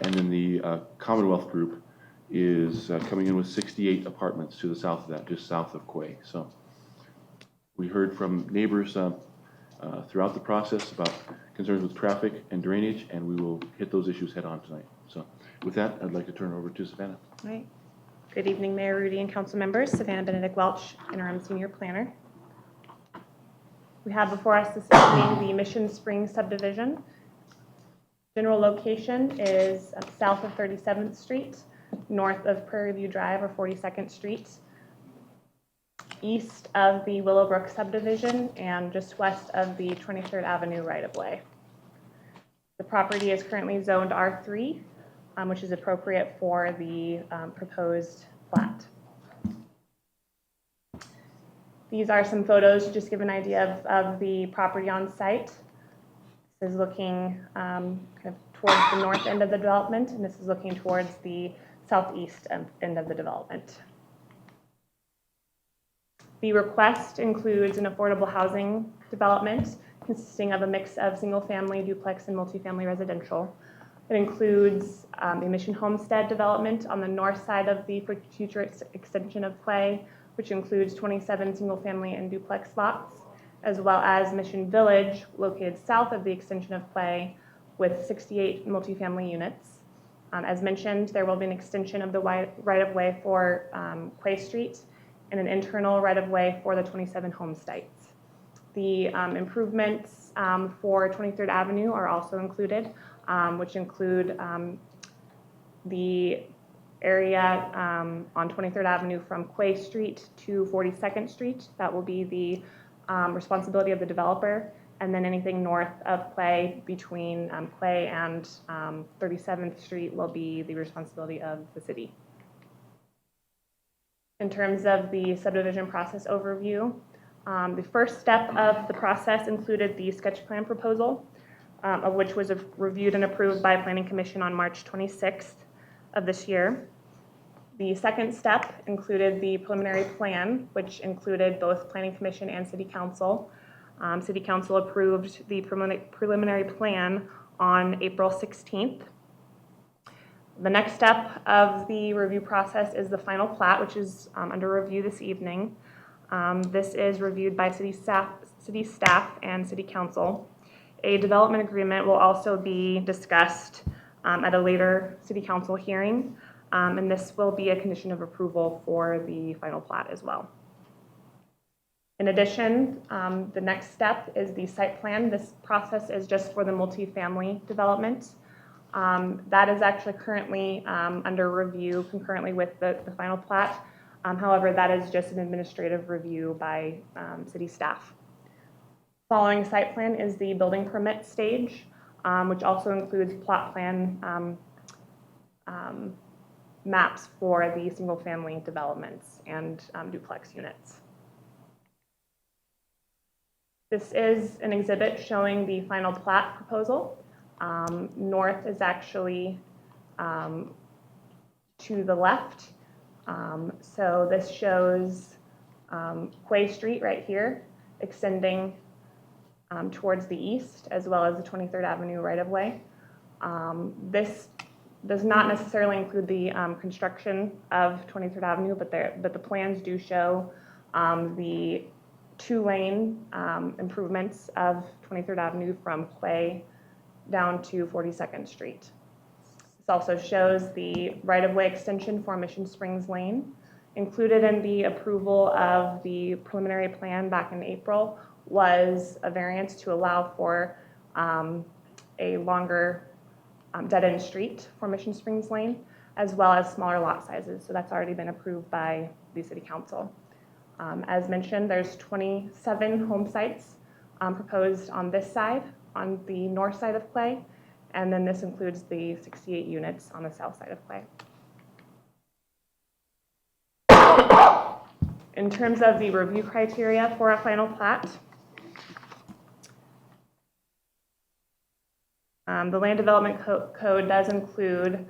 And then the Commonwealth Group is coming in with 68 apartments to the south of that, just south of Quay. So we heard from neighbors throughout the process about concerns with traffic and drainage, and we will hit those issues head on tonight. So with that, I'd like to turn it over to Savannah. All right. Good evening, Mayor Rudy and council members. Savannah Benedict Welch, Interim Senior Planner. We have before us this evening the Mission Springs subdivision. General location is south of 37th Street, north of Prairie View Drive or 42nd Street, east of the Willowbrook subdivision, and just west of the 23rd Avenue right-of-way. The property is currently zoned R3, which is appropriate for the proposed plat. These are some photos to just give an idea of the property on site. This is looking kind of towards the north end of the development, and this is looking towards the southeast end of the development. The request includes an affordable housing development consisting of a mix of single-family, duplex, and multifamily residential. It includes a Mission Homestead development on the north side of the future extension of Quay, which includes 27 single-family and duplex lots, as well as Mission Village, located south of the extension of Quay, with 68 multifamily units. As mentioned, there will be an extension of the right-of-way for Quay Street and an internal right-of-way for the 27 home sites. The improvements for 23rd Avenue are also included, which include The area on 23rd Avenue from Quay Street to 42nd Street, that will be the responsibility of the developer. And then anything north of Quay between Quay and 37th Street will be the responsibility of the city. In terms of the subdivision process overview, the first step of the process included the sketch plan proposal, of which was reviewed and approved by Planning Commission on March 26th of this year. The second step included the preliminary plan, which included both Planning Commission and City Council. City Council approved the preliminary plan on April 16th. The next step of the review process is the final plat, which is under review this evening. This is reviewed by city staff and City Council. A development agreement will also be discussed at a later City Council hearing, and this will be a condition of approval for the final plat as well. In addition, the next step is the site plan. This process is just for the multifamily development. That is actually currently under review concurrently with the final plat. However, that is just an administrative review by city staff. Following site plan is the building permit stage, which also includes plot plan maps for the single family developments and duplex units. This is an exhibit showing the final plat proposal. North is actually to the left. So this shows Quay Street right here, extending towards the east, as well as the 23rd Avenue right-of-way. This does not necessarily include the construction of 23rd Avenue, but the plans do show the two-lane improvements of 23rd Avenue from Quay down to 42nd Street. This also shows the right-of-way extension for Mission Springs Lane. Included in the approval of the preliminary plan back in April was a variance to allow for a longer dead-end street for Mission Springs Lane, as well as smaller lot sizes. So that's already been approved by the City Council. As mentioned, there's 27 home sites proposed on this side, on the north side of Quay, and then this includes the 68 units on the south side of Quay. In terms of the review criteria for a final plat, the Land Development Code does include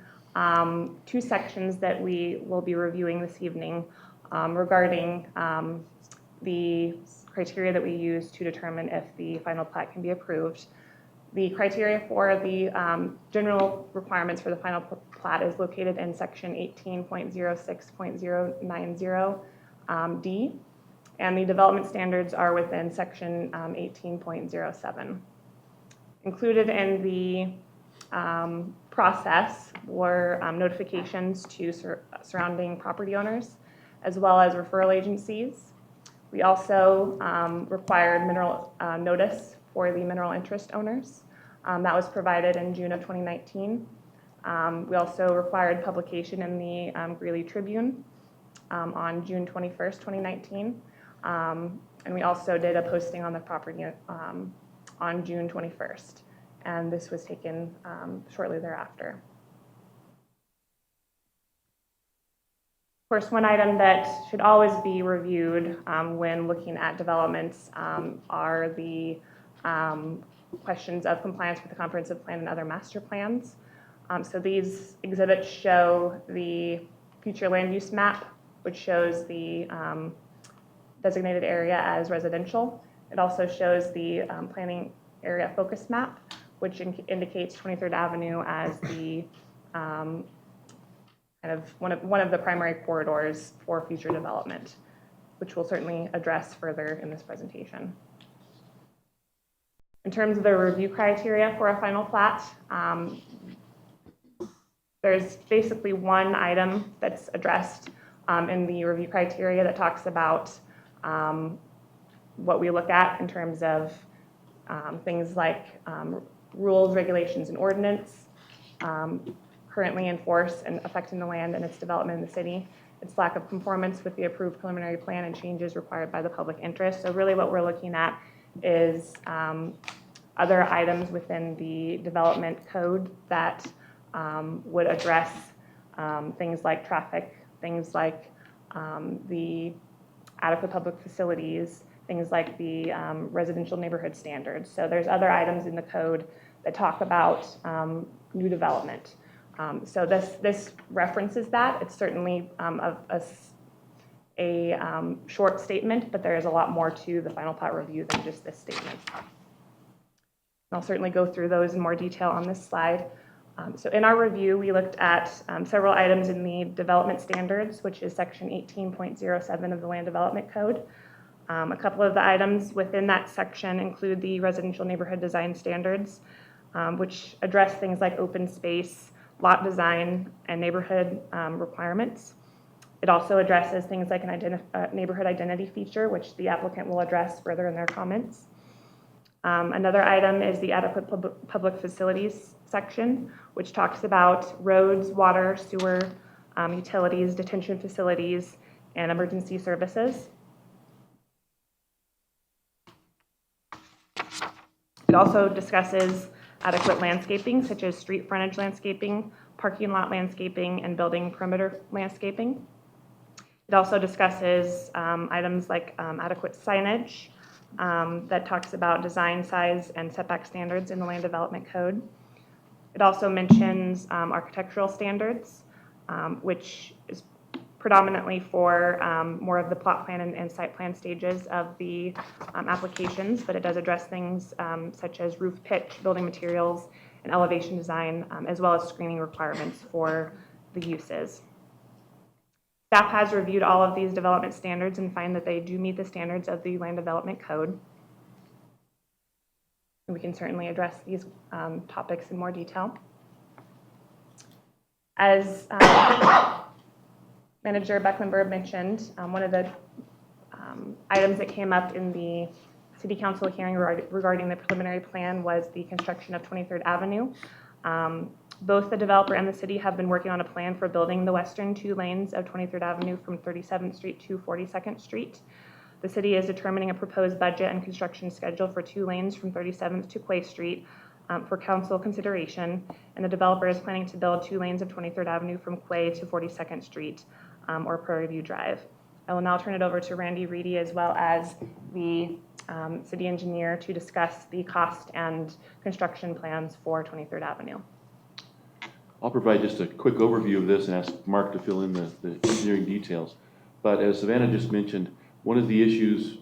two sections that we will be reviewing this evening regarding the criteria that we use to determine if the final plat can be approved. The criteria for the general requirements for the final plat is located in section 18.06.090 D, and the development standards are within section 18.07. Included in the process were notifications to surrounding property owners, as well as referral agencies. We also required mineral notice for the mineral interest owners. That was provided in June of 2019. We also required publication in the Greeley Tribune on June 21st, 2019. And we also did a posting on the property on June 21st. And this was taken shortly thereafter. Of course, one item that should always be reviewed when looking at developments are the questions of compliance with the comprehensive plan and other master plans. So these exhibits show the future land use map, which shows the designated area as residential. It also shows the planning area focus map, which indicates 23rd Avenue as the kind of one of the primary corridors for future development, which we'll certainly address further in this presentation. In terms of the review criteria for a final plat, there's basically one item that's addressed in the review criteria that talks about what we look at in terms of things like rules, regulations, and ordinance, currently in force and affecting the land and its development in the city. Its lack of conformance with the approved preliminary plan and changes required by the public interest. So really what we're looking at is other items within the development code that would address things like traffic, things like the adequate public facilities, things like the residential neighborhood standards. So there's other items in the code that talk about new development. So this references that. It's certainly a short statement, but there is a lot more to the final plat review than just this statement. I'll certainly go through those in more detail on this slide. So in our review, we looked at several items in the development standards, which is section 18.07 of the Land Development Code. A couple of the items within that section include the residential neighborhood design standards, which address things like open space, lot design, and neighborhood requirements. It also addresses things like an neighborhood identity feature, which the applicant will address further in their comments. Another item is the adequate public facilities section, which talks about roads, water, sewer, utilities, detention facilities, and emergency services. It also discusses adequate landscaping, such as street frontage landscaping, parking lot landscaping, and building perimeter landscaping. It also discusses items like adequate signage that talks about design, size, and setback standards in the Land Development Code. It also mentions architectural standards, which is predominantly for more of the plot plan and site plan stages of the applications, but it does address things such as roof pitch, building materials, and elevation design, as well as screening requirements for the uses. Staff has reviewed all of these development standards and find that they do meet the standards of the Land Development Code. We can certainly address these topics in more detail. As Manager Becklenburg mentioned, one of the items that came up in the City Council hearing regarding the preliminary plan was the construction of 23rd Avenue. Both the developer and the city have been working on a plan for building the western 2 lanes of 23rd Avenue from 37th Street to 42nd Street. The city is determining a proposed budget and construction schedule for 2 lanes from 37th to Quay Street for council consideration, and the developer is planning to build 2 lanes of 23rd Avenue from Quay to 42nd Street or Prairie View Drive. I will now turn it over to Randy Reedy as well as the city engineer to discuss the cost and construction plans for 23rd Avenue. I'll provide just a quick overview of this and ask Mark to fill in the engineering details. But as Savannah just mentioned, one of the issues,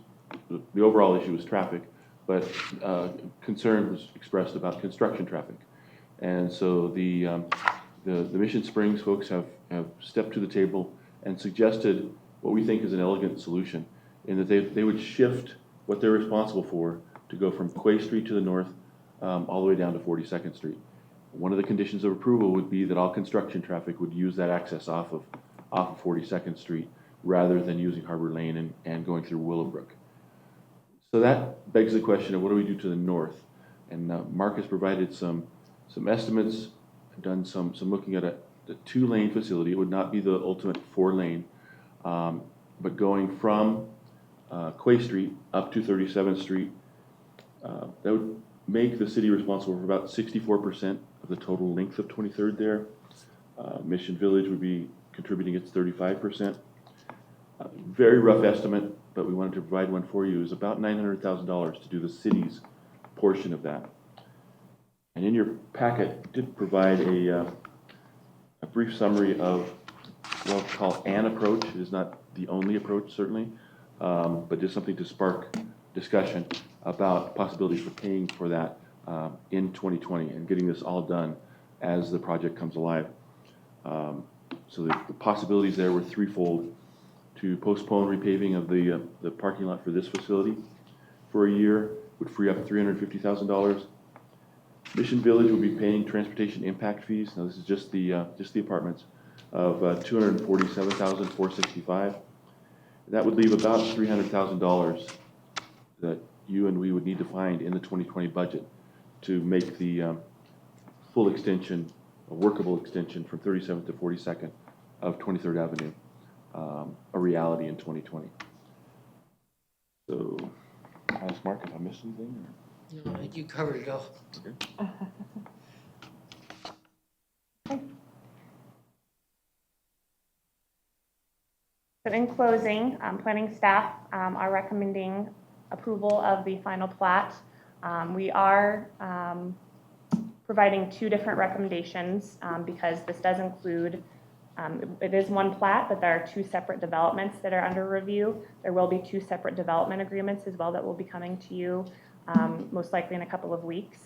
the overall issue was traffic, but concern was expressed about construction traffic. And so the Mission Springs folks have stepped to the table and suggested what we think is an elegant solution in that they would shift what they're responsible for to go from Quay Street to the north all the way down to 42nd Street. One of the conditions of approval would be that all construction traffic would use that access off of 42nd Street rather than using Harbor Lane and going through Willowbrook. So that begs the question of what do we do to the north? And Mark has provided some estimates, done some looking at the 2-lane facility. It would not be the ultimate 4-lane, but going from Quay Street up to 37th Street, that would make the city responsible for about 64% of the total length of 23rd there. Mission Village would be contributing its 35%. Very rough estimate, but we wanted to provide one for you, is about $900,000 to do the city's portion of that. And in your packet did provide a brief summary of what we'll call an approach. It is not the only approach, certainly, but just something to spark discussion about possibilities for paying for that in 2020 and getting this all done as the project comes alive. So the possibilities there were threefold: to postpone repaving of the parking lot for this facility for a year would free up $350,000. Mission Village will be paying transportation impact fees. Now this is just the apartments of $247,465. That would leave about $300,000 that you and we would need to find in the 2020 budget to make the full extension workable extension from 37th to 42nd of 23rd Avenue a reality in 2020. So, ask Mark if I missed anything? No, I think you covered it all. So in closing, planning staff are recommending approval of the final plat. We are providing two different recommendations because this does include, it is one plat, but there are two separate developments that are under review. There will be two separate development agreements as well that will be coming to you most likely in a couple of weeks.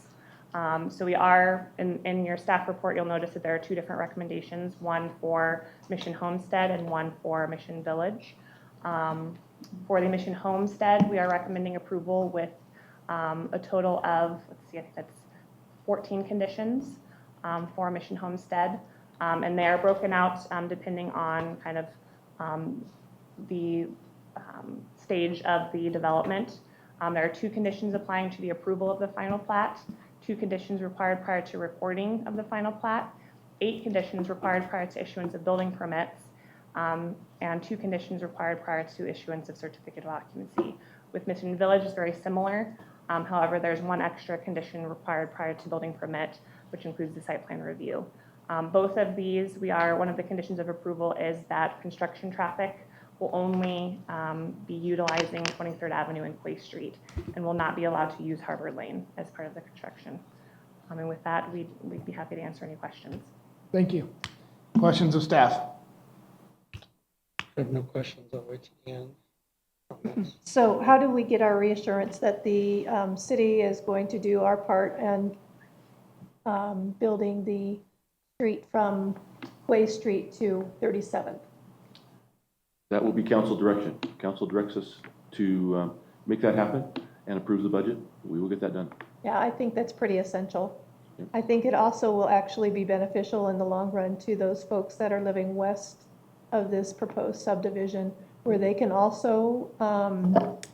So we are, in your staff report, you'll notice that there are two different recommendations, one for Mission Homestead and one for Mission Village. For the Mission Homestead, we are recommending approval with a total of, let's see, I think that's 14 conditions for Mission Homestead. And they are broken out depending on kind of the stage of the development. There are 2 conditions applying to the approval of the final plat, 2 conditions required prior to recording of the final plat, 8 conditions required prior to issuance of building permits, and 2 conditions required prior to issuance of certificate of occupancy. With Mission Village, it's very similar. However, there's 1 extra condition required prior to building permit, which includes the site plan review. Both of these, one of the conditions of approval is that construction traffic will only be utilizing 23rd Avenue and Quay Street and will not be allowed to use Harbor Lane as part of the construction. And with that, we'd be happy to answer any questions. Thank you. Questions of staff? I have no questions. I'll wait to the end. So how do we get our reassurance that the city is going to do our part and building the street from Quay Street to 37th? That will be council direction. Council directs us to make that happen and approve the budget. We will get that done. Yeah, I think that's pretty essential. I think it also will actually be beneficial in the long run to those folks that are living west of this proposed subdivision, where they can also,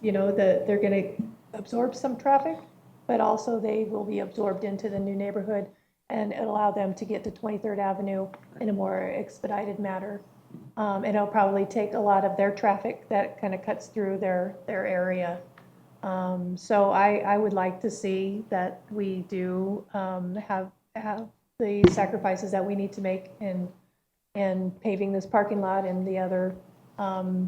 they're going to absorb some traffic, but also they will be absorbed into the new neighborhood and allow them to get to 23rd Avenue in a more expedited manner. And it'll probably take a lot of their traffic that kind of cuts through their area. So I would like to see that we do have the sacrifices that we need to make in paving this parking lot and the other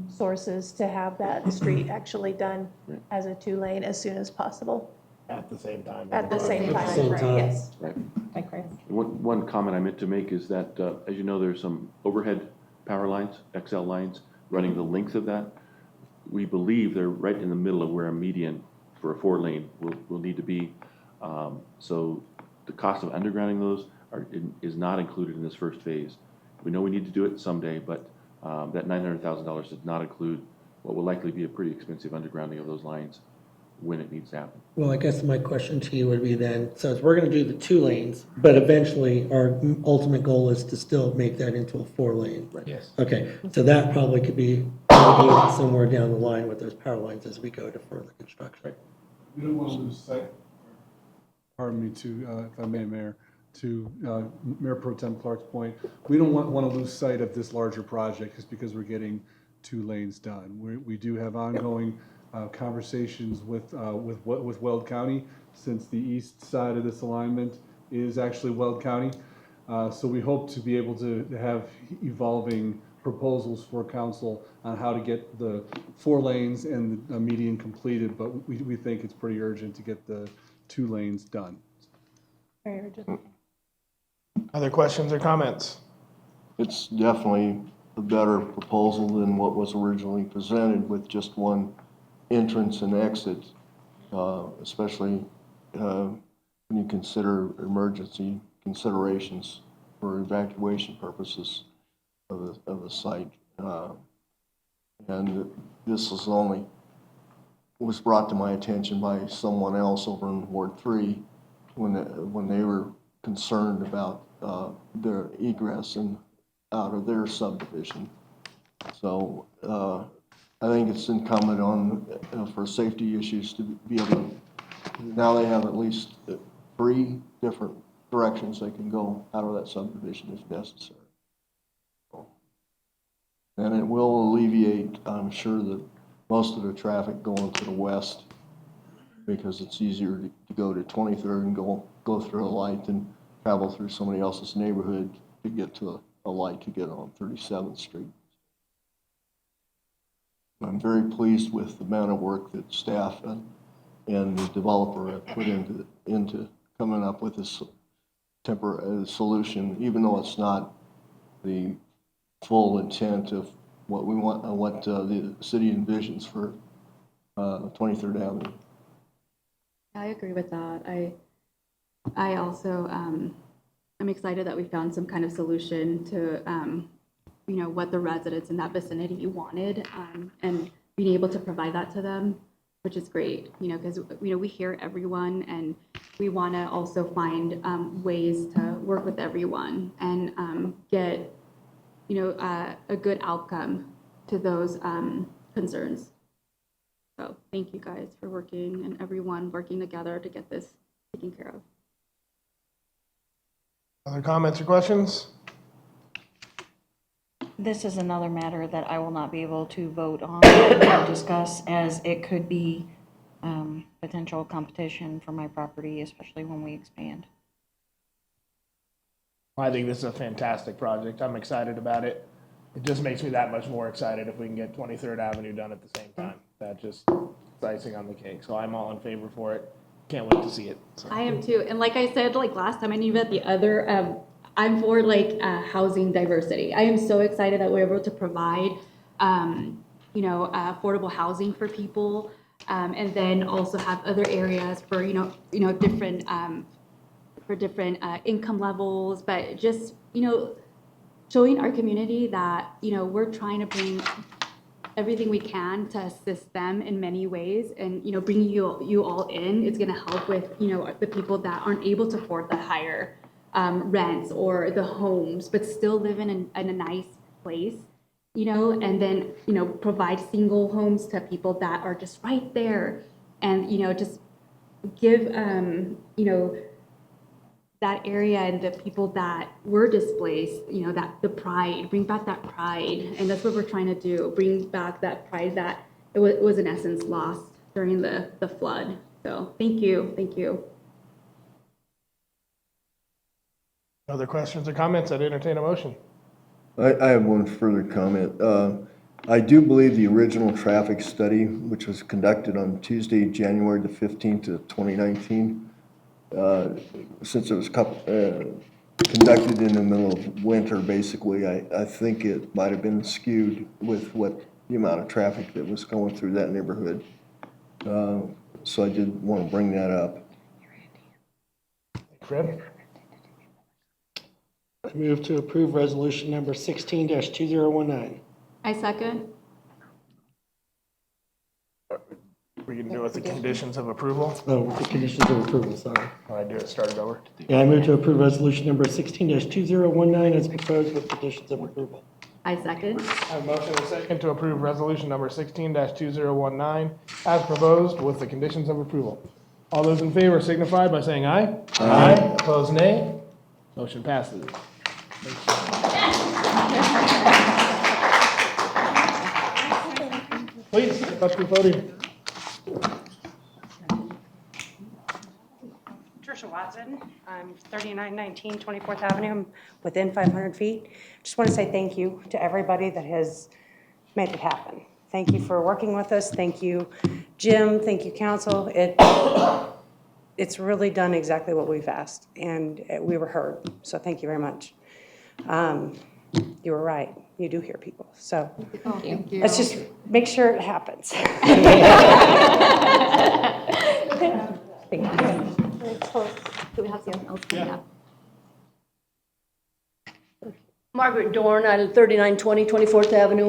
sources to have that street actually done as a 2-lane as soon as possible. At the same time. At the same time, yes. Right. Okay. One comment I meant to make is that, as you know, there's some overhead power lines, XL lines, running the length of that. We believe they're right in the middle of where a median for a 4-lane will need to be. So the cost of undergrounding those is not included in this first phase. We know we need to do it someday, but that $900,000 does not include what will likely be a pretty expensive undergrounding of those lines when it needs to happen. Well, I guess my question to you would be then, so if we're going to do the 2 lanes, but eventually our ultimate goal is to still make that into a 4-lane. Right. Yes. Okay, so that probably could be somewhere down the line with those power lines as we go to further construction. Right. We don't want to lose sight, pardon me, if I may, Mayor, to Mayor Pro Tem Clark's point, we don't want to lose sight of this larger project just because we're getting 2 lanes done. We do have ongoing conversations with Weld County, since the east side of this alignment is actually Weld County. So we hope to be able to have evolving proposals for council on how to get the 4 lanes and the median completed, but we think it's pretty urgent to get the 2 lanes done. Very urgent. Other questions or comments? It's definitely a better proposal than what was originally presented with just one entrance and exit, especially when you consider emergency considerations for evacuation purposes of the site. And this was brought to my attention by someone else over in Ward 3 when they were concerned about their egress and out of their subdivision. So I think it's incumbent on, for safety issues, to be able to, now they have at least 3 different directions they can go out of that subdivision if necessary. And it will alleviate, I'm sure, most of the traffic going to the west, because it's easier to go to 23rd and go through a light than travel through somebody else's neighborhood to get to a light to get on 37th Street. I'm very pleased with the amount of work that staff and the developer have put into coming up with this temporary solution, even though it's not the full intent of what we want, what the city envisions for 23rd Avenue. I agree with that. I also I'm excited that we found some kind of solution to what the residents in that vicinity wanted, and being able to provide that to them, which is great. Because we hear everyone, and we want to also find ways to work with everyone and get a good outcome to those concerns. So thank you guys for working, and everyone working together to get this taken care of. Other comments or questions? This is another matter that I will not be able to vote on or discuss, as it could be potential competition for my property, especially when we expand. I think this is a fantastic project. I'm excited about it. It just makes me that much more excited if we can get 23rd Avenue done at the same time. That just is icing on the cake. So I'm all in favor for it. Can't wait to see it. So. I am too. And like I said, last time I knew about the other, I'm for housing diversity. I am so excited that we're able to provide, affordable housing for people, and then also have other areas for, different, income levels, but just, showing our community that, we're trying to bring everything we can to assist them in many ways, and bringing you all in is going to help with the people that aren't able to afford the higher rents or the homes, but still live in a nice place, and then provide single homes to people that are just right there, and just give that area and the people that were displaced, that the pride, bring back that pride. And that's what we're trying to do, bring back that pride that it was in essence lost during the flood. So thank you. Other questions or comments? I'd entertain a motion. I have one further comment. I do believe the original traffic study, which was conducted on Tuesday, January the 15th of 2019, since it was conducted in the middle of winter, basically, I think it might have been skewed with the amount of traffic that was going through that neighborhood. So I did want to bring that up. Fred? I move to approve resolution number 16-2019. I second. We can do it with the conditions of approval. Oh, with the conditions of approval, sorry. I do it, start it over. Yeah, I move to approve resolution number 16-2019 as proposed with conditions of approval. I second. I have a motion and a second to approve resolution number 16-2019 as proposed with the conditions of approval. All those in favor signify by saying aye. Aye. Opposed, nay. Motion passes. Please, up to the podium. Tricia Watson. I'm 3919 24th Avenue. I'm within 500 feet. Just want to say thank you to everybody that has made it happen. Thank you for working with us. Thank you, Jim. Thank you, council. It's really done exactly what we've asked, and we were heard. So thank you very much. You were right. You do hear people. So Thank you. let's just make sure it happens. Thank you. Do we have someone else coming up? Margaret Dorn, I live 3920 24th Avenue.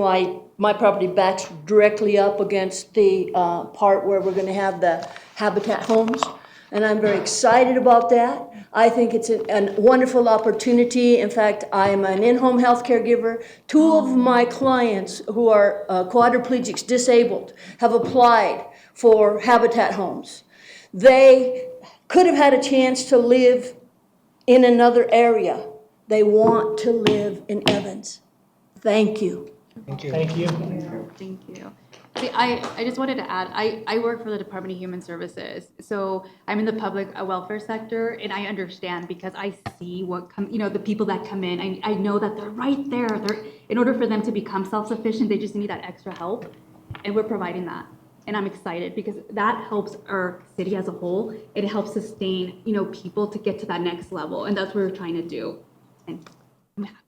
My property backs directly up against the part where we're going to have the Habitat homes, and I'm very excited about that. I think it's a wonderful opportunity. In fact, I'm an in-home health caregiver. Two of my clients who are quadriplegics, disabled, have applied for Habitat homes. They could have had a chance to live in another area. They want to live in Evans. Thank you. Thank you. Thank you. See, I just wanted to add, I work for the Department of Human Services. So I'm in the public welfare sector, and I understand because I see the people that come in. I know that they're right there. In order for them to become self-sufficient, they just need that extra help. And we're providing that. And I'm excited because that helps our city as a whole. It helps sustain, people to get to that next level. And that's what we're trying to do. And I'm happy.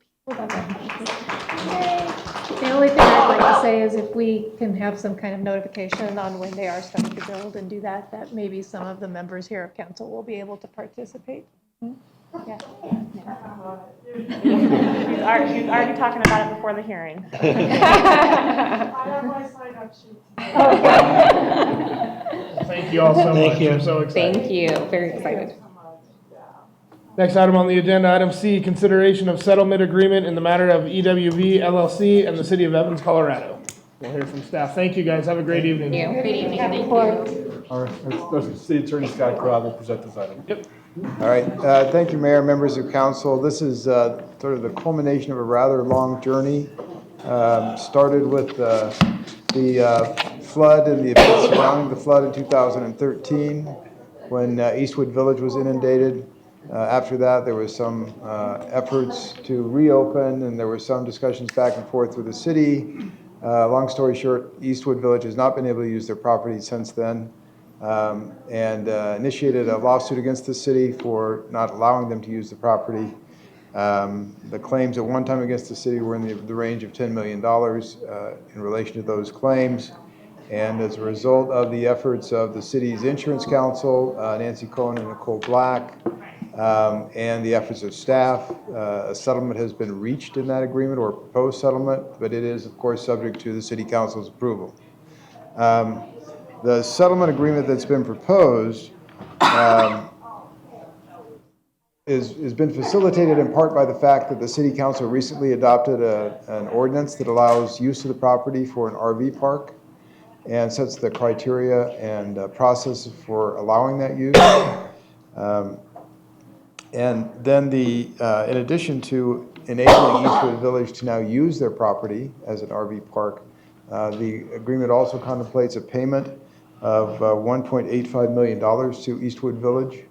The only thing I'd like to say is if we can have some kind of notification on when they are starting to build and do that, that maybe some of the members here of council will be able to participate. Yeah. She's already talking about it before the hearing. I have my sign-up sheet. Thank you all so much. Thank you. I'm so excited. Thank you, very excited. Next item on the agenda, item C, consideration of settlement agreement in the matter of EWV LLC and the City of Evans, Colorado. We'll hear from staff. Thank you, guys. Have a great evening. Good evening. Thank you. All right, the City Attorney Scott Crowd will present this item. Yep. All right, thank you, Mayor, members of council. This is sort of the culmination of a rather long journey. Started with the flood and the events surrounding the flood in 2013 when Eastwood Village was inundated. After that, there was some efforts to reopen, and there were some discussions back and forth with the city. Long story short, Eastwood Village has not been able to use their property since then, and initiated a lawsuit against the city for not allowing them to use the property. The claims at one time against the city were in the range of $10 million in relation to those claims. And as a result of the efforts of the city's insurance counsel, Nancy Cohen and Nicole Black, and the efforts of staff, a settlement has been reached in that agreement, or a proposed settlement, but it is, of course, subject to the city council's approval. The settlement agreement that's been proposed has been facilitated in part by the fact that the city council recently adopted an ordinance that allows use of the property for an RV park and sets the criteria and process for allowing that use. And then in addition to enabling Eastwood Village to now use their property as an RV park, the agreement also contemplates a payment of $1.85 million to Eastwood Village.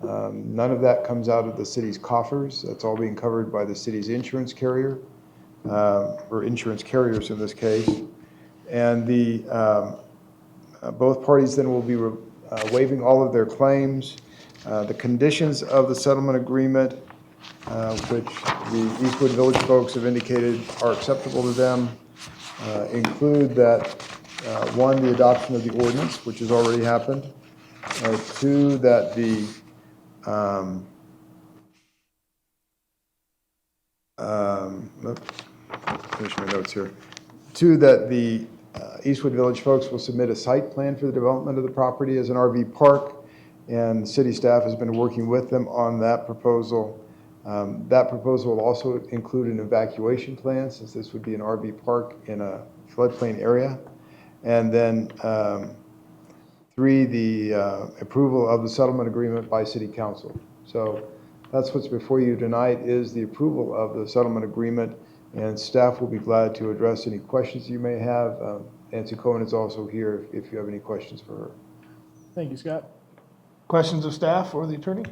None of that comes out of the city's coffers. That's all being covered by the city's insurance carrier, or insurance carriers in this case. And both parties then will be waiving all of their claims. The conditions of the settlement agreement, which the Eastwood Village folks have indicated are acceptable to them, include that, one, the adoption of the ordinance, which has already happened. Two, that the finish my notes here. Two, that the Eastwood Village folks will submit a site plan for the development of the property as an RV park, and city staff has been working with them on that proposal. That proposal will also include an evacuation plan, since this would be an RV park in a floodplain area. And then three, the approval of the settlement agreement by city council. So that's what's before you tonight, is the approval of the settlement agreement, and staff will be glad to address any questions you may have. Nancy Cohen is also here if you have any questions for her. Thank you, Scott. Questions of staff or the attorney?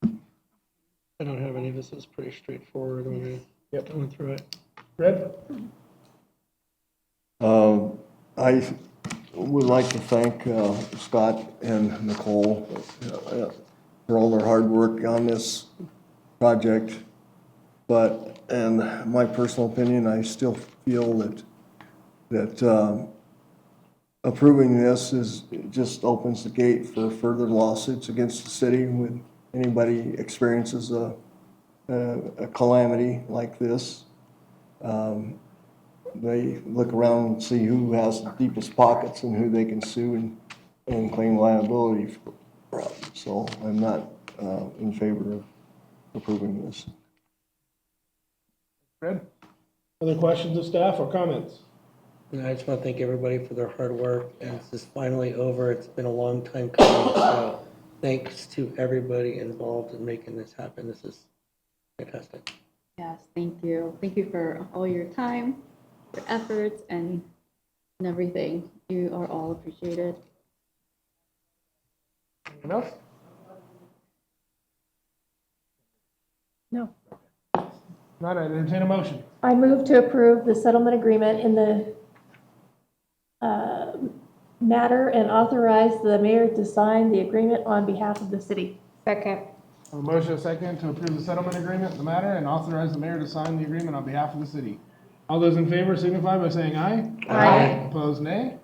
I don't have any. This is pretty straightforward when we went through it. Red? I would like to thank Scott and Nicole for all their hard work on this project. But in my personal opinion, I still feel that approving this just opens the gate for further lawsuits against the city when anybody experiences a calamity like this. They look around and see who has the deepest pockets and who they can sue and claim liability for. So I'm not in favor of approving this. Fred? Other questions of staff or comments? And I just want to thank everybody for their hard work, and it's just finally over. It's been a long time coming, so thanks to everybody involved in making this happen. This is fantastic. Yes, thank you. Thank you for all your time, your efforts, and everything. You are all appreciated. Anyone else? No. Not, I entertain a motion. I move to approve the settlement agreement in the matter and authorize the mayor to sign the agreement on behalf of the city. Second. A motion and a second to approve the settlement agreement in the matter and authorize the mayor to sign the agreement on behalf of the city. All those in favor signify by saying aye. Aye. Opposed, nay.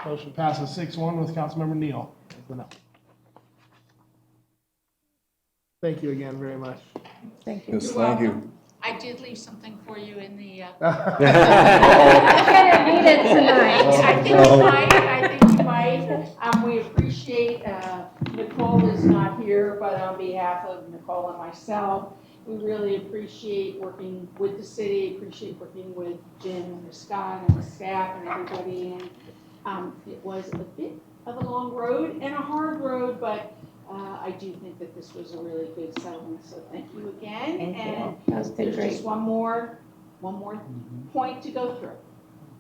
Motion passes 6-1 with Councilmember Neal. Thank you again very much. Thank you. Yes, thank you. I did leave something for you in the. I need it tonight. I think you might. I think you might. We appreciate, Nicole is not here, but on behalf of Nicole and myself, we really appreciate working with the city, appreciate working with Jim and Scott and the staff and everybody. And it was a bit of a long road and a hard road, but I do think that this was a really good settlement, so thank you again. Thank you. And That's been there's great. just one more point to go through.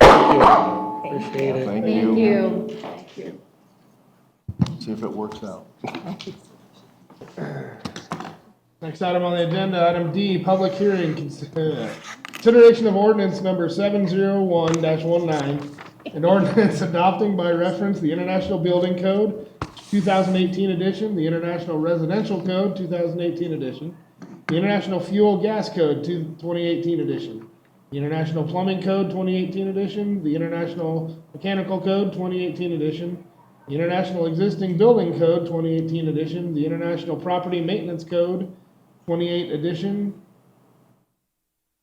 Appreciate it. Thank Thank you. you. Thank you. See if it works out. Next item on the agenda, item D, public hearing. Consideration of ordinance number 701-19, an ordinance adopting by reference the International Building Code 2018 edition, the International Residential Code 2018 edition, the International Fuel Gas Code 2018 edition, the International Plumbing Code 2018 edition, the International Mechanical Code 2018 edition, the International Existing Building Code 2018 edition, the International Property Maintenance Code 28 edition,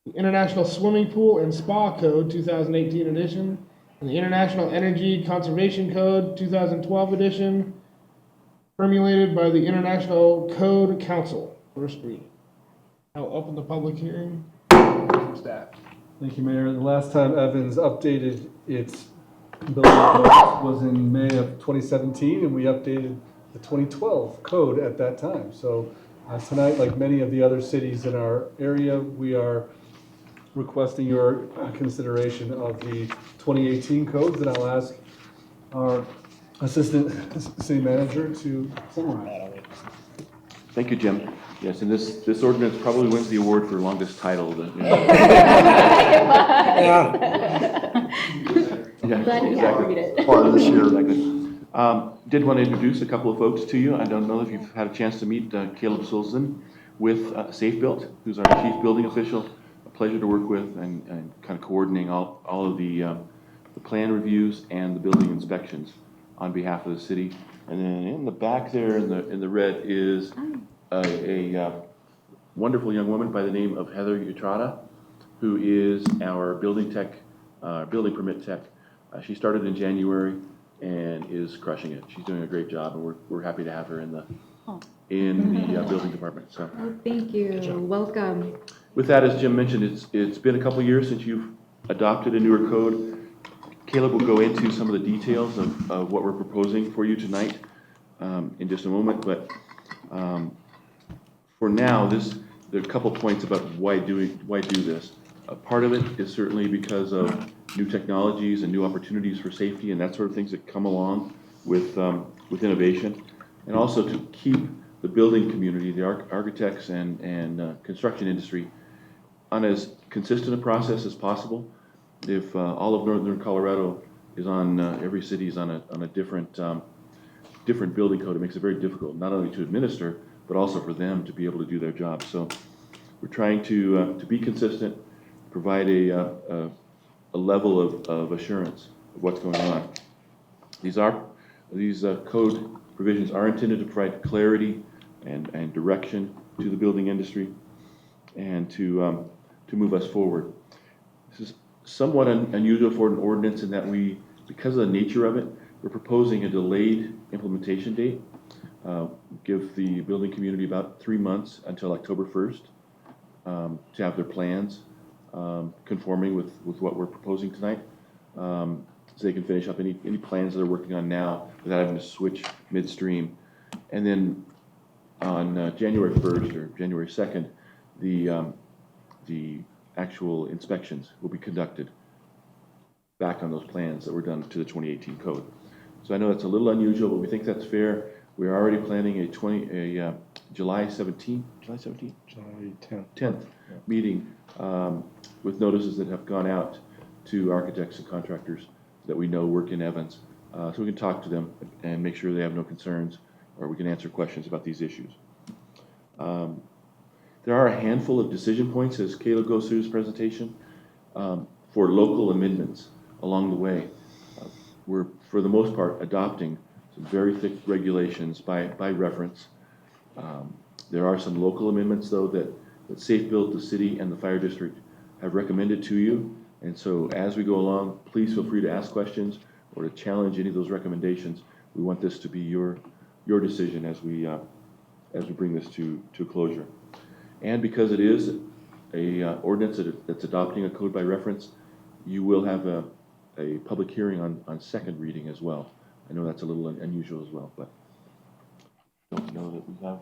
the International Swimming Pool and Spa Code 2018 edition, and the International Energy Conservation Code 2012 edition, formulated by the International Code Council. First reading. I'll open the public hearing. Staff. Thank you, Mayor. The last time Evans updated its building code was in May of 2017, and we updated the 2012 code at that time. So tonight, like many of the other cities in our area, we are requesting your consideration of the 2018 codes, and I'll ask our Assistant City Manager to summarize. Thank you, Jim. Yes, and this ordinance probably wins the award for longest title. Yeah, exactly. Part of this year. Exactly. Did want to introduce a couple of folks to you. I don't know if you've had a chance to meet Caleb Sulzan with Safe Built, who's our chief building official. A pleasure to work with and kind of coordinating all of the plan reviews and the building inspections on behalf of the city. And then in the back there in the red is a wonderful young woman by the name of Heather Utrata, who is our building tech, building permit tech. She started in January and is crushing it. She's doing a great job, and we're happy to have her in the building department. So, Oh, thank you. Welcome. with that, as Jim mentioned, it's been a couple years since you've adopted a newer code. Caleb will go into some of the details of what we're proposing for you tonight in just a moment. But for now, there are a couple points about why do this. Part of it is certainly because of new technologies and new opportunities for safety and that sort of things that come along with innovation, and also to keep the building community, the architects and construction industry, on as consistent a process as possible. If all of northern Colorado is on, every city is on a different building code, it makes it very difficult not only to administer but also for them to be able to do their job. So we're trying to be consistent, provide a level of assurance of what's going on. These code provisions are intended to provide clarity and direction to the building industry and to move us forward. This is somewhat unusual for an ordinance in that because of the nature of it, we're proposing a delayed implementation date. Give the building community about 3 months until October 1st to have their plans conforming with what we're proposing tonight. so they can finish up any plans that they're working on now without having to switch midstream. And then on January 1st or January 2nd, the actual inspections will be conducted back on those plans that were done to the 2018 code. So I know that's a little unusual, but we think that's fair. We're already planning a July 10th meeting with notices that have gone out to architects and contractors that we know work in Evans. So we can talk to them and make sure they have no concerns, or we can answer questions about these issues. There are a handful of decision points as Caleb goes through his presentation for local amendments along the way. We're, for the most part, adopting some very thick regulations by reference. There are some local amendments, though, that Safe Build, the city, and the fire district have recommended to you. And so as we go along, please feel free to ask questions or to challenge any of those recommendations. We want this to be your decision as we bring this to closure. And because it is a ordinance that's adopting a code by reference, you will have a public hearing on second reading as well. I know that's a little unusual as well, but don't know that we have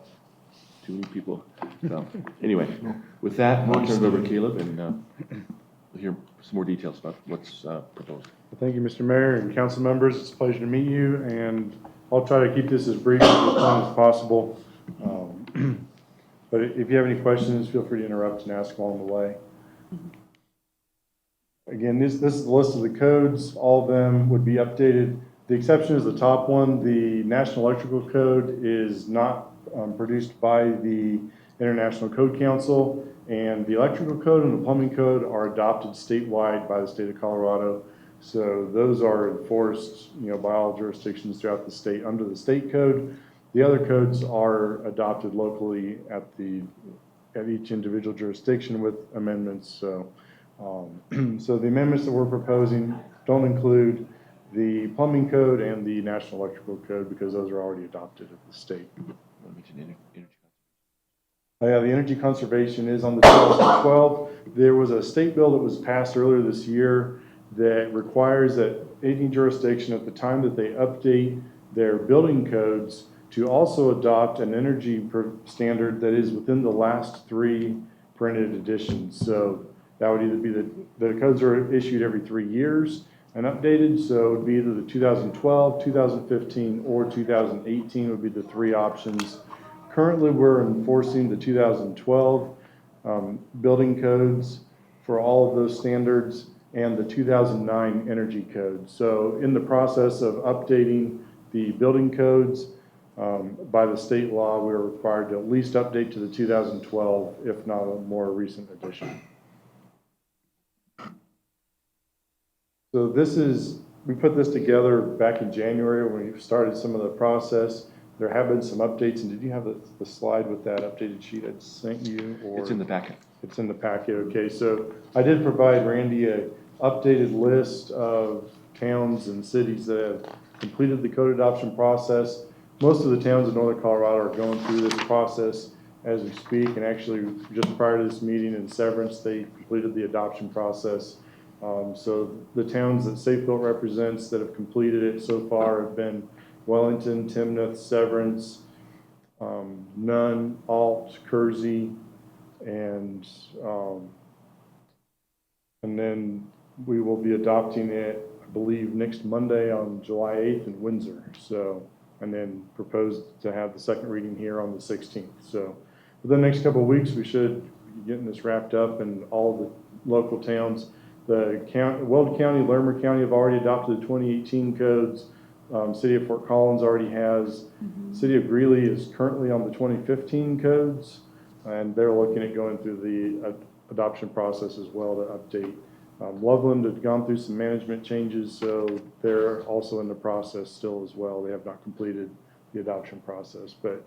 too many people. So anyway, with that, I'll turn it over to Caleb, and we'll hear some more details about what's proposed. Thank you, Mr. Mayor and council members. It's a pleasure to meet you, and I'll try to keep this as brief as possible. But if you have any questions, feel free to interrupt and ask along the way. Again, this is the list of the codes. All of them would be updated. The exception is the top one. The National Electrical Code is not produced by the International Code Council, and the Electrical Code and the Plumbing Code are adopted statewide by the state of Colorado. So those are enforced, by all jurisdictions throughout the state under the state code. The other codes are adopted locally at each individual jurisdiction with amendments. So, so the amendments that we're proposing don't include the plumbing code and the National Electrical Code because those are already adopted at the state. Oh yeah, the energy conservation is on the 2012. There was a state bill that was passed earlier this year that requires that any jurisdiction at the time that they update their building codes to also adopt an energy standard that is within the last 3 printed editions. So that would either be the codes are issued every 3 years and updated. So it would be either the 2012, 2015, or 2018 would be the 3 options. Currently, we're enforcing the 2012 building codes for all of those standards and the 2009 energy code. So in the process of updating the building codes, by the state law, we are required to at least update to the 2012, if not a more recent edition. So we put this together back in January when we started some of the process. There have been some updates, and did you have the slide with that updated sheet I'd sent you? Or it's in the packet. It's in the packet, okay. So I did provide Randy an updated list of towns and cities that have completed the code adoption process. Most of the towns in northern Colorado are going through this process as we speak, and actually just prior to this meeting in Severance, they completed the adoption process. So the towns that Safe Built represents that have completed it so far have been Wellington, Timnath, Severance, Nunn, Alt, Kersey, and then we will be adopting it, I believe, next Monday on July 8th in Windsor. So, and then proposed to have the second reading here on the 16th. So within the next couple of weeks, we should be getting this wrapped up, and all the local towns. The Weld County, Lerner County have already adopted the 2018 codes. City of Fort Collins already has. City of Greeley is currently on the 2015 codes, and they're looking at going through the adoption process as well to update. Loveland has gone through some management changes, so they're also in the process still as well. They have not completed the adoption process. But,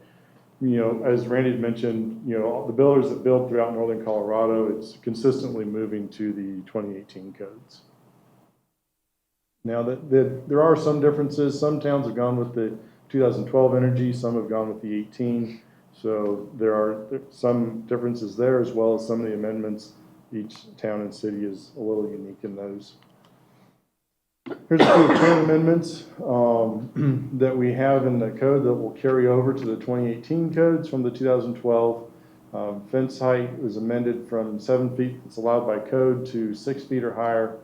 as Randy had mentioned, the builders that build throughout northern Colorado, it's consistently moving to the 2018 codes. Now, there are some differences. Some towns have gone with the 2012 energy, some have gone with the 18. So there are some differences there, as well as some of the amendments. Each town and city is a little unique in those. Here's a few code amendments that we have in the code that will carry over to the 2018 codes from the 2012. Fence height was amended from 7 feet that's allowed by code to 6 feet or higher.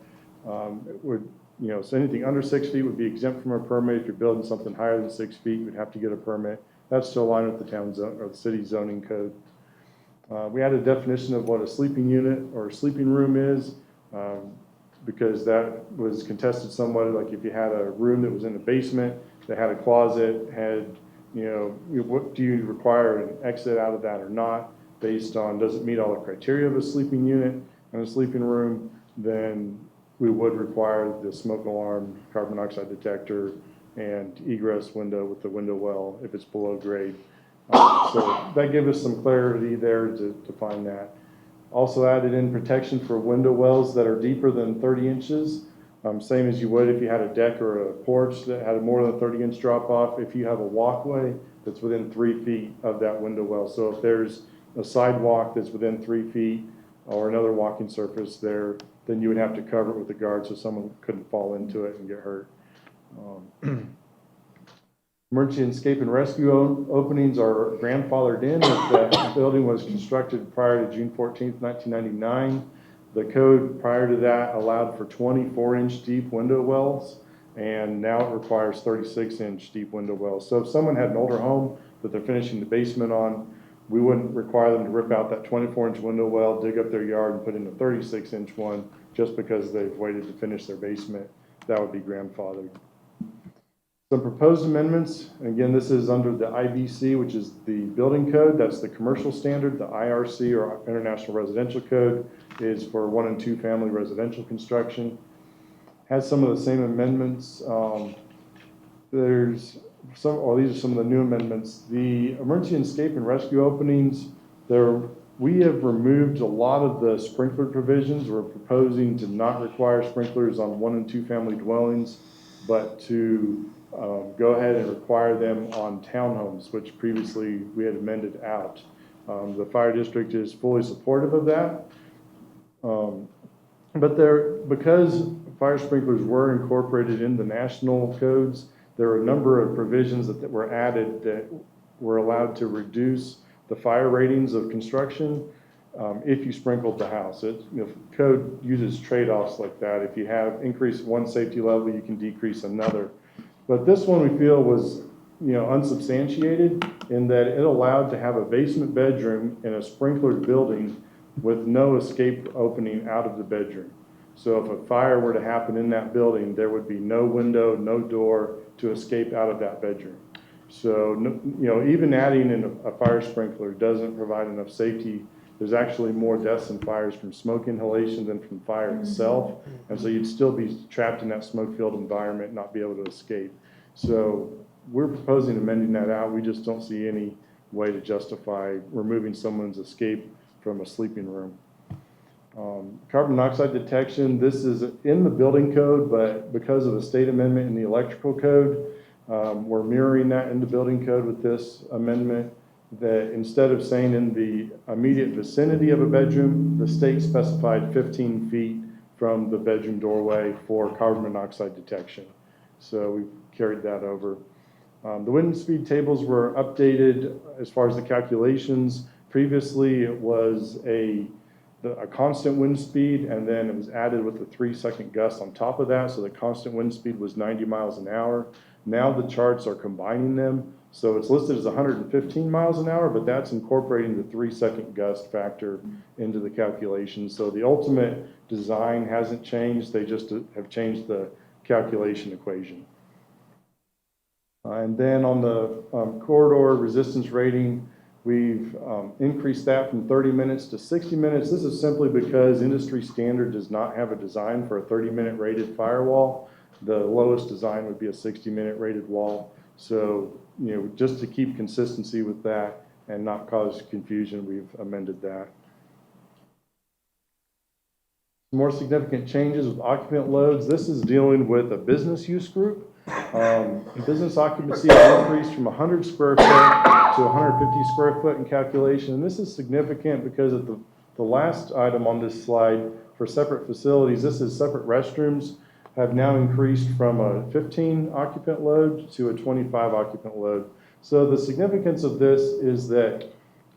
It would, so anything under 6 feet would be exempt from a permit. If you're building something higher than 6 feet, you would have to get a permit. That's to align with the town zone or the city zoning code. We had a definition of what a sleeping unit or a sleeping room is, because that was contested somewhat. Like if you had a room that was in the basement, that had a closet, had, what do you require an exit out of that or not, based on does it meet all the criteria of a sleeping unit and a sleeping room, then we would require the smoke alarm, carbon monoxide detector, and egress window with the window well if it's below grade. So that gave us some clarity there to find that. Also added in protection for window wells that are deeper than 30 inches. Same as you would if you had a deck or a porch that had more than a 30-inch drop off. If you have a walkway that's within 3 feet of that window well. So if there's a sidewalk that's within 3 feet or another walking surface there, then you would have to cover it with a guard so someone couldn't fall into it and get hurt. Emergency escape and rescue openings are grandfathered in if that building was constructed prior to June 14th, 1999. The code prior to that allowed for 24-inch deep window wells, and now it requires 36-inch deep window wells. So if someone had an older home that they're finishing the basement on, we wouldn't require them to rip out that 24-inch window well, dig up their yard, and put in a 36-inch one just because they've waited to finish their basement. That would be grandfathered. Some proposed amendments, again, this is under the IBC, which is the building code. That's the commercial standard. The IRC, or International Residential Code, is for 1 and 2 family residential construction. Has some of the same amendments. These are some of the new amendments. The emergency escape and rescue openings, we have removed a lot of the sprinkler provisions. We're proposing to not require sprinklers on 1 and 2 family dwellings, but to go ahead and require them on townhomes, which previously we had amended out. The fire district is fully supportive of that. But because fire sprinklers were incorporated in the national codes, there are a number of provisions that were added that were allowed to reduce the fire ratings of construction if you sprinkled the house. Code uses trade-offs like that. If you have increased one safety level, you can decrease another. But this one we feel was, unsubstantiated in that it allowed to have a basement bedroom in a sprinklered building with no escape opening out of the bedroom. So if a fire were to happen in that building, there would be no window, no door to escape out of that bedroom. So, even adding in a fire sprinkler doesn't provide enough safety. There's actually more deaths and fires from smoke inhalation than from fire itself. And so you'd still be trapped in that smoke-filled environment and not be able to escape. So we're proposing amending that out. We just don't see any way to justify removing someone's escape from a sleeping room. Carbon monoxide detection, this is in the building code, but because of the state amendment in the electrical code, we're mirroring that in the building code with this amendment, that instead of saying in the immediate vicinity of a bedroom, the state specified 15 feet from the bedroom doorway for carbon monoxide detection. So we carried that over. The wind speed tables were updated as far as the calculations. Previously, it was a constant wind speed, and then it was added with a 3-second gust on top of that, so the constant wind speed was 90 miles an hour. Now the charts are combining them, so it's listed as 115 miles an hour, but that's incorporating the 3-second gust factor into the calculation. So the ultimate design hasn't changed, they just have changed the calculation equation. And then on the corridor resistance rating, we've increased that from 30 minutes to 60 minutes. This is simply because industry standard does not have a design for a 30-minute rated firewall. The lowest design would be a 60-minute rated wall. So, just to keep consistency with that and not cause confusion, we've amended that. More significant changes with occupant loads. This is dealing with a business use group. Business occupancy has increased from 100 square foot to 150 square foot in calculation. And this is significant because of the last item on this slide for separate facilities. This is separate restrooms. have now increased from a 15 occupant load to a 25 occupant load. So the significance of this is that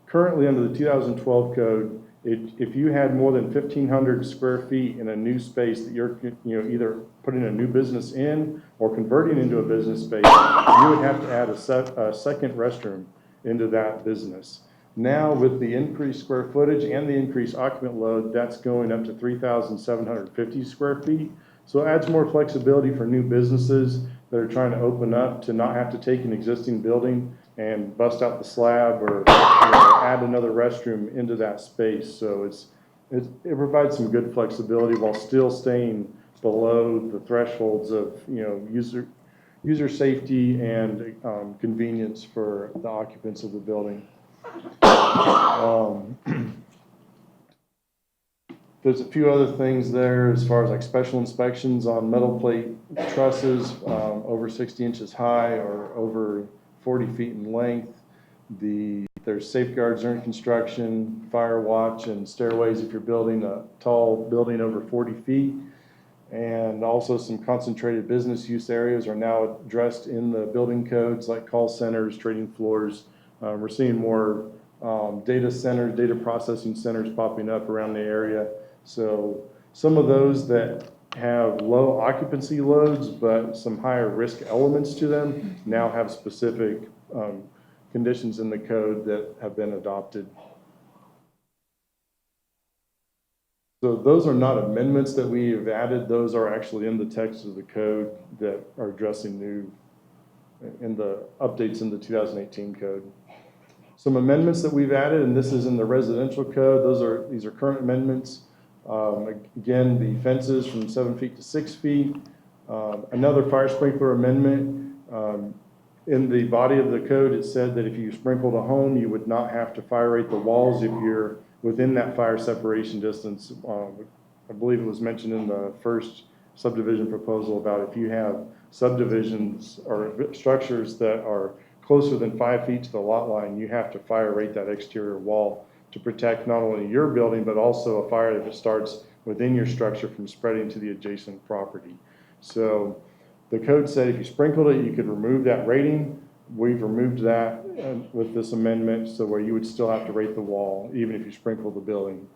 currently under the 2012 code, if you had more than 1,500 square feet in a new space that you're either putting a new business in or converting into a business space, you would have to add a second restroom into that business. Now with the increased square footage and the increased occupant load, that's going up to 3,750 square feet. So it adds more flexibility for new businesses that are trying to open up to not have to take an existing building and bust out the slab or add another restroom into that space. So it provides some good flexibility while still staying below the thresholds of user safety and convenience for the occupants of the building. There's a few other things there as far as like special inspections on metal plate trusses over 60 inches high or over 40 feet in length. There's safeguards during construction, fire watch, and stairways if you're building a tall building over 40 feet. And also some concentrated business use areas are now addressed in the building codes like call centers, trading floors. We're seeing more data centers, data processing centers popping up around the area. So some of those that have low occupancy loads but some higher risk elements to them now have specific conditions in the code that have been adopted. So those are not amendments that we have added. Those are actually in the text of the code that are addressing new in the updates in the 2018 code. Some amendments that we've added, and this is in the residential code. These are current amendments. Again, the fences from 7 feet to 6 feet. Another fire sprinkler amendment. In the body of the code, it said that if you sprinkled a home, you would not have to fire rate the walls if you're within that fire separation distance. I believe it was mentioned in the first subdivision proposal about if you have subdivisions or structures that are closer than 5 feet to the lot line, you have to fire rate that exterior wall to protect not only your building, but also a fire if it starts within your structure from spreading to the adjacent property. So the code said if you sprinkled it, you could remove that rating. We've removed that with this amendment, so where you would still have to rate the wall, even if you sprinkle the building.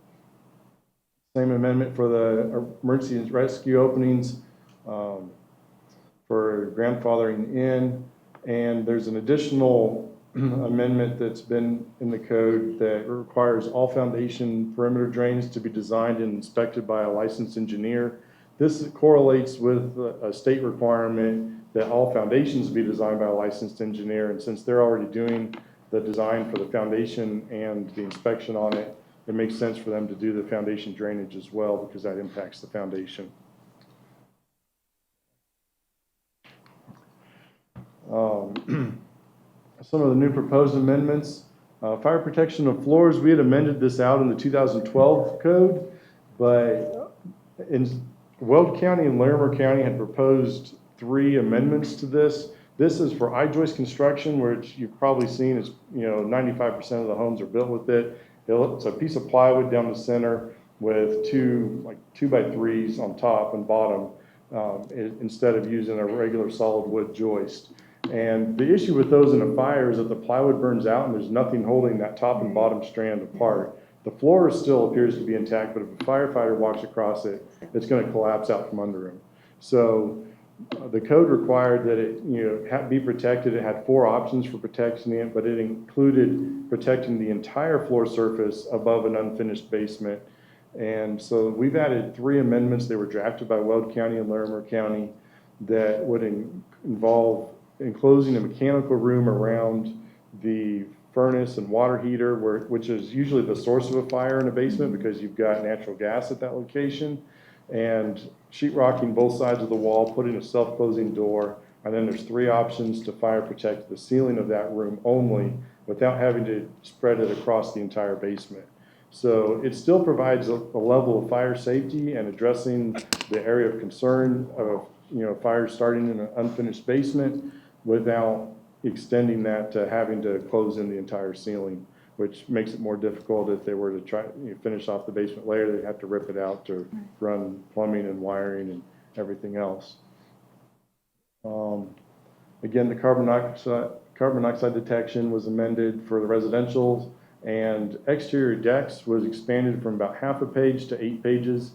Same amendment for the emergency and rescue openings for grandfathering in. And there's an additional amendment that's been in the code that requires all foundation perimeter drains to be designed and inspected by a licensed engineer. This correlates with a state requirement that all foundations be designed by a licensed engineer. And since they're already doing the design for the foundation and the inspection on it, it makes sense for them to do the foundation drainage as well because that impacts the foundation. Some of the new proposed amendments. Fire protection of floors, we had amended this out in the 2012 code, but in Weld County and Larimer County had proposed 3 amendments to this. This is for I-joist construction, which you've probably seen is 95% of the homes are built with it. It's a piece of plywood down the center with 2 2x3s on top and bottom instead of using a regular solid wood joist. And the issue with those in a fire is that the plywood burns out and there's nothing holding that top and bottom strand apart. The floor still appears to be intact, but if a firefighter walks across it, it's going to collapse out from under him. So the code required that it be protected. It had 4 options for protecting it, but it included protecting the entire floor surface above an unfinished basement. And so we've added 3 amendments. They were drafted by Weld County and Larimer County that would involve enclosing a mechanical room around the furnace and water heater, which is usually the source of a fire in a basement because you've got natural gas at that location, and sheetrocking both sides of the wall, putting a self-closing door, and then there's 3 options to fire protect the ceiling of that room only without having to spread it across the entire basement. So it still provides a level of fire safety and addressing the area of concern of fire starting in an unfinished basement without extending that to having to close in the entire ceiling, which makes it more difficult if they were to try finish off the basement layer. They'd have to rip it out to run plumbing and wiring everything else. Again, the carbon monoxide detection was amended for the residential, and exterior decks was expanded from about half a page to 8 pages.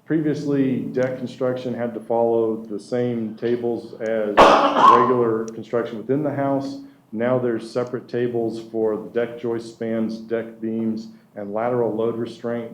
Previously, deck construction had to follow the same tables as regular construction within the house. Now there's separate tables for the deck joist spans, deck beams, and lateral load restraint.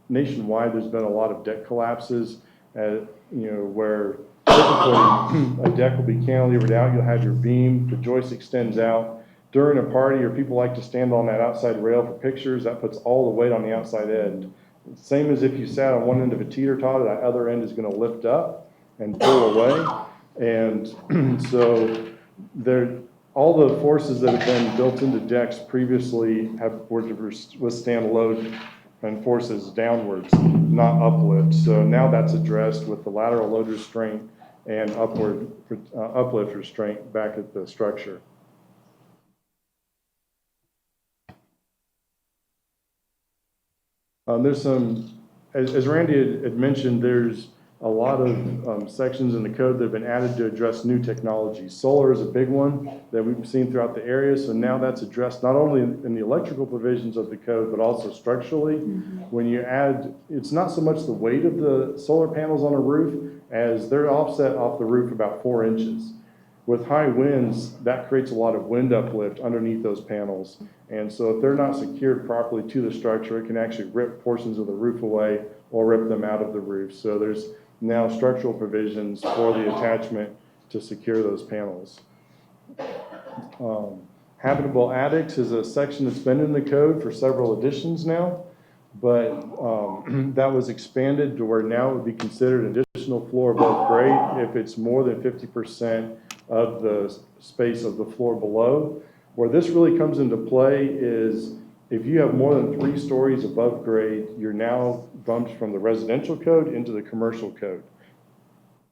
Nationwide, there's been a lot of deck collapses, where typically a deck will be cantilevered out. You'll have your beam, the joist extends out. During a party, or people like to stand on that outside rail for pictures, that puts all the weight on the outside end. Same as if you sat on one end of a teeter-totter, that other end is going to lift up and pull away. And so all the forces that have been built into decks previously were to withstand load and forces downwards, not uplift. So now that's addressed with the lateral load restraint and uplift restraint back at the structure. There's some, as Randy had mentioned, there's a lot of sections in the code that have been added to address new technologies. Solar is a big one that we've seen throughout the area, so now that's addressed not only in the electrical provisions of the code, but also structurally. When you add, it's not so much the weight of the solar panels on a roof as they're offset off the roof about 4 inches. With high winds, that creates a lot of wind uplift underneath those panels. And so if they're not secured properly to the structure, it can actually rip portions of the roof away or rip them out of the roof. So there's now structural provisions for the attachment to secure those panels. Habitable attics is a section that's been in the code for several editions now, but that was expanded to where now it would be considered an additional floor above grade if it's more than 50% of the space of the floor below. Where this really comes into play is if you have more than 3 stories above grade, you're now bumped from the residential code into the commercial code.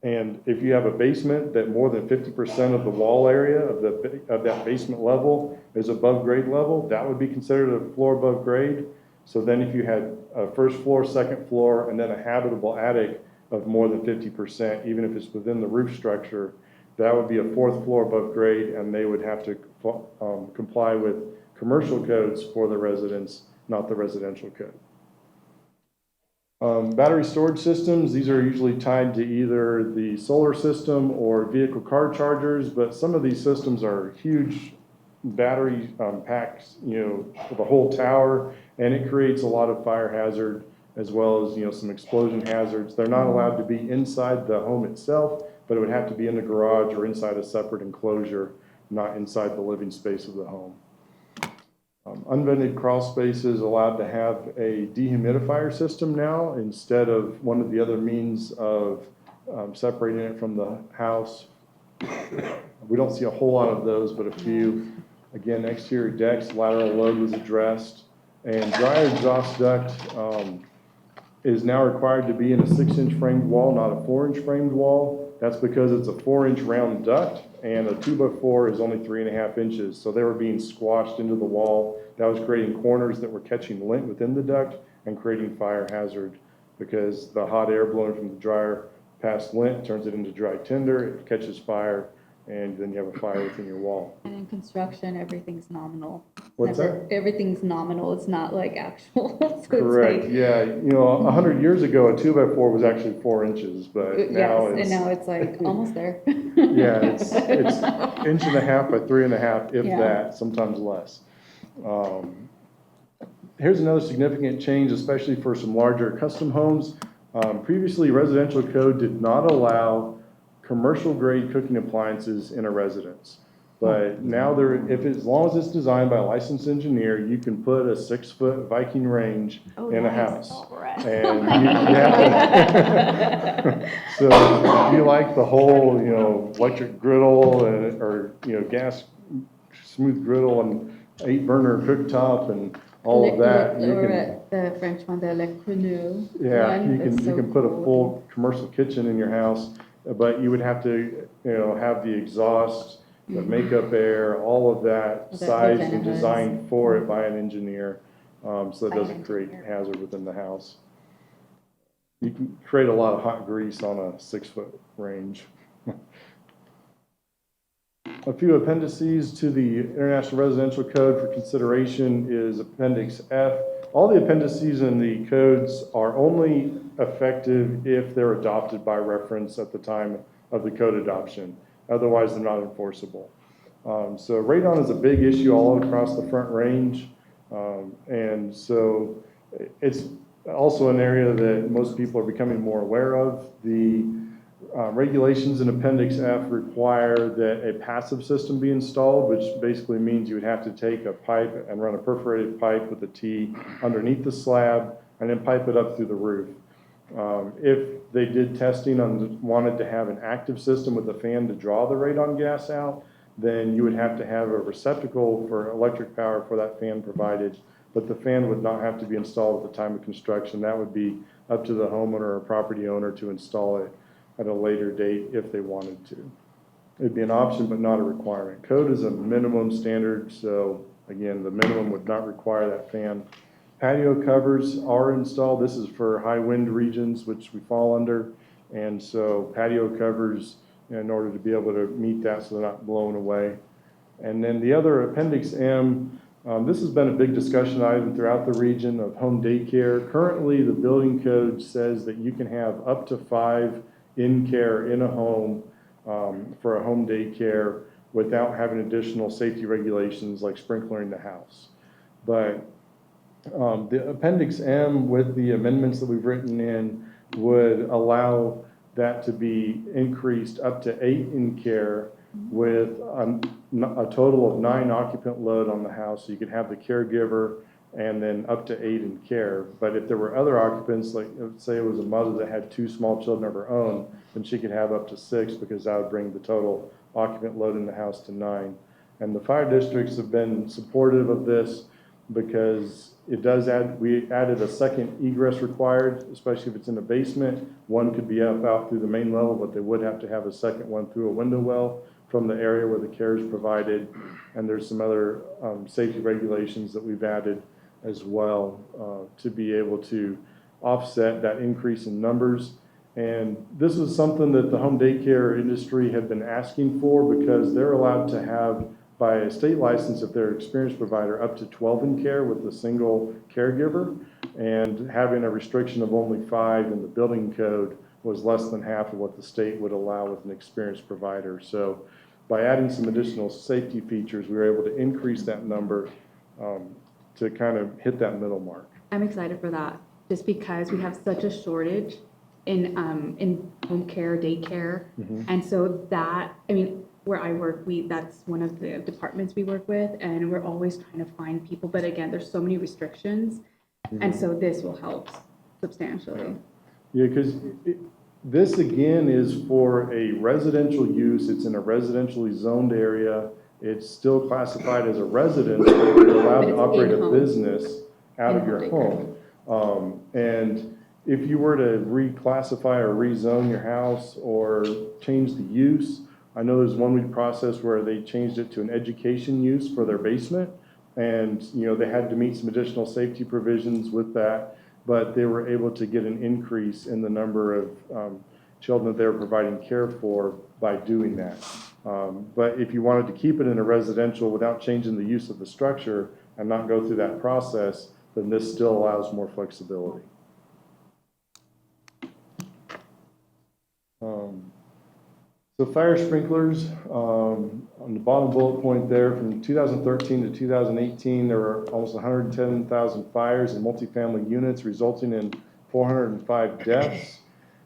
And if you have a basement that more than 50% of the wall area of that basement level is above grade level, that would be considered a floor above grade. So then if you had a first floor, second floor, and then a habitable attic of more than 50%, even if it's within the roof structure, that would be a 4th floor above grade, and they would have to comply with commercial codes for the residents, not the residential code. Battery storage systems, these are usually tied to either the solar system or vehicle car chargers, but some of these systems are huge battery packs, for the whole tower, and it creates a lot of fire hazard as well as, some explosion hazards. They're not allowed to be inside the home itself, but it would have to be in the garage or inside a separate enclosure, not inside the living space of the home. Unvented crawl spaces allowed to have a dehumidifier system now instead of one of the other means of separating it from the house. We don't see a whole lot of those, but a few. Again, exterior decks, lateral load was addressed, and dryer exhaust duct is now required to be in a 6-inch framed wall, not a 4-inch framed wall. That's because it's a 4-inch round duct, and a 2x4 is only 3.5 inches. So they were being squashed into the wall. That was creating corners that were catching lint within the duct and creating fire hazard because the hot air blowing from the dryer past lint turns it into dry tinder, it catches fire, and then you have a fire within your wall. And in construction, everything's nominal. What's that? Everything's nominal. It's not like actual. So Correct. Like, yeah. 100 years ago, a 2x4 was actually 4 inches, but now yes, it's... and now it's like almost there. Yeah, it's 1.5 inches by 3.5, if Yeah. that, sometimes less. Here's another significant change, especially for some larger custom homes. Previously, residential code did not allow commercial grade cooking appliances in a residence. But now as long as it's designed by a licensed engineer, you can put a 6-foot Viking range in a house. And you have to, so if you like the whole, electric griddle or gas smooth griddle and 8-burner cooktop and all of that, you can, the French one, the Le Crenu. yeah, one, you can put a full commercial kitchen in your house, but you would have to, have the exhaust, the makeup air, all of that sized and designed for it by an engineer, so it doesn't create hazard within the house. you can create a lot of hot grease on a 6-foot range. A few appendices to the International Residential Code for consideration is Appendix F. All the appendices in the codes are only effective if they're adopted by reference at the time of the code adoption. Otherwise, they're not enforceable. So radon is a big issue all across the Front Range. And so it's also an area that most people are becoming more aware of. The regulations in Appendix F require that a passive system be installed, which basically means you would have to take a pipe and run a perforated pipe with a T underneath the slab and then pipe it up through the roof. If they did testing and wanted to have an active system with a fan to draw the radon gas out, then you would have to have a receptacle for electric power for that fan provided, but the fan would not have to be installed at the time of construction. That would be up to the homeowner or property owner to install it at a later date if they wanted to. It'd be an option, but not a requirement. Code is a minimum standard, so again, the minimum would not require that fan. Patio covers are installed. This is for high wind regions, which we fall under, and so patio covers in order to be able to meet that so they're not blown away. And then the other Appendix M, this has been a big discussion item throughout the region of home daycare. Currently, the building code says that you can have up to 5 in-care in a home for a home daycare without having additional safety regulations like sprinklering the house. But the Appendix M with the amendments that we've written in would allow that to be increased up to 8 in care with a total of 9 occupant load on the house. So you could have the caregiver and then up to 8 in care. But if there were other occupants, like say it was a mother that had 2 small children of her own, then she could have up to 6 because that would bring the total occupant load in the house to 9. And the fire districts have been supportive of this because it does we added a second egress required, especially if it's in the basement. One could be out through the main level, but they would have to have a second one through a window well from the area where the care is provided. And there's some other safety regulations that we've added as well to be able to offset that increase in numbers. And this is something that the home daycare industry had been asking for because they're allowed to have, by a state license, if they're an experienced provider, up to 12 in care with a single caregiver. And having a restriction of only 5 in the building code was less than half of what the state would allow with an experienced provider. So by adding some additional safety features, we were able to increase that number to kind of hit that middle mark. I'm excited for that, just because we have such a shortage in home care, daycare. Mm-hmm. And so that, I mean, where I work, that's one of the departments we work with, and we're always trying to find people. But again, there's so many restrictions, and so this will help substantially. Yeah, because this again is for a residential use. It's in a residentially zoned area. It's still classified as a residence, but you're allowed to operate a business out of your home. And if you were to reclassify or rezone your house or change the use, I know there's one week process where they changed it to an education use for their basement, and they had to meet some additional safety provisions with that, but they were able to get an increase in the number of children that they were providing care for by doing that. But if you wanted to keep it in a residential without changing the use of the structure and not go through that process, then this still allows more flexibility. So fire sprinklers, on the bottom bullet point there, from 2013 to 2018, there were almost 110,000 fires in multifamily units, resulting in 405 deaths.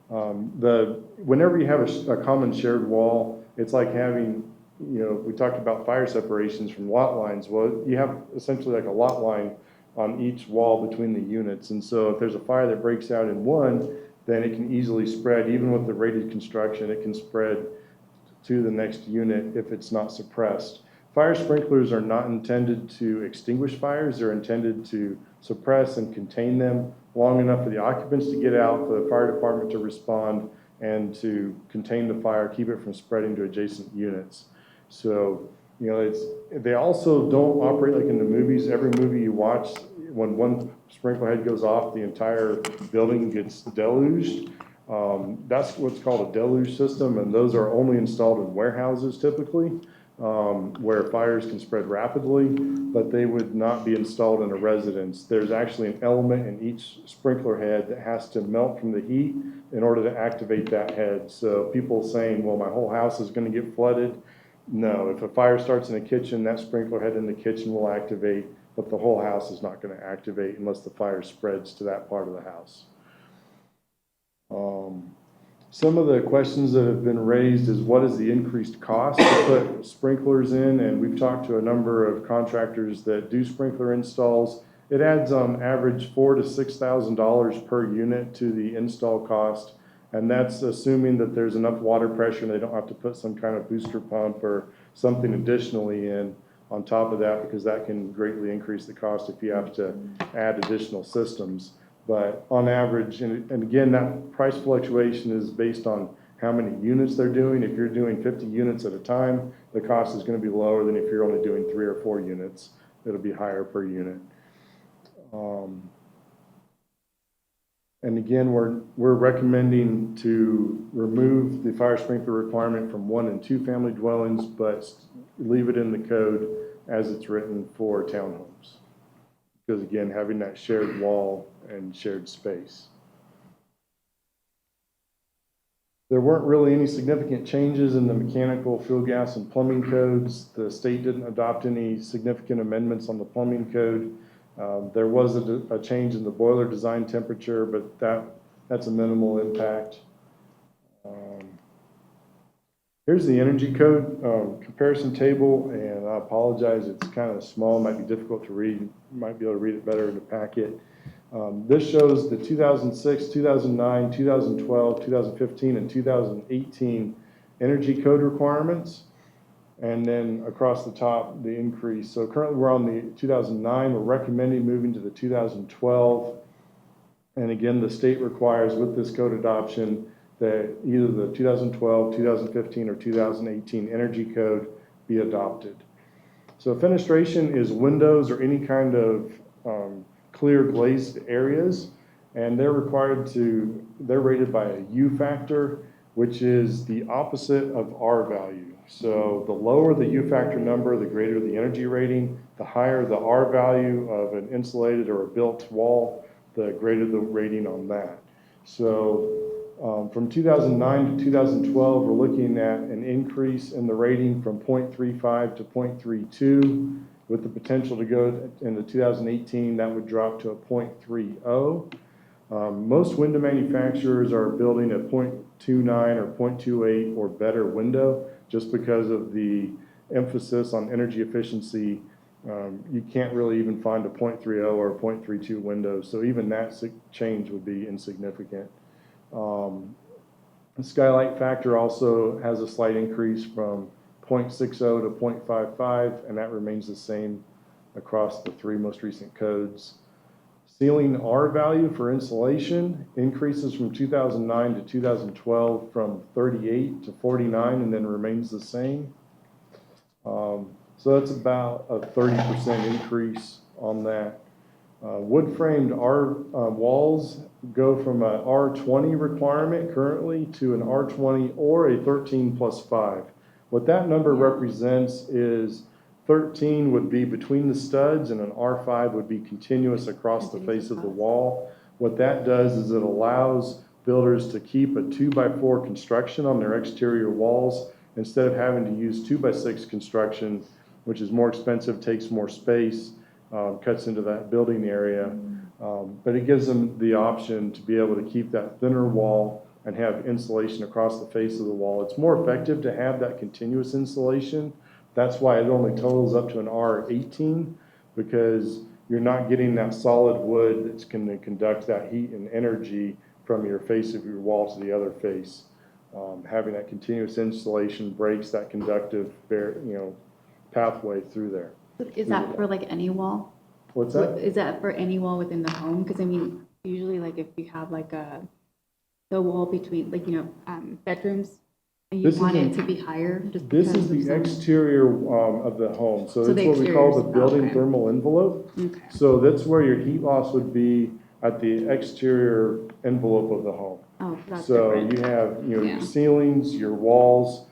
Whenever you have a common shared wall, it's like having, we talked about fire separations from lot lines. Well, you have essentially like a lot line on each wall between the units. And so if there's a fire that breaks out in one, then it can easily spread. Even with the rated construction, it can spread to the next unit if it's not suppressed. Fire sprinklers are not intended to extinguish fires. They're intended to suppress and contain them long enough for the occupants to get out, for the fire department to respond, and to contain the fire, keep it from spreading to adjacent units. So, they also don't operate like in the movies. Every movie you watch, when one sprinkler head goes off, the entire building gets deluged. That's what's called a deluge system, and those are only installed in warehouses typically, where fires can spread rapidly, but they would not be installed in a residence. There's actually an element in each sprinkler head that has to melt from the heat in order to activate that head. So people saying, well, my whole house is going to get flooded. No, if a fire starts in the kitchen, that sprinkler head in the kitchen will activate, but the whole house is not going to activate unless the fire spreads to that part of the house. Some of the questions that have been raised is what is the increased cost to put sprinklers in? And we've talked to a number of contractors that do sprinkler installs. It adds on average $4,000 to $6,000 per unit to the install cost. And that's assuming that there's enough water pressure and they don't have to put some kind of booster pump or something additionally in on top of that, because that can greatly increase the cost if you have to add additional systems. But on average, and again, that price fluctuation is based on how many units they're doing. If you're doing 50 units at a time, the cost is going to be lower than if you're only doing 3 or 4 units. It'll be higher per unit. And again, we're recommending to remove the fire sprinkler requirement from 1 and 2 family dwellings, but leave it in the code as it's written for townhomes. Because again, having that shared wall and shared space. There weren't really any significant changes in the mechanical, fuel gas, and plumbing codes. The state didn't adopt any significant amendments on the plumbing code. There was a change in the boiler design temperature, but that's a minimal impact. Here's the energy code comparison table, and I apologize, it's kind of small, might be difficult to read. You might be able to read it better in the packet. This shows the 2006, 2009, 2012, 2015, and 2018 energy code requirements. And then across the top, the increase. So currently we're on the 2009, we're recommending moving to the 2012. And again, the state requires with this code adoption that either the 2012, 2015, or 2018 energy code be adopted. So fenestration is windows or any kind of clear glazed areas, and they're rated by a U factor, which is the opposite of R value. So the lower the U factor number, the greater the energy rating. The higher the R value of an insulated or a built wall, the greater the rating on that. So from 2009 to 2012, we're looking at an increase in the rating from 0.35 to 0.32, with the potential to go into 2018, that would drop to a 0.30. Most window manufacturers are building a 0.29 or 0.28 or better window, just because of the emphasis on energy efficiency. You can't really even find a 0.30 or a 0.32 window, so even that change would be insignificant. The skylight factor also has a slight increase from 0.60 to 0.55, and that remains the same across the 3 most recent codes. Ceiling R value for insulation increases from 2009 to 2012 from 38 to 49, and then remains the same. So that's about a 30% increase on that. Wood framed R walls go from an R20 requirement currently to an R20 or a 13+5. What that number represents is 13 would be between the studs and an R5 would be continuous across the face of the wall. What that does is it allows builders to keep a 2x4 construction on their exterior walls instead of having to use 2x6 construction, which is more expensive, takes more space, cuts into that building area. But it gives them the option to be able to keep that thinner wall and have insulation across the face of the wall. It's more effective to have that continuous insulation. That's why it only totals up to an R18, because you're not getting that solid wood that's going to conduct that heat and energy from your face of your wall to the other face. Having that continuous insulation breaks that conductive pathway through there. Is that for like any wall? What's that? Is that for any wall within the home? Because I mean, usually like if you have like the wall between bedrooms, And you This want it isn't- to be higher just This because is the of some- exterior of the home, so So that's the what we call the exterior's- building okay. thermal envelope. Okay. So that's where your heat loss would be at the exterior envelope of the home. Oh, that's So different. you have, Yeah. your ceilings, your walls,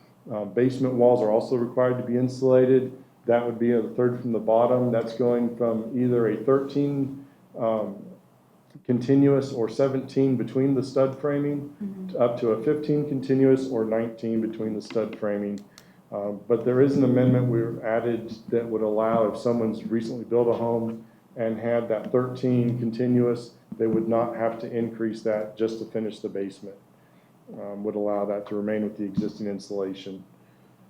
basement walls are also required to be insulated. That would be a third from the bottom. That's going from either a 13 continuous or 17 between the stud framing, up to a 15 continuous or 19 between the stud framing. But there is an amendment we added that would allow, if someone's recently built a home and had that 13 continuous, they would not have to increase that just to finish the basement. Would allow that to remain with the existing insulation.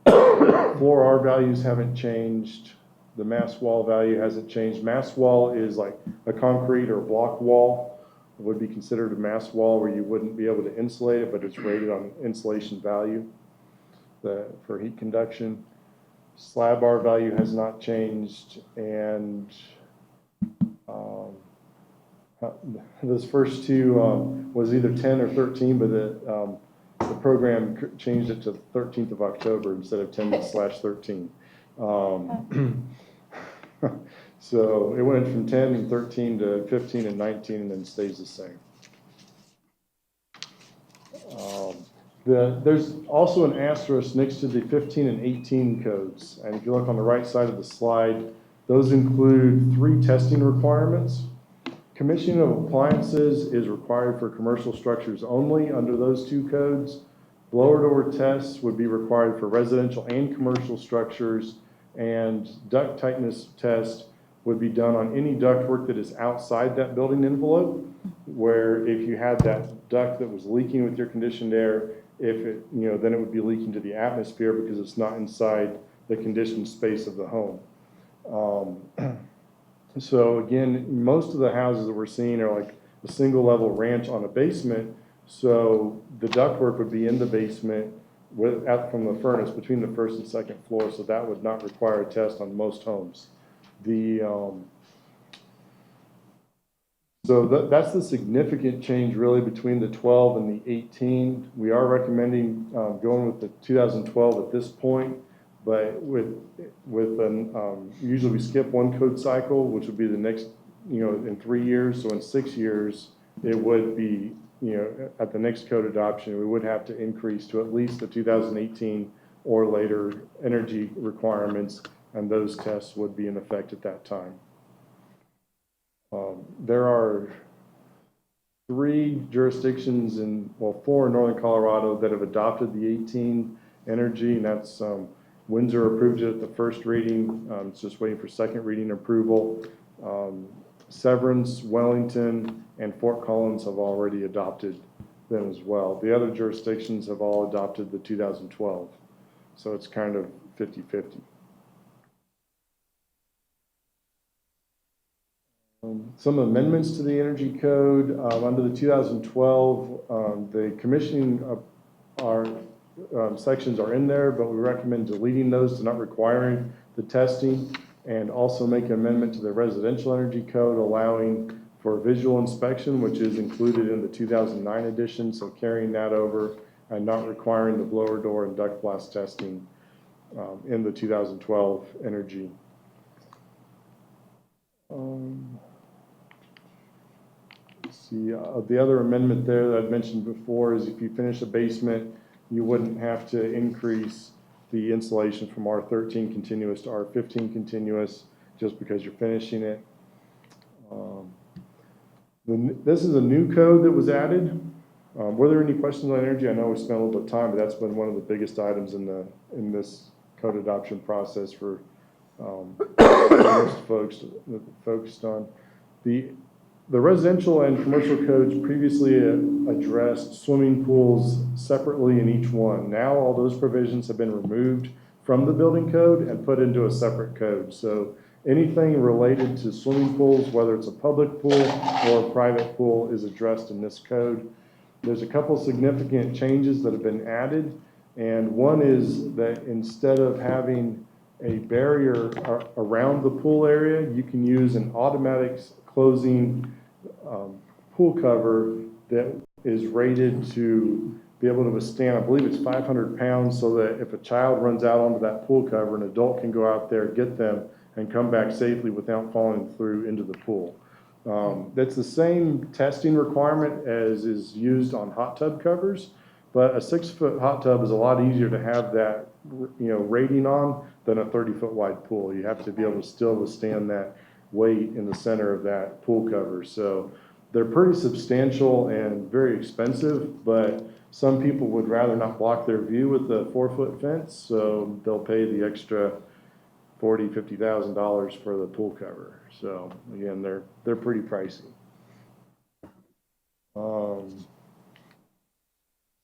Floor R values haven't changed. The mass wall value hasn't changed. Mass wall is like a concrete or block wall. It would be considered a mass wall where you wouldn't be able to insulate it, but it's rated on insulation value for heat conduction. Slab R value has not changed, and those first two was either 10 or 13, but the program changed it to the 13th of October instead of 10/13. So it went from 10 and 13 to 15 and 19 and then stays the same. There's also an asterisk next to the 15 and 18 codes. And if you look on the right side of the slide, those include 3 testing requirements. Commissioning of appliances is required for commercial structures only under those 2 codes. Blower door tests would be required for residential and commercial structures, and duct tightness test would be done on any ductwork that is outside that building envelope, where if you had that duct that was leaking with your conditioned air, then it would be leaking to the atmosphere because it's not inside the conditioned space of the home. So again, most of the houses that we're seeing are like a single level ranch on a basement. So the ductwork would be in the basement from the furnace between the first and second floor. So that would not require a test on most homes. That's the significant change really between the 12 and the 18. We are recommending going with the 2012 at this point. But usually we skip 1 code cycle, which would be the next, in 3 years. So in 6 years, it would be, at the next code adoption, we would have to increase to at least the 2018 or later energy requirements, and those tests would be in effect at that time. There are 3 jurisdictions 4 in northern Colorado that have adopted the 18 energy, and that's Windsor approved it at the first reading. It's just waiting for second reading approval. Severance, Wellington, and Fort Collins have already adopted them as well. The other jurisdictions have all adopted the 2012. So it's kind of 50-50. Some amendments to the energy code. Under the 2012, the commissioning sections are in there, but we recommend deleting those to not requiring the testing, and also make an amendment to the residential energy code allowing for visual inspection, which is included in the 2009 edition, so carrying that over and not requiring the blower door and duct blast testing in the 2012 energy. The other amendment there that I've mentioned before is if you finish a basement, you wouldn't have to increase the insulation from R13 continuous to R15 continuous just because you're finishing it. This is a new code that was added. Were there any questions on energy? I know we spent a little bit of time, but that's been one of the biggest items in this code adoption process for most folks focused on. The residential and commercial codes previously addressed swimming pools separately in each one. Now all those provisions have been removed from the building code and put into a separate code. So anything related to swimming pools, whether it's a public pool or a private pool, is addressed in this code. There's a couple significant changes that have been added, and one is that instead of having a barrier around the pool area, you can use an automatic closing pool cover that is rated to be able to withstand, I believe it's 500 pounds, so that if a child runs out onto that pool cover, an adult can go out there, get them, and come back safely without falling through into the pool. That's the same testing requirement as is used on hot tub covers, but a 6-foot hot tub is a lot easier to have that, rating on than a 30-foot wide pool. You have to be able to still withstand that weight in the center of that pool cover. So they're pretty substantial and very expensive, but some people would rather not block their view with the 4-foot fence, so they'll pay the extra $40,000, $50,000 for the pool cover. So again, they're pretty pricey.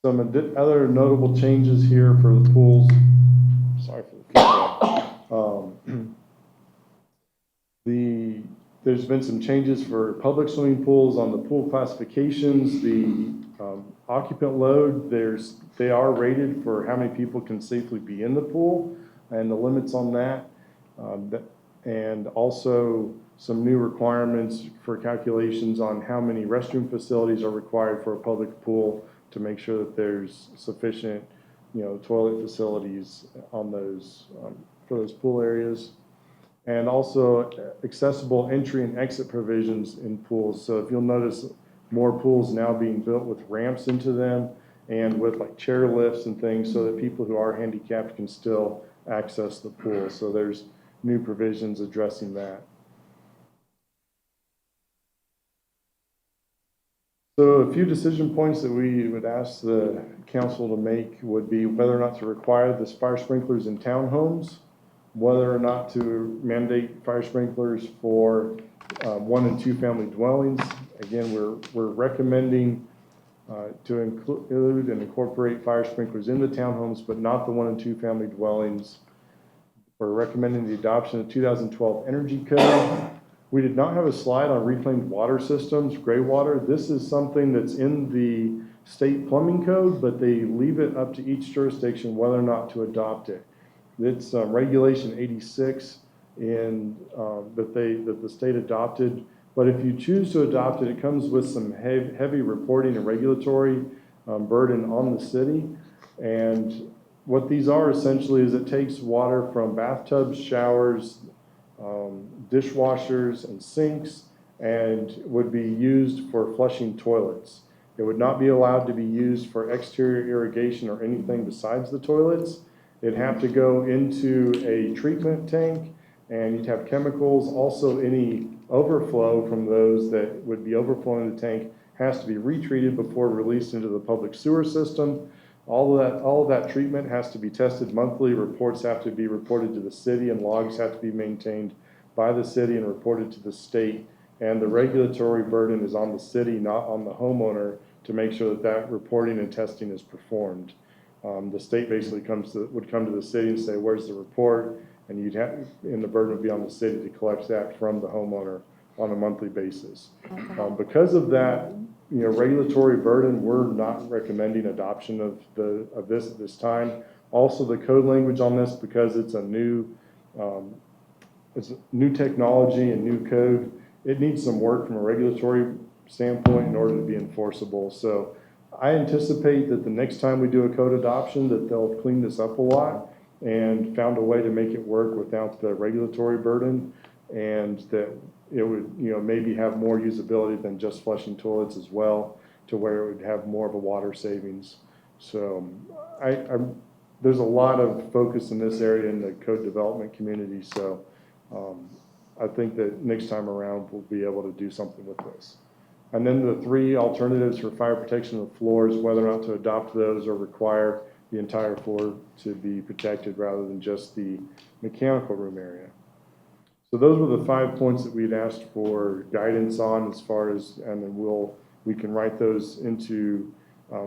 Some other notable changes here for the pools. Sorry for the feedback. There's been some changes for public swimming pools on the pool classifications. The occupant load, they are rated for how many people can safely be in the pool and the limits on that. And also some new requirements for calculations on how many restroom facilities are required for a public pool to make sure that there's sufficient, toilet facilities on those, for those pool areas. And also accessible entry and exit provisions in pools. So if you'll notice, more pools now being built with ramps into them and with like chair lifts and things so that people who are handicapped can still access the pool. So there's new provisions addressing that. So a few decision points that we would ask the council to make would be whether or not to require the fire sprinklers in townhomes, whether or not to mandate fire sprinklers for 1 and 2 family dwellings. Again, we're recommending to include and incorporate fire sprinklers in the townhomes, but not the 1 and 2 family dwellings. We're recommending the adoption of 2012 Energy Code. We did not have a slide on reclaimed water systems, gray water. This is something that's in the state plumbing code, but they leave it up to each jurisdiction whether or not to adopt it. It's regulation 86 that the state adopted. But if you choose to adopt it, it comes with some heavy reporting and regulatory burden on the city. And what these are essentially is it takes water from bathtubs, showers, dishwashers, and sinks, and would be used for flushing toilets. It would not be allowed to be used for exterior irrigation or anything besides the toilets. It'd have to go into a treatment tank, and you'd have chemicals. Also, any overflow from those that would be overflowing the tank has to be retreated before released into the public sewer system. All of that treatment has to be tested monthly. Reports have to be reported to the city, and logs have to be maintained by the city and reported to the state. And the regulatory burden is on the city, not on the homeowner, to make sure that that reporting and testing is performed. The state basically would come to the city and say, "Where's the report?" And the burden would be on the city to collect that from the homeowner on a monthly basis. Because of that, regulatory burden, we're not recommending adoption of this at this time. Also, the code language on this, because it's new technology and new code, it needs some work from a regulatory standpoint in order to be enforceable. So I anticipate that the next time we do a code adoption that they'll clean this up a lot and found a way to make it work without the regulatory burden, and that it would maybe have more usability than just flushing toilets as well, to where it would have more of a water savings. So there's a lot of focus in this area in the code development community. So I think that next time around we'll be able to do something with this. And then the 3 alternatives for fire protection of floors, whether or not to adopt those or require the entire floor to be protected rather than just the mechanical room area. So those were the 5 points that we'd asked for guidance on, as far as, and then we can write those into,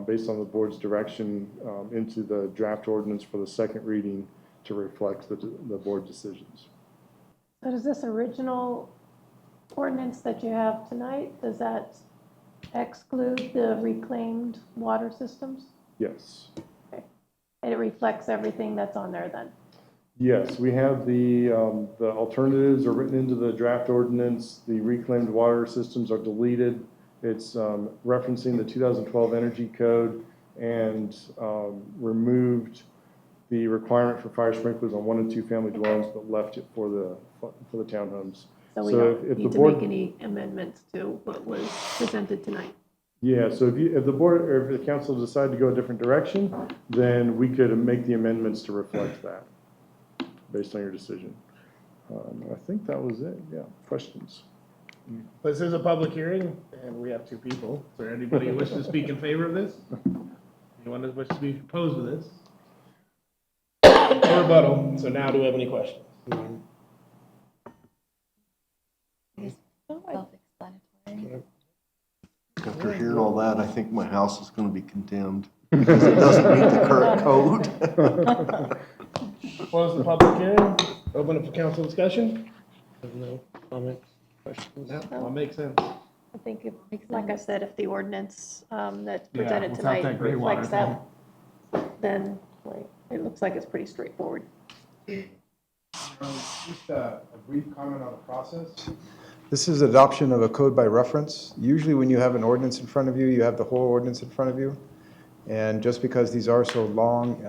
based on the board's direction, into the draft ordinance for the second reading to reflect the board decisions. So does this original ordinance that you have tonight, does that exclude the reclaimed water systems? Yes. Okay. And it reflects everything that's on there then? Yes, we have the alternatives are written into the draft ordinance. The reclaimed water systems are deleted. It's referencing the 2012 Energy Code, and removed the requirement for fire sprinklers on 1 and 2 family dwellings, but left it for the townhomes. So we if don't the need to board- make any amendments to what was presented tonight. Yeah, so if the board, or if the council decide to go a different direction, then we could make the amendments to reflect that, based on your decision. I think that was it, yeah, questions? This is a public hearing, and we have 2 people. Is there anybody who wishes to speak in favor of this? Anyone who wishes to be opposed to this? No rebuttal, so now do we have any questions? Self-explanatory. After hearing all that, I think my house is going to be condemned because it doesn't meet the current code. Close the public hearing, open it for council discussion. No comments, questions? No, all makes sense. I think, if, like I said, if the ordinance that's Yeah, presented without tonight that gray water reflects that, then like, it looks like it's pretty straightforward. Just a brief comment on the process. This is adoption of a code by reference. Usually when you have an ordinance in front of you, you have the whole ordinance in front of you. And just because these are so long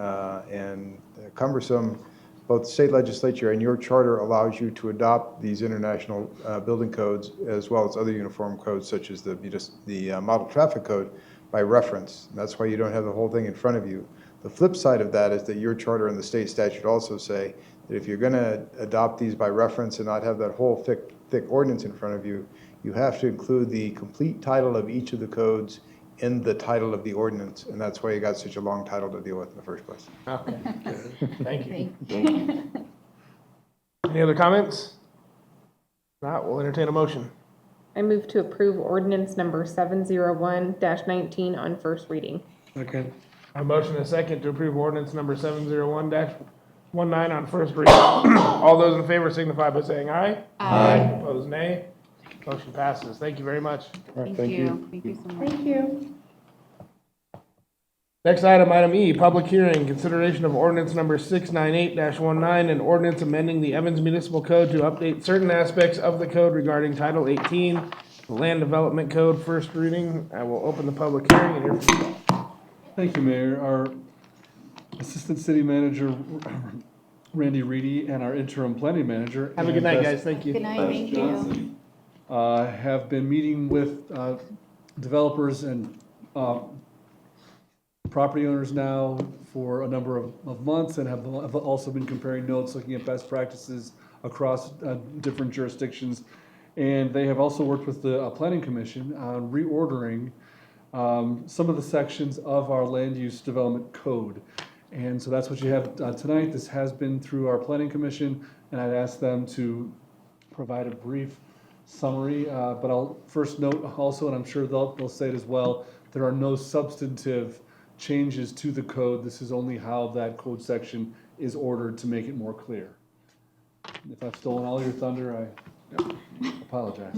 and cumbersome, both the state legislature and your charter allows you to adopt these international building codes as well as other uniform codes such as the model traffic code by reference. And that's why you don't have the whole thing in front of you. The flip side of that is that your charter and the state statute also say that if you're going to adopt these by reference and not have that whole thick ordinance in front of you, you have to include the complete title of each of the codes in the title of the ordinance, and that's why you got such a long title to deal with in the first place. Okay, thank you. Any other comments? Not, we'll entertain a motion. I move to approve ordinance number 701-19 on first reading. Okay. A motion and a second to approve ordinance number 701-19 on first reading. All those in favor signify by saying aye. Aye. Opposed, nay. Motion passes. Thank you very much. Thank you. Thank you so much. Thank you. Next item, item E, public hearing, consideration of ordinance number 698-19, and ordinance amending the Evans Municipal Code to update certain aspects of the code regarding Title 18, the Land Development Code, first reading. I will open the public hearing and hear from you. Thank you, Mayor. Our Assistant City Manager, Randy Reedy, and our Interim Planning Manager. Have a good night, guys. Thank you. Good night, thank you. Have been meeting with developers and property owners now for a number of months, and have also been comparing notes, looking at best practices across different jurisdictions. And they have also worked with the Planning Commission on reordering some of the sections of our land use development code. And so that's what you have tonight. This has been through our Planning Commission, and I'd ask them to provide a brief summary, but I'll first note also, and I'm sure they'll say it as well, there are no substantive changes to the code. This is only how that code section is ordered to make it more clear. If I've stolen all your thunder, I apologize.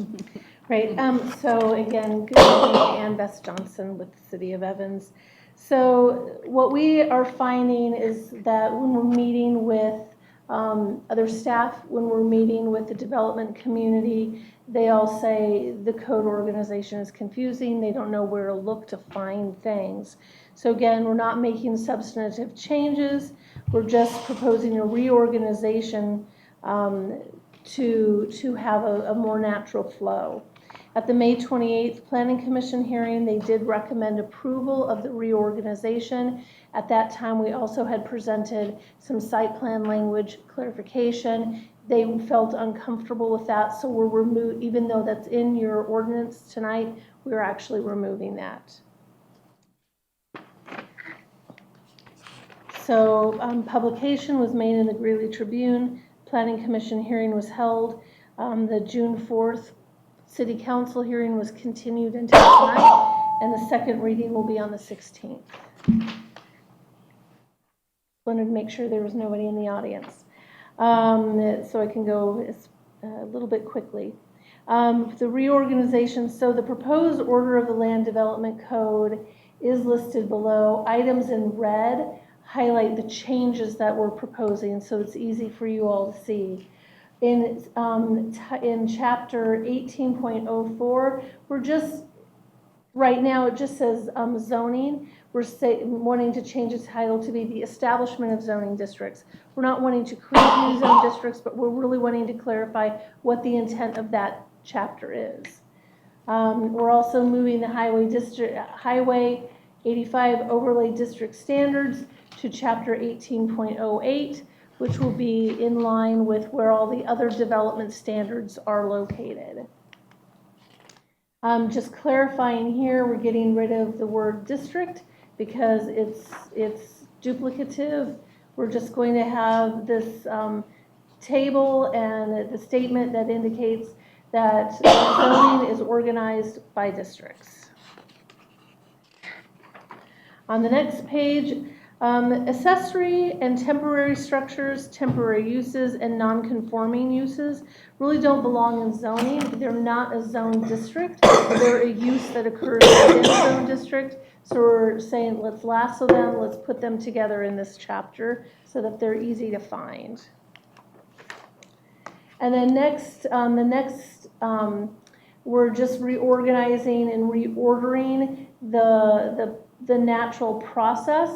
Right, so again, good evening, Ann Beth Johnson with the City of Evans. So what we are finding is that when we're meeting with other staff, when we're meeting with the development community, they all say the code organization is confusing. They don't know where to look to find things. So again, we're not making substantive changes. We're just proposing a reorganization to have a more natural flow. At the May 28th Planning Commission hearing, they did recommend approval of the reorganization. At that time, we also had presented some site plan language clarification. They felt uncomfortable with that, so we're even though that's in your ordinance tonight, we're actually removing that. So publication was made in the Greeley Tribune. Planning Commission hearing was held. The June 4th City Council hearing was continued until tonight, and the second reading will be on the 16th. Wanted to make sure there was nobody in the audience, so I can go a little bit quickly. The reorganization, so the proposed order of the Land Development Code is listed below. Items in red highlight the changes that we're proposing, so it's easy for you all to see. In chapter 18.04, we're just, right now it just says zoning. we're wanting to change its title to be the establishment of zoning districts. We're not wanting to create new zone districts, but we're really wanting to clarify what the intent of that chapter is. We're also moving the Highway 85 Overlay District Standards to Chapter 18.08, which will be in line with where all the other development standards are located. Just clarifying here, we're getting rid of the word district because it's duplicative. We're just going to have this table and the statement that indicates that zoning is organized by districts. On the next page, accessory and temporary structures, temporary uses, and non-conforming uses really don't belong in zoning. They're not a zone district. They're a use that occurs within a zone district. So we're saying let's lasso them, let's put them together in this chapter so that they're easy to find. And then next, we're just reorganizing and reordering the natural process.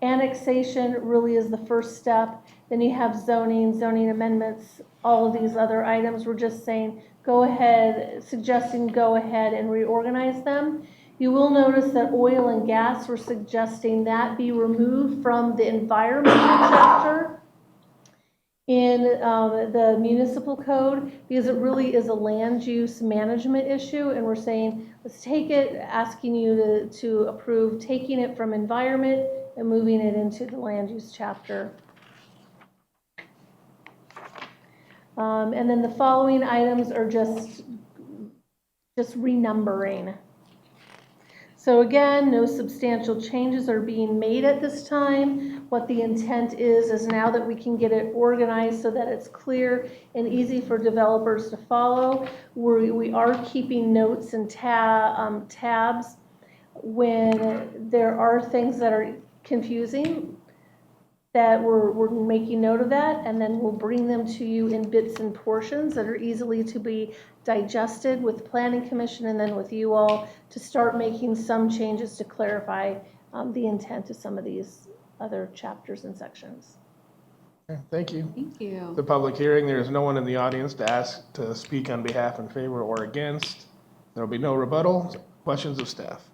Annexation really is the first step. Then you have zoning amendments, all of these other items. We're just saying go ahead, suggesting go ahead and reorganize them. You will notice that oil and gas, we're suggesting that be removed from the environmental chapter in the municipal code because it really is a land use management issue, and we're saying let's take it, asking you to approve taking it from environment and moving it into the land use chapter. And then the following items are just renumbering. So again, no substantial changes are being made at this time. What the intent is now that we can get it organized so that it's clear and easy for developers to follow. We are keeping notes and tabs when there are things that are confusing, that we're making note of that, and then we'll bring them to you in bits and portions that are easily to be digested with the Planning Commission and then with you all to start making some changes to clarify the intent of some of these other chapters and sections. Okay, thank you. Thank you. The public hearing, there is no one in the audience to ask to speak on behalf, in favor, or against. There will be no rebuttal. Questions of staff?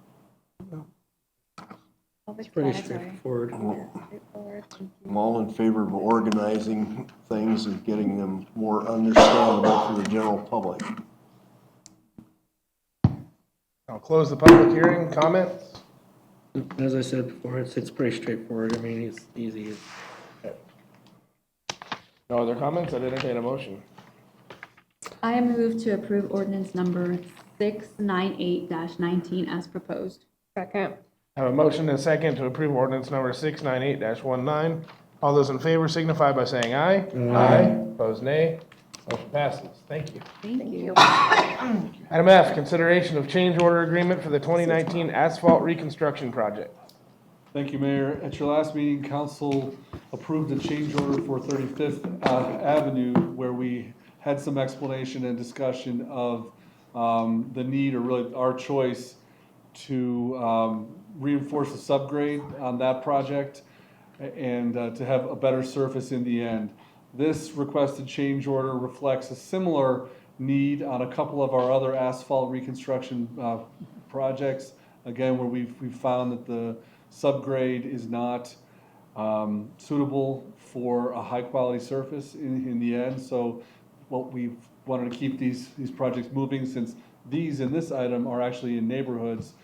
It's pretty straightforward. I'm all in favor of organizing things and getting them more understandable for the general public. I'll close the public hearing. Comments? As I said before, it's pretty straightforward. I mean, it's easy. No other comments? I'd entertain a motion. I move to approve ordinance number 698-19 as proposed. Second. I have a motion and a second to approve ordinance number 698-19. All those in favor signify by saying aye. Aye. Opposed, nay. Motion passes. Thank you. Thank you. Item F, consideration of change order agreement for the 2019 asphalt reconstruction project. Thank you, Mayor. At your last meeting, council approved a change order for 35th Avenue where we had some explanation and discussion of the need, or really our choice, to reinforce the subgrade on that project and to have a better surface in the end. This requested change order reflects a similar need on a couple of our other asphalt reconstruction projects. Again, where we've found that the subgrade is not suitable for a high quality surface in the end. So what we wanted to keep these projects moving, since these in this item are actually in neighborhoods.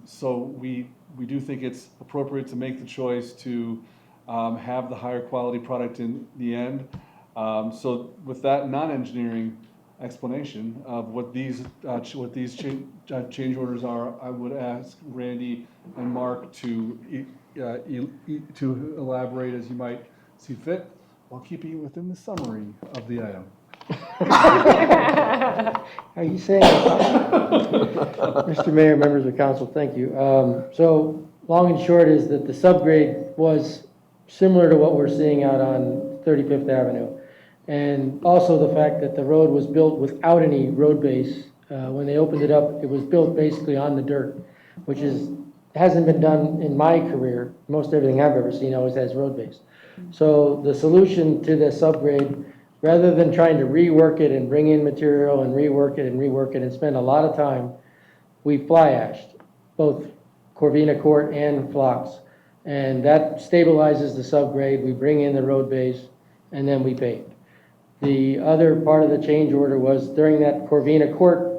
So we do think it's appropriate to make the choice to have the higher quality product in the end. So with that non-engineering explanation of what these change orders are, I would ask Randy and Mark to elaborate as you might see fit, while keeping it within the summary of the item. Are you saying, Mr. Mayor, members of council, thank you. So long and short is that the subgrade was similar to what we're seeing out on 35th Avenue. And also the fact that the road was built without any road base. When they opened it up, it was built basically on the dirt, which is hasn't been done in my career. Most everything I've ever seen always has road base. So the solution to the subgrade, rather than trying to rework it and bring in material and rework it and spend a lot of time, we fly ashed, both Corvina Court and Phlox. And that stabilizes the subgrade. We bring in the road base and then we pave. The other part of the change order was during that Corvina Court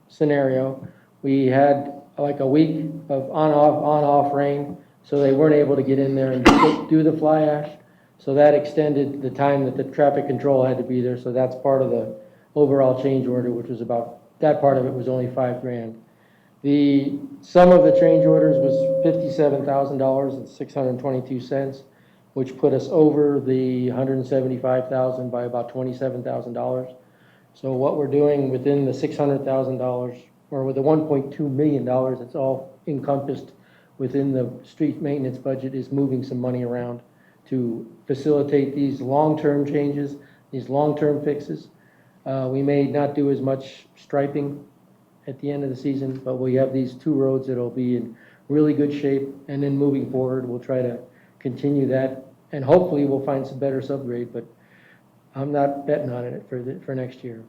scenario, we had like a week of on-off rain, so they weren't able to get in there and do the fly ash. So that extended the time that the traffic control had to be there. So that's part of the overall change order, which was about, that part of it was only $5,000. The sum of the change orders was $57,622, which put us over the $175,000 by about $27,000. So what we're doing within the $600,000, or with the $1.2 million, it's all encompassed within the street maintenance budget, is moving some money around to facilitate these long-term changes, these long-term fixes. We may not do as much striping at the end of the season, but we have these two roads that'll be in really good shape, and then moving forward, we'll try to continue that, and hopefully we'll find some better subgrade, but I'm not betting on it for next year.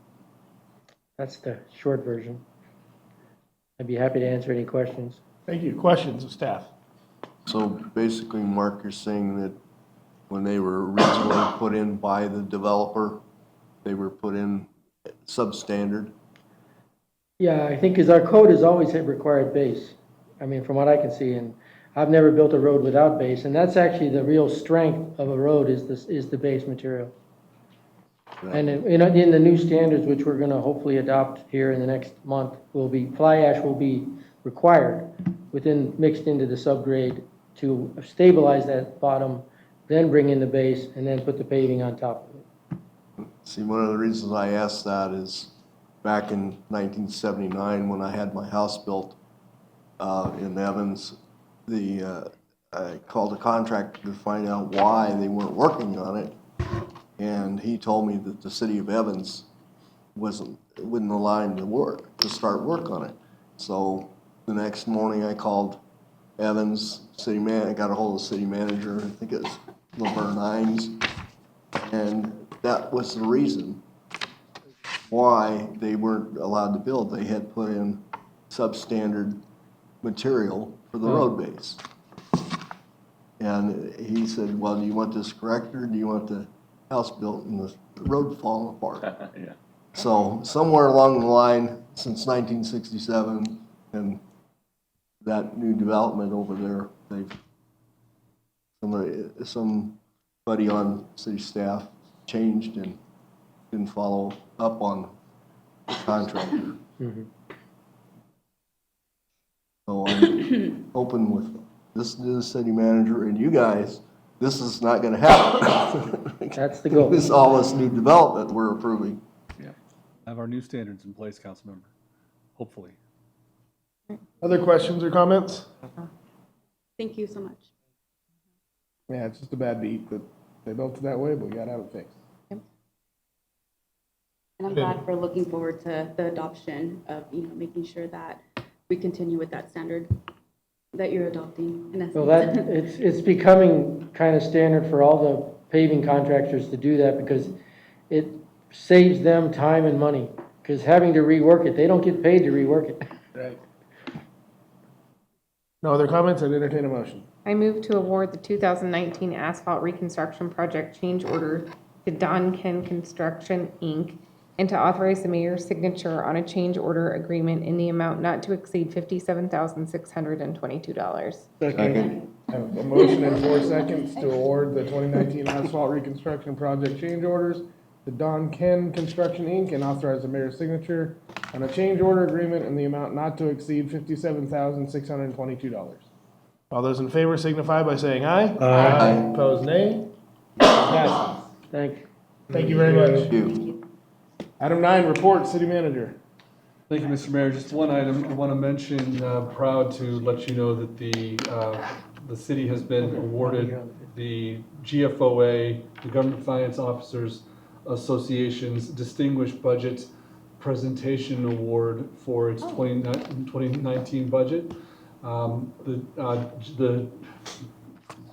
That's the short version. I'd be happy to answer any questions. Thank you. Questions of staff? So basically, Mark, you're saying that when they were originally put in by the developer, they were put in substandard? Yeah, I think because our code has always had required base. I mean, from what I can see, and I've never built a road without base, and that's actually the real strength of a road is the base material. Right. And in the new standards, which we're going to hopefully adopt here in the next month, fly ash will be required mixed into the subgrade to stabilize that bottom, then bring in the base, and then put the paving on top of it. See, one of the reasons I asked that is back in 1979 when I had my house built in Evans, I called a contractor to find out why they weren't working on it, and he told me that the city of Evans wouldn't allow him to start work on it. So the next morning I called Evans, I got a hold of the city manager, I think it was Laverne Hines, and that was the reason why they weren't allowed to build. They had put in substandard material for the road base. And he said, well, do you want this corrected, or do you want the house built and the road falling apart? Yeah. So somewhere along the line, since 1967, and that new development over there, somebody on city staff changed and didn't follow up on the contractor. Mm-hmm. So I'm hoping with this new city manager and you guys, this is not going to happen. That's the goal. This all this new development we're approving. Yeah, have our new standards in place, Councilmember, hopefully. Other questions or comments? Thank you so much. Yeah, it's just a bad beat that they built it that way, but we got to have it fixed. And I'm glad we're looking forward to the adoption of, making sure that we continue with that standard that you're adopting. In essence. Well, it's becoming kind of standard for all the paving contractors to do that because it saves them time and money. Because having to rework it, they don't get paid to rework it. Right. No other comments? I'd entertain a motion. I move to award the 2019 asphalt reconstruction project change order to Don Ken Construction, Inc., and to authorize the mayor's signature on a change order agreement in the amount not to exceed $57,622. Second. I have a motion in 4 seconds to award the 2019 asphalt reconstruction project change orders to Don Ken Construction, Inc., and authorize the mayor's signature on a change order agreement in the amount not to exceed $57,622. All those in favor signify by saying aye. Aye. Opposed, nay. Passes. Thank you. Thank you very much. Thank you. Item 9, report, city manager. Thank you, Mr. Mayor. Just one item I want to mention, proud to let you know that the city has been awarded the GFOA, the Government Finance Officers Association's Distinguished Budget Presentation Award for its 2019 budget. The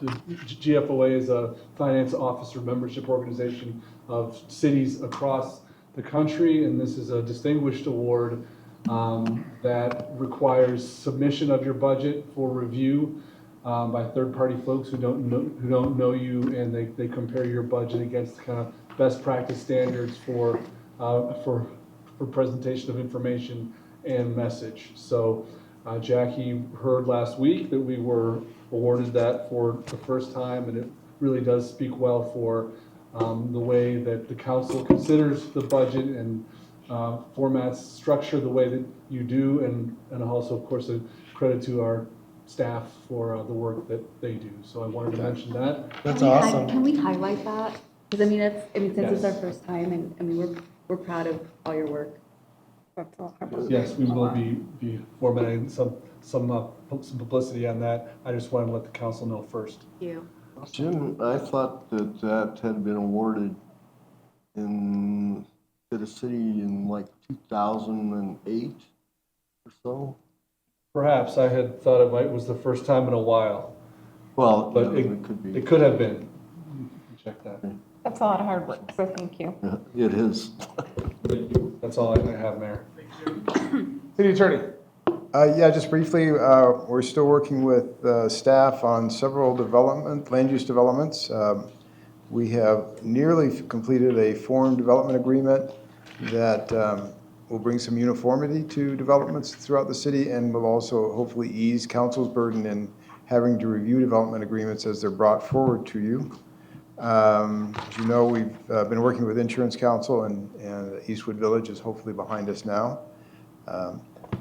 GFOA is a finance officer membership organization of cities across the country, and this is a distinguished award that requires submission of your budget for review by third-party folks who don't know you, and they compare your budget against kind of best practice standards for presentation of information and message. So Jackie heard last week that we were awarded that for the first time, and it really does speak well for the way that the council considers the budget and formats structure the way that you do, and also, of course, a credit to our staff for the work that they do. So I wanted to mention that. That's awesome. Can we highlight that? Because since it's Yes. our first time, and we're proud of all your work. Yes, we will be formatting some publicity on that. I just wanted to let the council know first. Thank you. Jim, I thought that had been awarded to the city in like 2008 or so. Perhaps I had thought it was the first time in a while. Well, but it could be. It could have been. Check that. That's a lot of hard work, so thank you. Yeah, it is. That's all I have, Mayor. City Attorney. Yeah, just briefly, we're still working with staff on several land use developments. We have nearly completed a form development agreement that will bring some uniformity to developments throughout the city and will also hopefully ease council's burden in having to review development agreements as they're brought forward to you. As you know, we've been working with Insurance Council, and Eastwood Village is hopefully behind us now.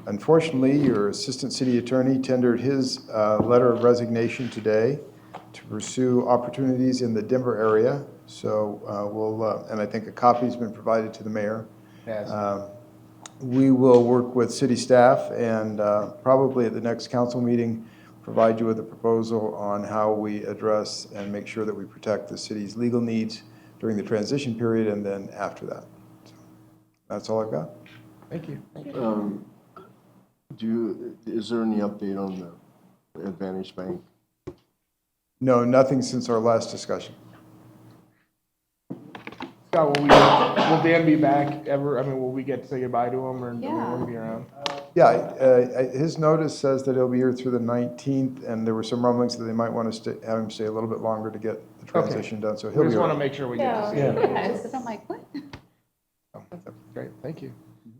Unfortunately, your assistant city attorney tendered his letter of resignation today to pursue opportunities in the Denver area. So and I think a copy's been provided to the mayor. Yes. We will work with city staff and probably at the next council meeting provide you with a proposal on how we address and make sure that we protect the city's legal needs during the transition period and then after that. So that's all I've got. Thank you. Is there any update on the Advantage Bank? No, nothing since our last discussion. Scott, will Dan be back ever? I mean, will we get to say goodbye to him, or will he be around? Yeah, his notice says that he'll be here through the 19th, and there were some rumblings that they might want to have him stay a little bit longer to get the transition done, so he'll We be just want to around. make sure we get to see him. Yes, I'm like, what? Great, thank you.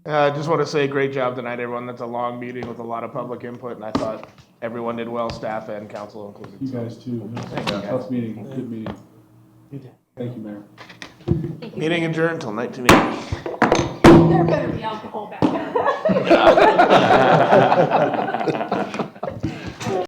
I just want to say great job tonight, everyone. That's a long meeting with a lot of public input, and I thought everyone did well, staff and council included. You So, guys too. Thank you, guys. Tough meeting, good meeting. Thank you, Mayor. Meeting adjourned until 1980. There better be alcohol back there.